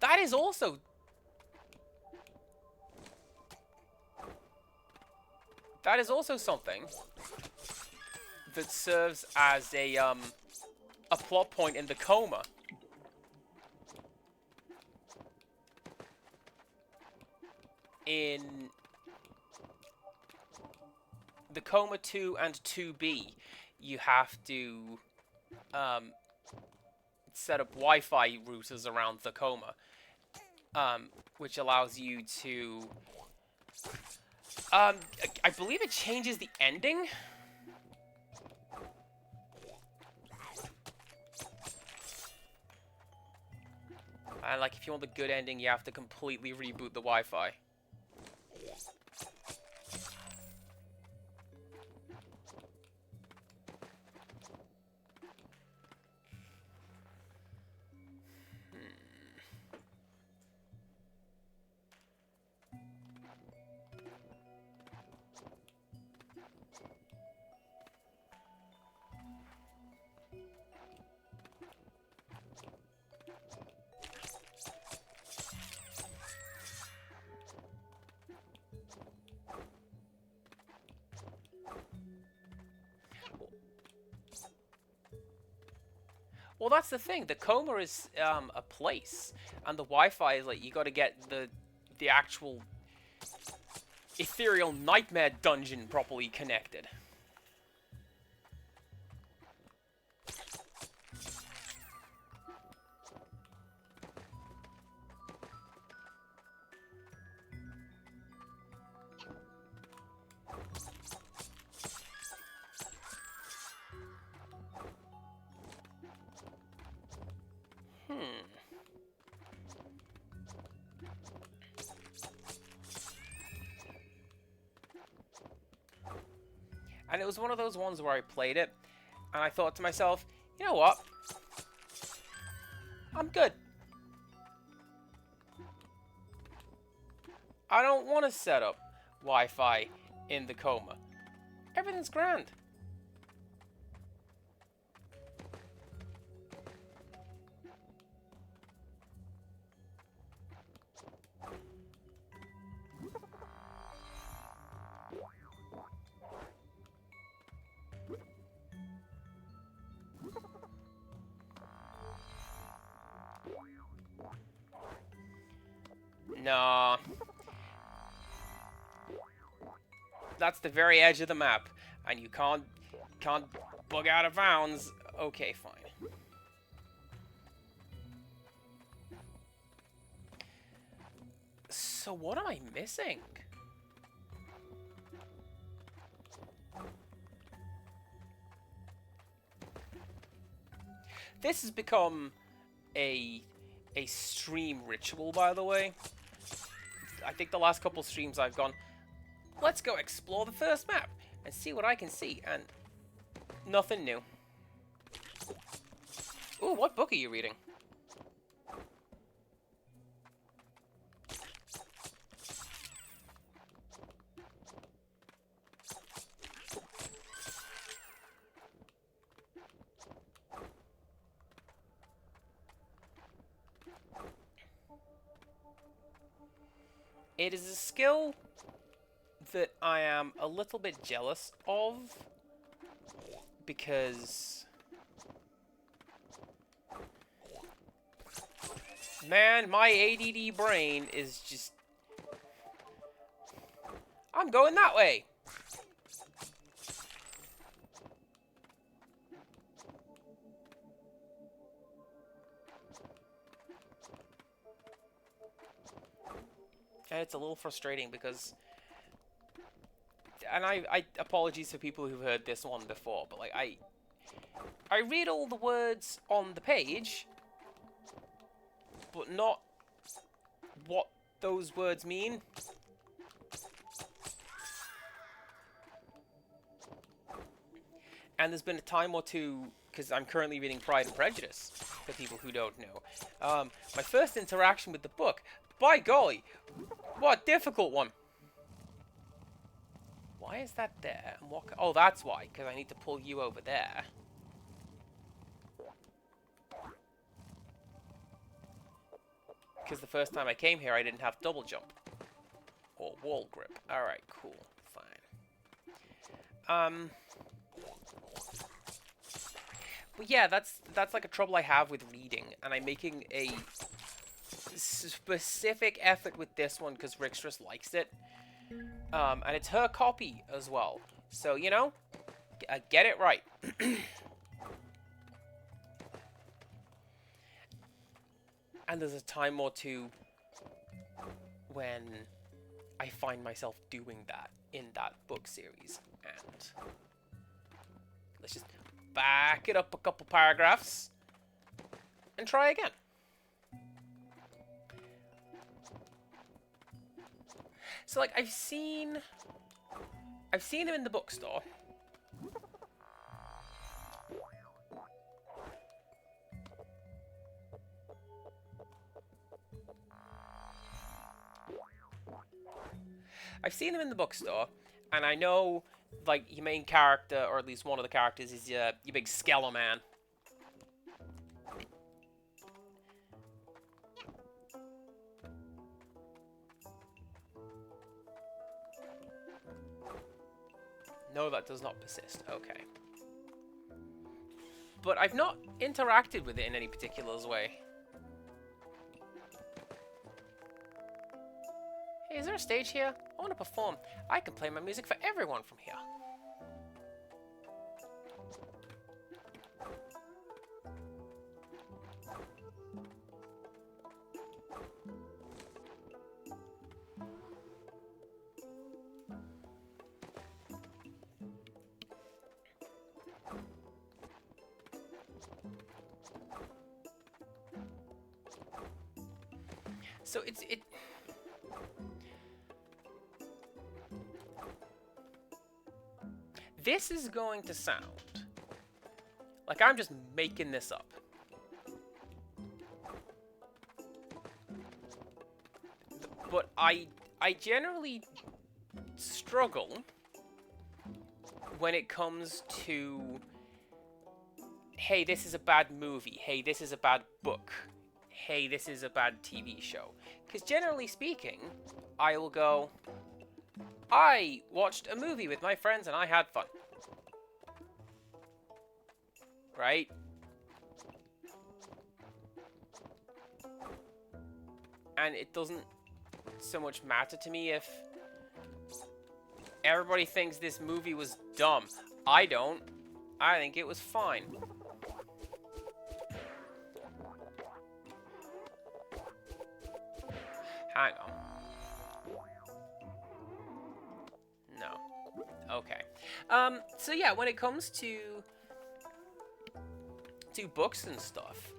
[SPEAKER 1] that is also something that serves as a plot point in the coma. In the Coma 2 and 2B, you have to set up Wi-Fi routers around the Coma, which allows you to... I believe it changes the ending? And, like, if you want the good ending, you have to completely reboot the Wi-Fi. Well, that's the thing. The coma is a place, and the Wi-Fi is like you got to get the actual ethereal nightmare dungeon properly connected. And it was one of those ones where I played it, and I thought to myself, you know what? I'm good. I don't want to set up Wi-Fi in the coma. Everything's grand. No. That's the very edge of the map, and you can't bug out of bounds. Okay, fine. So what am I missing? This has become a stream ritual, by the way. I think the last couple streams I've gone, let's go explore the first map and see what I can see, and nothing new. Ooh, what book are you reading? It is a skill that I am a little bit jealous of, because, man, my ADD brain is just... I'm going that way! And it's a little frustrating because... And I apologies for people who've heard this one before, but like, I read all the words on the page, but not what those words mean. And there's been a time or two, because I'm currently reading Pride and Prejudice, for people who don't know. My first interaction with the book, by golly, what a difficult one. Why is that there? And what? Oh, that's why, because I need to pull you over there. Because the first time I came here, I didn't have double jump. Or wall grip. Alright, cool. Fine. But yeah, that's like a trouble I have with reading. And I'm making a specific effort with this one because Rixtress likes it. And it's her copy as well. So, you know, get it right. And there's a time or two when I find myself doing that in that book series. And let's just back it up a couple paragraphs and try again. So, like, I've seen him in the bookstore. I've seen him in the bookstore, and I know, like, your main character, or at least one of the characters, is your big Skeletor man. No, that does not persist. Okay. But I've not interacted with it in any particular way. Hey, is there a stage here? I want to perform. I can play my music for everyone from here. So it this is going to sound like I'm just making this up. But I generally struggle when it comes to, hey, this is a bad movie. Hey, this is a bad book. Hey, this is a bad TV show. Because generally speaking, I will go, I watched a movie with my friends and I had fun. Right? And it doesn't so much matter to me if everybody thinks this movie was dumb. I don't. I think it was fine. Hang on. No. Okay. So yeah, when it comes to books and stuff,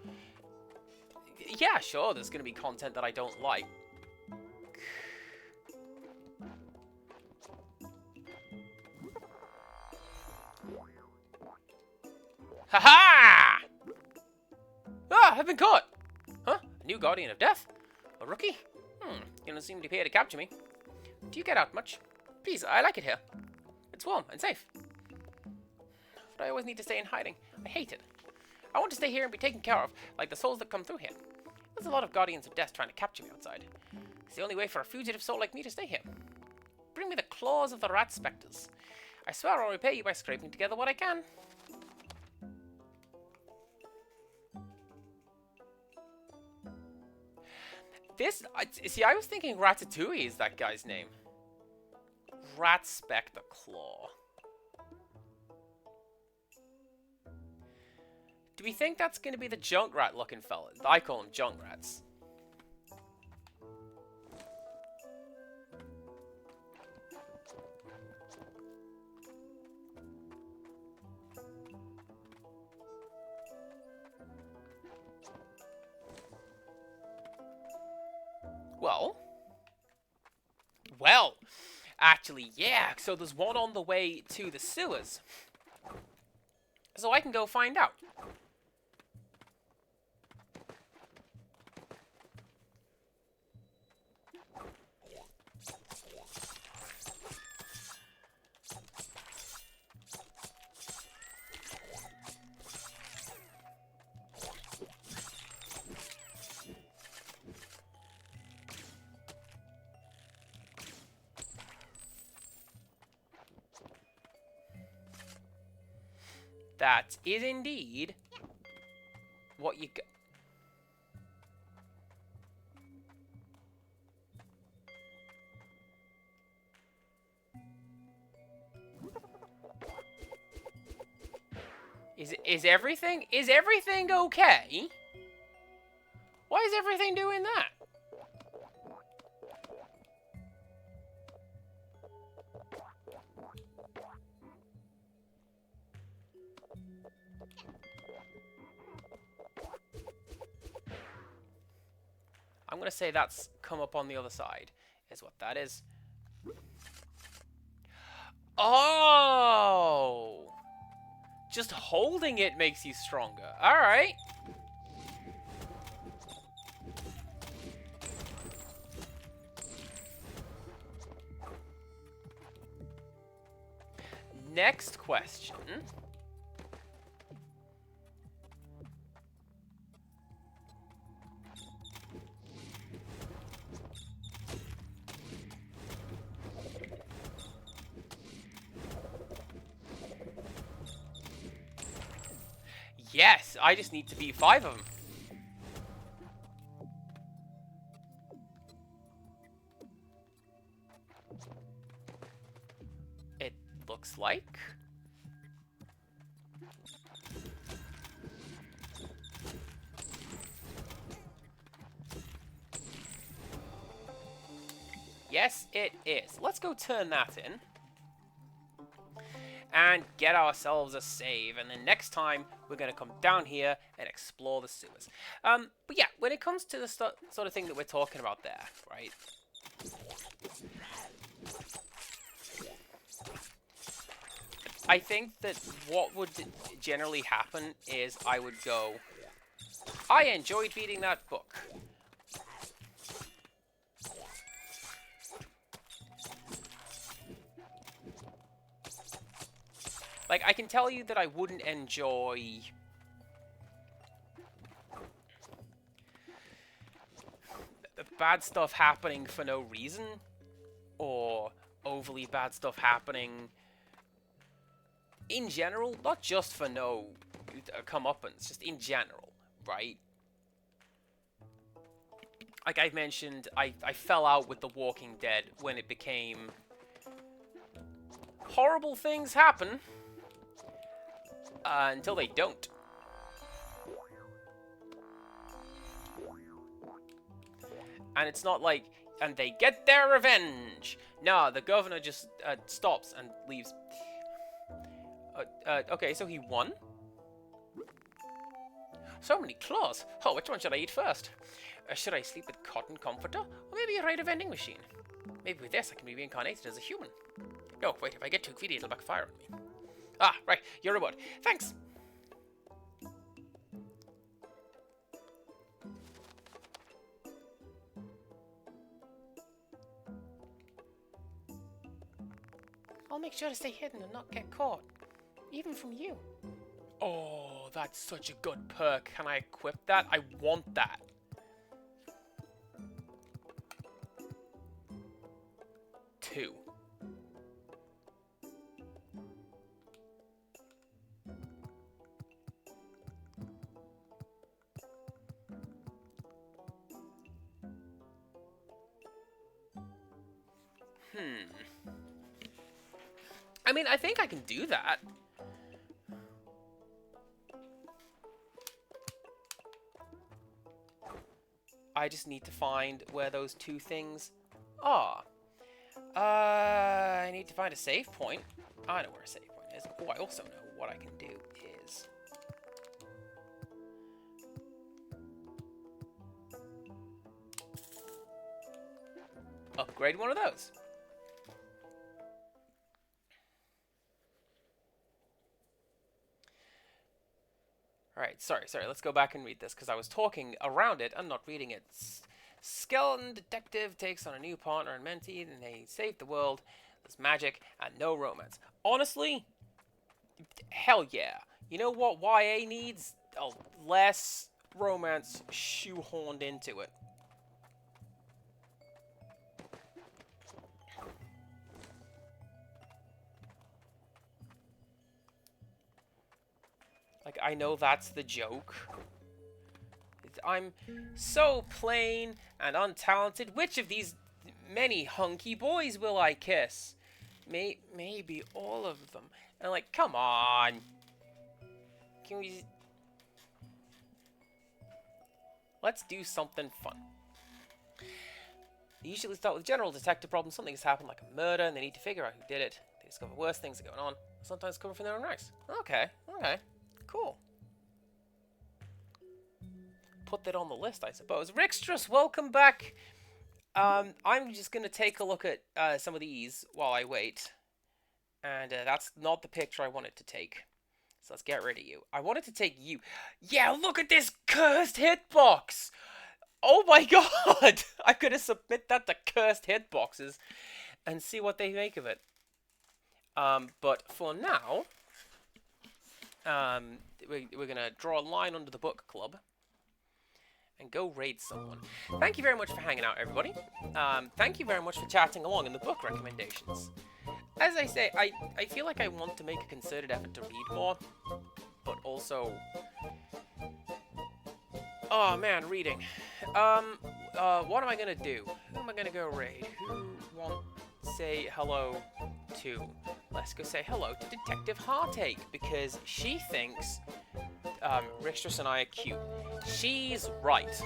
[SPEAKER 1] yeah, sure, there's gonna be content that I don't like. Haha! Ah, I've been caught! Huh? A new Guardian of Death? A rookie? You don't seem to be here to capture me. Do you get out much? Please, I like it here. It's warm and safe. But I always need to stay in hiding. I hate it. I want to stay here and be taken care of, like the souls that come through here. There's a lot of Guardians of Death trying to capture me outside. It's the only way for a fugitive soul like me to stay here. Bring me the claws of the rat spectres. I swear I'll repay you by scraping together what I can. See, I was thinking Ratatouille is that guy's name. Rat Spectre Claw. Do we think that's going to be the Junkrat looking fella? I call him Junkrats. Well, actually, yeah. So there's one on the way to the sewers. So I can go find out. That is indeed what you got. Is everything okay? Why is everything doing that? I'm gonna say that's come up on the other side, is what that is. Oh! Just holding it makes you stronger. Alright. Next question. Yes, I just need to beat 5 of them. It looks like. Yes, it is. Let's go turn that in. And get ourselves a save, and then next time we're going to come down here and explore the sewers. But yeah, when it comes to the sort of thing that we're talking about there, right? I think that what would generally happen is I would go, I enjoyed reading that book. Like, I can tell you that I wouldn't enjoy the bad stuff happening for no reason, or overly bad stuff happening in general, not just for no comeuppance, just in general, right? Like I've mentioned, I fell out with The Walking Dead when it became horrible things happen. Until they don't. And it's not like, and they get their revenge. No, the governor just stops and leaves. Okay, so he won? So many claws. Oh, which one should I eat first? Should I sleep with cotton comforter? Or maybe ride a vending machine? Maybe with this I can be reincarnated as a human. No, wait, if I get too greedy it'll backfire on me. Ah, right, your reward. Thanks! I'll make sure to stay hidden and not get caught. Even from you. Oh, that's such a good perk. Can I equip that? I want that. 2. I mean, I think I can do that. I just need to find where those 2 things are. I need to find a save point. I know where a save point is. Oh, I also know what I can do is... upgrade one of those. Alright, sorry, let's go back and read this, because I was talking around it and not reading it. Skeleton detective takes on a new partner and mentee, and they save the world. There's magic and no romance. Honestly, hell yeah. You know what YA needs? Less romance shoehorned into it. Like, I know that's the joke. I'm so plain and untalented. Which of these many hunky boys will I kiss? Maybe all of them. And like, come on. Can we... let's do something fun. They usually start with general detective problems. Something has happened, like a murder, and they need to figure out who did it. They discover worse things are going on. Sometimes cover from their own ranks. Okay. Cool. Put that on the list, I suppose. Rixtrus, welcome back. I'm just going to take a look at some of these while I wait. And that's not the picture I wanted to take. So let's get rid of you. I wanted to take you. Yeah, look at this cursed hitbox. Oh my god. I'm going to submit that to cursed hitboxes and see what they make of it. But for now, we're going to draw a line under the book club and go raid someone. Thank you very much for hanging out, everybody. Thank you very much for chatting along in the book recommendations. As I say, I feel like I want to make a concerted effort to read more, but also... oh man, reading. What am I gonna do? Who am I gonna go raid? Who want say hello to? Let's go say hello to Detective Heartache, because she thinks Rixtrus and I are cute. She's right.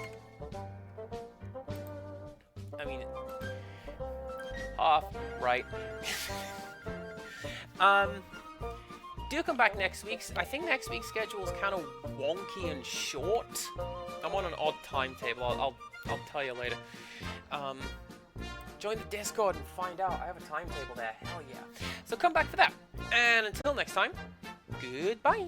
[SPEAKER 1] I mean, half right. Do come back next week. I think next week's schedule is kind of wonky and short. I'm on an odd timetable. I'll tell you later. Join the Discord and find out. I have a timetable there. Hell yeah. So come back for that. And until next time, goodbye.